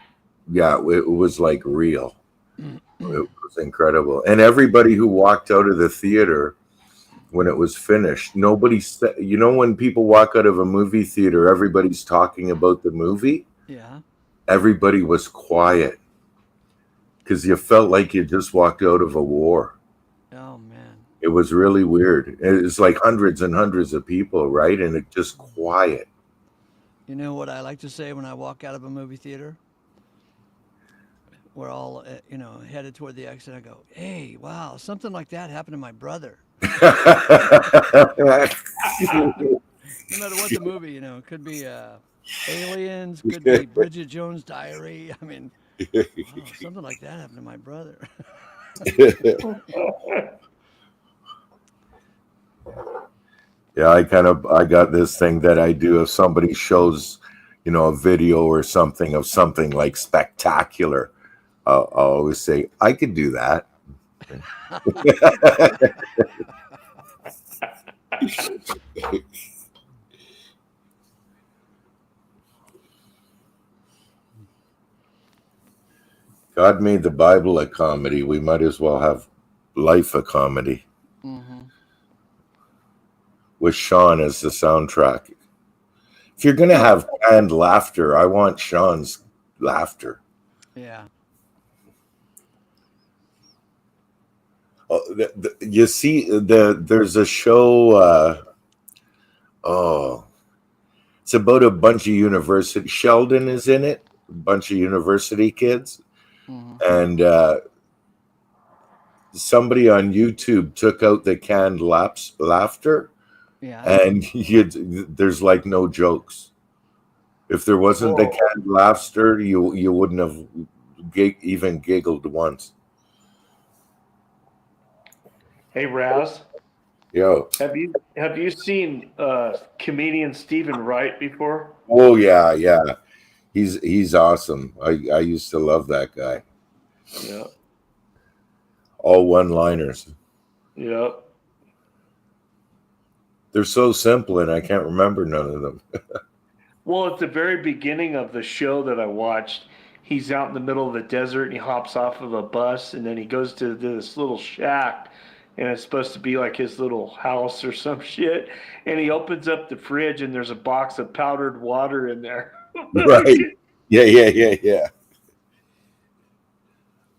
was like real. It was incredible. And everybody who walked out of the theater when it was finished, nobody said, when people walk out of a movie theater, everybody's talking about the movie.
Yeah.
Everybody was quiet because you felt like you just walked out of a war.
Oh, man.
It was really weird. It was like hundreds and hundreds of people, right? And it just quiet.
You know what I like to say when I walk out of a movie theater? we're all, headed toward the exit. I go, hey, wow, something like that happened to my brother. No matter what the movie, it could be Aliens, could be Bridget Jones' Diary. I mean, wow, something like that happened to my brother.
Yeah, I got this thing that I do if somebody shows, a video or something of something like spectacular. I'll always say I could do that. God made the Bible a comedy. We might as well have life a comedy
Mm-hmm.
with Sean as the soundtrack. If you're gonna have canned laughter, I want Sean's laughter.
Yeah.
Oh, you see, there's a show. Oh, it's about a bunch of university. Sheldon is in it. A bunch of university kids,
Mm-hmm.
and somebody on YouTube took out the canned laughter,
Yeah.
and there's like no jokes. If there wasn't the canned laughter, you wouldn't have even giggled once.
Hey, Raz,
Yo,
have you seen comedian Stephen Wright before?
oh yeah, he's awesome. I used to love that guy.
Yeah.
All one-liners.
Yeah.
They're so simple, and I can't remember none of them.
Well, at the very beginning of the show that I watched, he's out in the middle of the desert and he hops off of a bus and then he goes to this little shack and it's supposed to be like his little house or some shit. And he opens up the fridge and there's a box of powdered water in there.
Right? Yeah.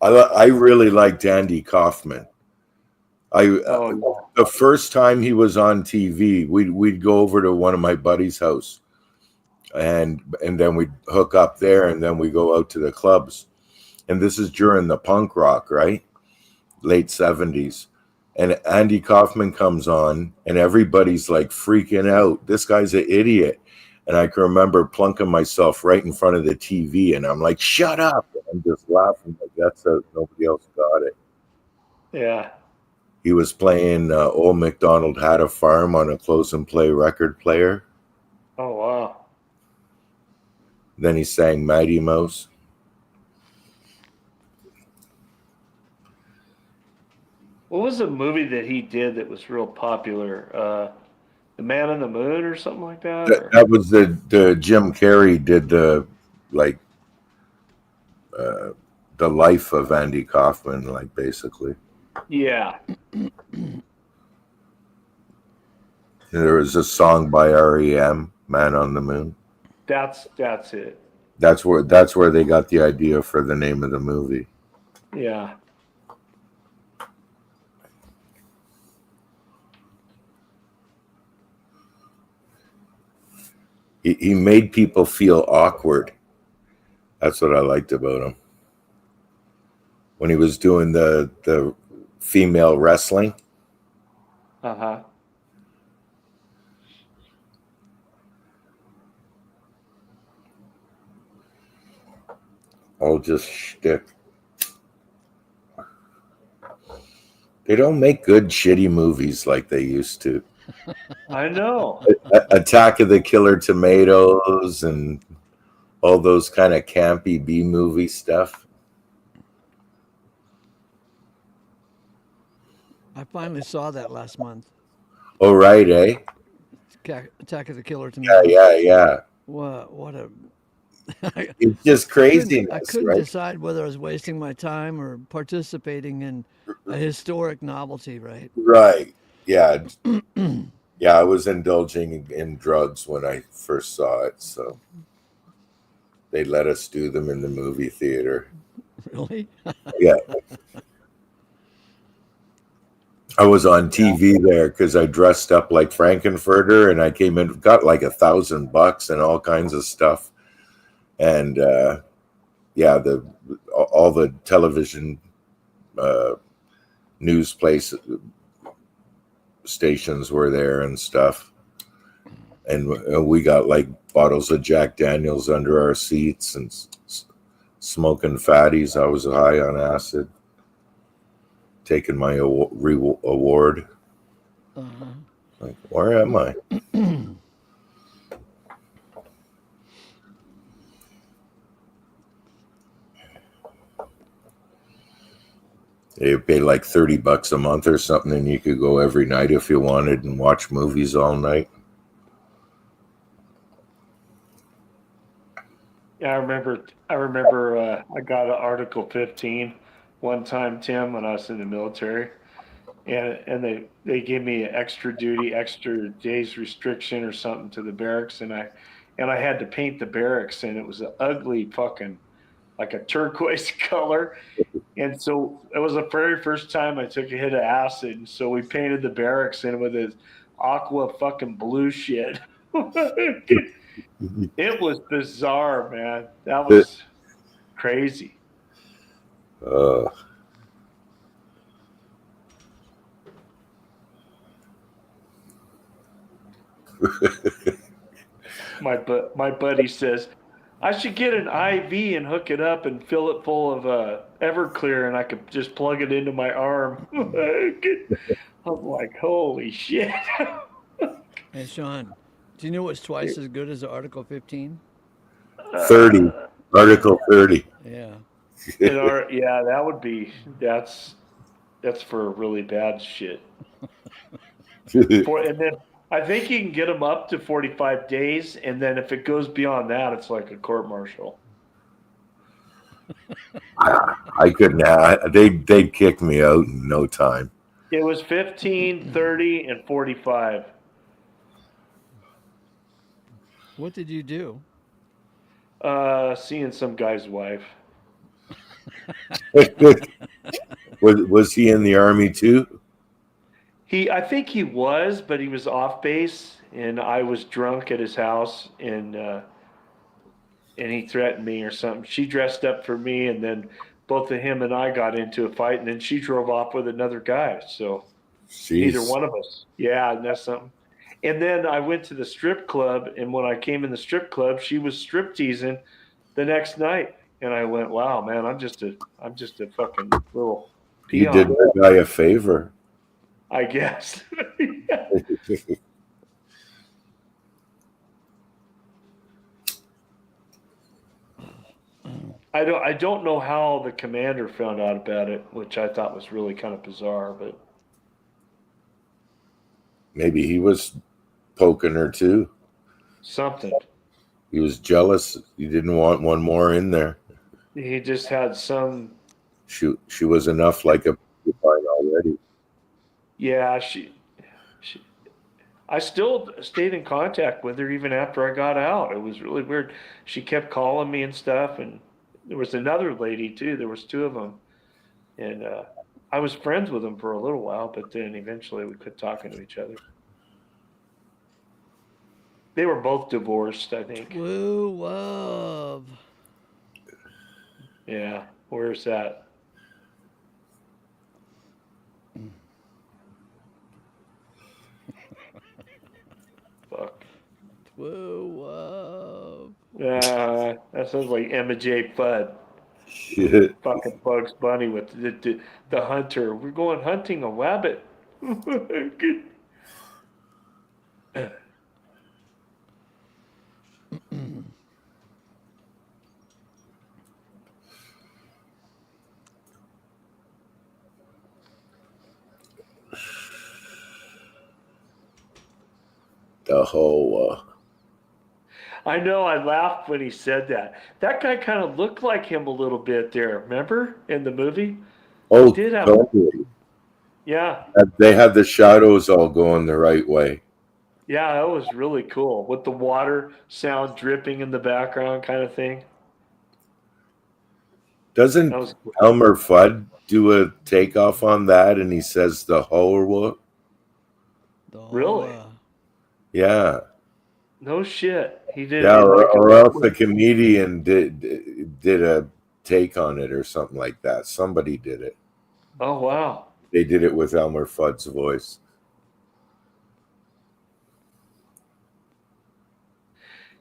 I really liked Andy Kaufman. The first time he was on TV, we'd go over to one of my buddy's house, and then we'd hook up there, and then we go out to the clubs. And this is during the punk rock, right? Late 70s. And Andy Kaufman comes on, and everybody's like freaking out. This guy's an idiot. And I can remember plunking myself right in front of the TV, and I'm like, shut up. And I'm just laughing like that's how nobody else got it.
Yeah.
He was playing Old MacDonald Had a Farm on a close and play record player.
Oh, wow.
Then he sang Mighty Mouse.
What was the movie that he did that was real popular? The Man on the Moon or something like that?
That was the Jim Carrey did the life of Andy Kaufman, like basically.
Yeah.
There was a song by REM, Man on the Moon.
That's it.
That's where they got the idea for the name of the movie.
Yeah.
He made people feel awkward. That's what I liked about him. When he was doing the female wrestling.
Uh-huh.
All just shtick. They don't make good shitty movies like they used to.
I know.
Attack of the Killer Tomatoes and all those kind of campy B movie stuff.
I finally saw that last month.
Oh, right, eh?
Attack of the Killer Tomatoes.
Yeah.
What a...
It's just craziness,
I couldn't
right?
decide whether I was wasting my time or participating in a historic novelty, right?
Right. Yeah. Yeah, I was indulging in drugs when I first saw it, so they let us do them in the movie theater.
Really?
Yeah. I was on TV there because I dressed up like Frankenfurter, and I came in, got like $1,000 and all kinds of stuff. And yeah, all the television news stations were there and stuff, and we got like bottles of Jack Daniels under our seats and smoking fatties. I was high on acid, taking my award. Like, where am I? They pay like $30 a month or something, and you could go every night if you wanted and watch movies all night.
Yeah, I remember I got an Article 15 one time, Tim, when I was in the military. And they gave me an extra days restriction or something to the barracks, and I had to paint the barracks, and it was an ugly fucking like a turquoise color. And so it was the very first time I took a hit of acid, and so we painted the barracks in with this aqua fucking blue shit. It was bizarre, man. That was crazy.
Uh,
My buddy says I should get an IV and hook it up and fill it full of Everclear, and I could just plug it into my arm. I'm like, holy shit.
Hey, Sean, do you know what's twice as good as Article 15?
30, Article 30.
Yeah.
Yeah, that would be that's for really bad shit. And then I think you can get them up to 45 days, and then if it goes beyond that, it's like a court martial.
I couldn't. They'd kick me out in no time.
It was 15, 30, and 45.
What did you do?
Seeing some guy's wife.
Was he in the army too?
I think he was, but he was off base, and I was drunk at his house, and he threatened me or something. She dressed up for me, and then both of him and I got into a fight, and then she drove off with another guy. So neither one of us. Yeah, and that's something. And then I went to the strip club, and when I came in the strip club, she was strip teasing the next night, and I went, "Wow, man, I'm just a fucking little peon."
You did that guy a favor.
I guess. I don't know how the commander found out about it, which I thought was really kind of bizarre, but
Maybe he was poking her too.
something.
He was jealous. He didn't want one more in there.
He just had some.
She was enough like a porcupine already.
Yeah, I still stayed in contact with her even after I got out. It was really weird. She kept calling me and stuff, and there was another lady too. There was two of them, and I was friends with them for a little while, but then eventually we quit talking to each other. They were both divorced, I think.
Woo love.
Yeah, where's that? Fuck.
Woo love.
That sounds like Emma J. Fudd. Fucking Bugs Bunny with the hunter. We're going hunting a rabbit.
The whole.
I know, I laughed when he said that. That guy kind of looked like him a little bit there, remember? In the movie?
Oh,
He did have,
totally.
yeah.
They had the shadows all going the right way.
Yeah, that was really cool. With the water sound dripping in the background kind of thing.
Doesn't
That was cool.
Elmer Fudd do a takeoff on that, and he says the whole what?
Really?
Yeah.
No shit. He did.
Yeah,
like
or else the comedian did a take on it or something like that. Somebody did it.
Oh, wow.
They did it with Elmer Fudd's voice.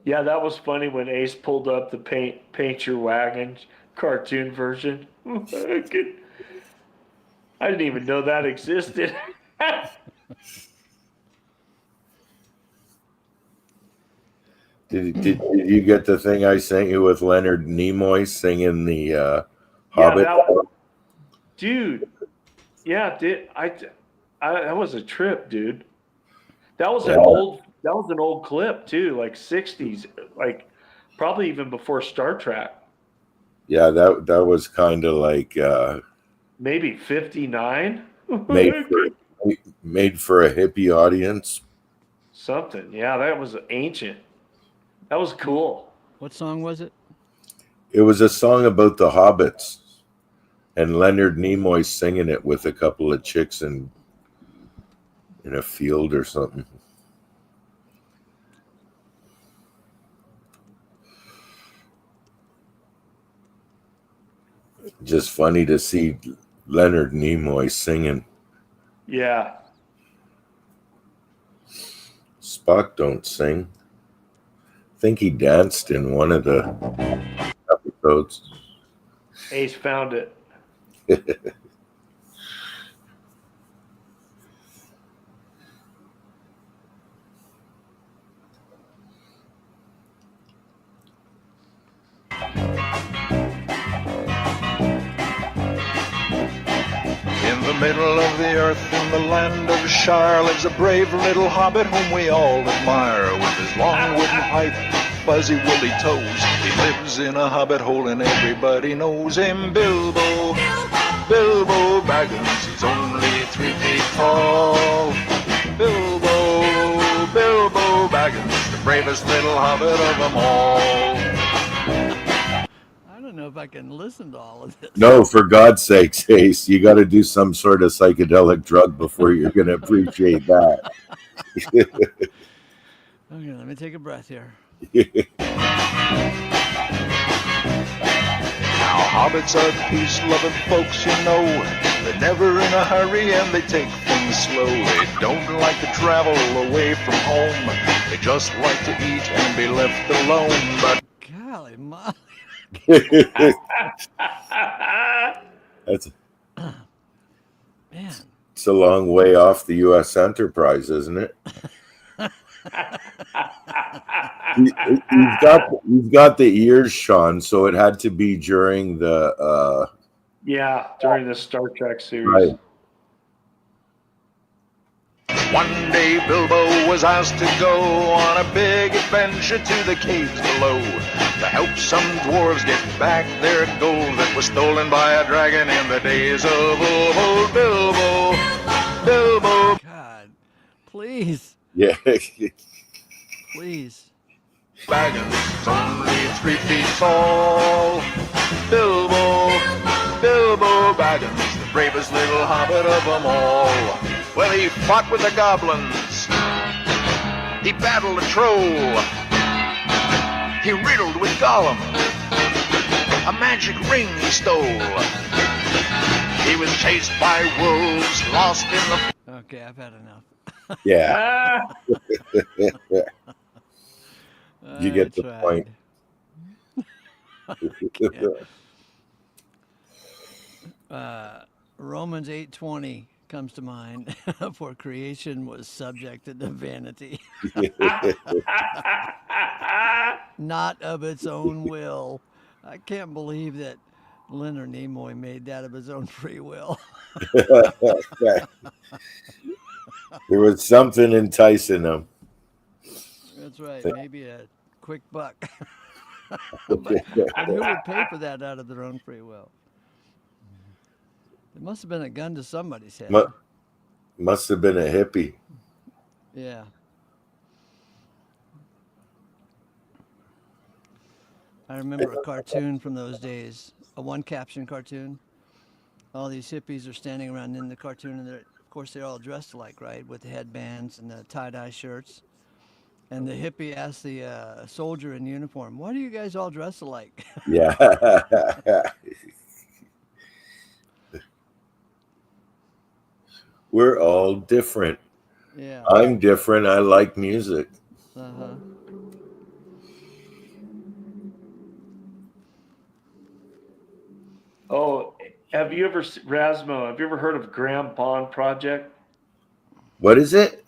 Yeah, that was funny when Ace pulled up the paint your wagon cartoon version. I didn't even know that existed.
Did you get the thing I sent you with Leonard Nimoy singing the
Yeah,
Hobbit?
dude. Yeah, that was a trip, dude. That was
Yeah.
an old clip too, like 60s, like probably even before Star Trek.
Yeah, that was kind of like
Maybe 59.
made for a hippie audience.
Something. Yeah, that was ancient. That was cool.
What song was it?
It was a song about the hobbits, and Leonard Nimoy singing it with a couple of chicks in a field or something. Just funny to see Leonard Nimoy singing.
Yeah.
Spock don't sing. I think he danced in one of the episodes.
Ace found it.
In the middle of the earth, in the land of Shire, lives a brave little hobbit whom we all admire. With his long wooden pipe, fuzzy woolly toes, he lives in a hobbit hole and everybody knows him. Bilbo, Bilbo Baggins, he's only 3 feet tall. Bilbo, Bilbo Baggins, the bravest little hobbit of them all.
I don't know if I can listen to all of this.
No, for God's sakes, Ace, you got to do some sort of psychedelic drug before you're going to appreciate that.
Okay, let me take a breath here.
Now, hobbits are peace-loving folks, you know. They're never in a hurry and they take things slow. They don't like to travel away from home. They just like to eat and be left alone. But
golly, Molly.
That's
man.
It's a long way off the U.S. Enterprise, isn't it? You've got the ears, Sean, so it had to be during the
during the Star Trek series.
Right.
one day Bilbo was asked to go on a big adventure to the caves below to help some dwarves get back their gold that was stolen by a dragon in the days of old. Bilbo, Bilbo.
God, please.
Yeah.
Please.
Baggins, only 3 feet tall. Bilbo, Bilbo Baggins, the bravest little hobbit of them all. Well, he fought with the goblins. He battled a troll. He riddled with Gollum. A magic ring he stole. He was chased by wolves, lost in the...
Okay, I've had enough.
Yeah. You get the point.
Romans 8:20 comes to mind. For creation was subjected to vanity, not of its own will. I can't believe that Leonard Nimoy made that of his own free will.
There was something enticing him.
That's right. Maybe a quick buck. but who would pay for that out of their own free will? It must have been a gun to somebody's head.
Must have been a hippie.
Yeah. I remember a cartoon from those days, a one-caption cartoon. All these hippies are standing around in the cartoon, and of course they're all dressed alike, right, with the headbands and the tie-dye shirts. And the hippie asked the soldier in uniform, "Why do you guys all dress alike?"
Yeah. We're all different.
Yeah.
I'm different. I like music.
Uh-huh.
Oh, have you ever, Rasmo, have you ever heard of Graham Bond Project?
What is it?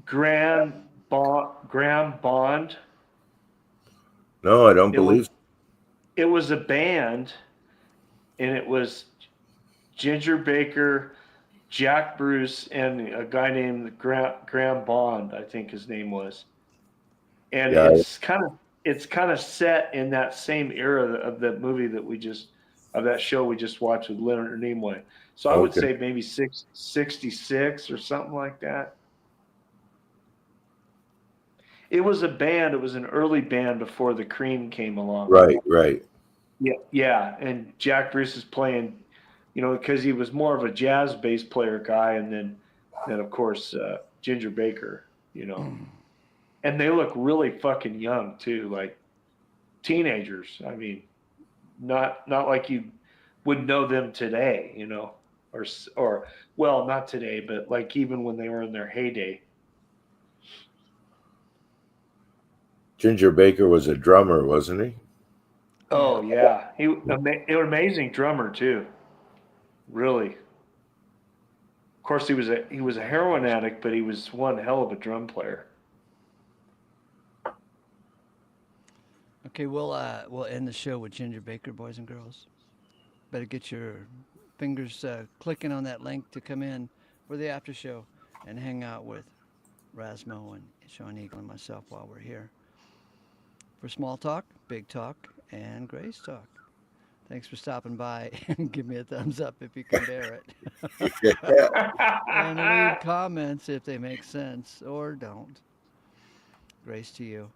Graham Bond.
No, I don't
It was
believe.
it was a band, and it was Ginger Baker, Jack Bruce, and a guy named Graham Bond, I think his name was. And
Yeah.
it's kind of set in that same era of the movie of that show we just watched with Leonard Nimoy. So I would
Okay.
say maybe 66 or something like that. It was a band. It was an early band before the Cream came along.
Right. Right.
Yeah, yeah. And Jack Bruce is playing, because he was more of a jazz bass player guy, and then of course Ginger Baker, and they look really fucking young too, like teenagers. I mean, not like you would know them today, or well, not today, but like even when they were in their heyday.
Ginger Baker was a drummer, wasn't he?
Oh
Yeah.
yeah, an amazing drummer too. Really. Of course, he was a heroin addict, but he was one hell of a drum player.
Okay, we'll end the show with Ginger Baker, boys and girls. Better get your fingers clicking on that link to come in for the after show and hang out with Rasmo and Sean Eagle and myself while we're here for small talk, big talk, and Grace talk. Thanks for stopping by and give me a thumbs up if you can bear it. And leave comments if they make sense or don't. Grace to you.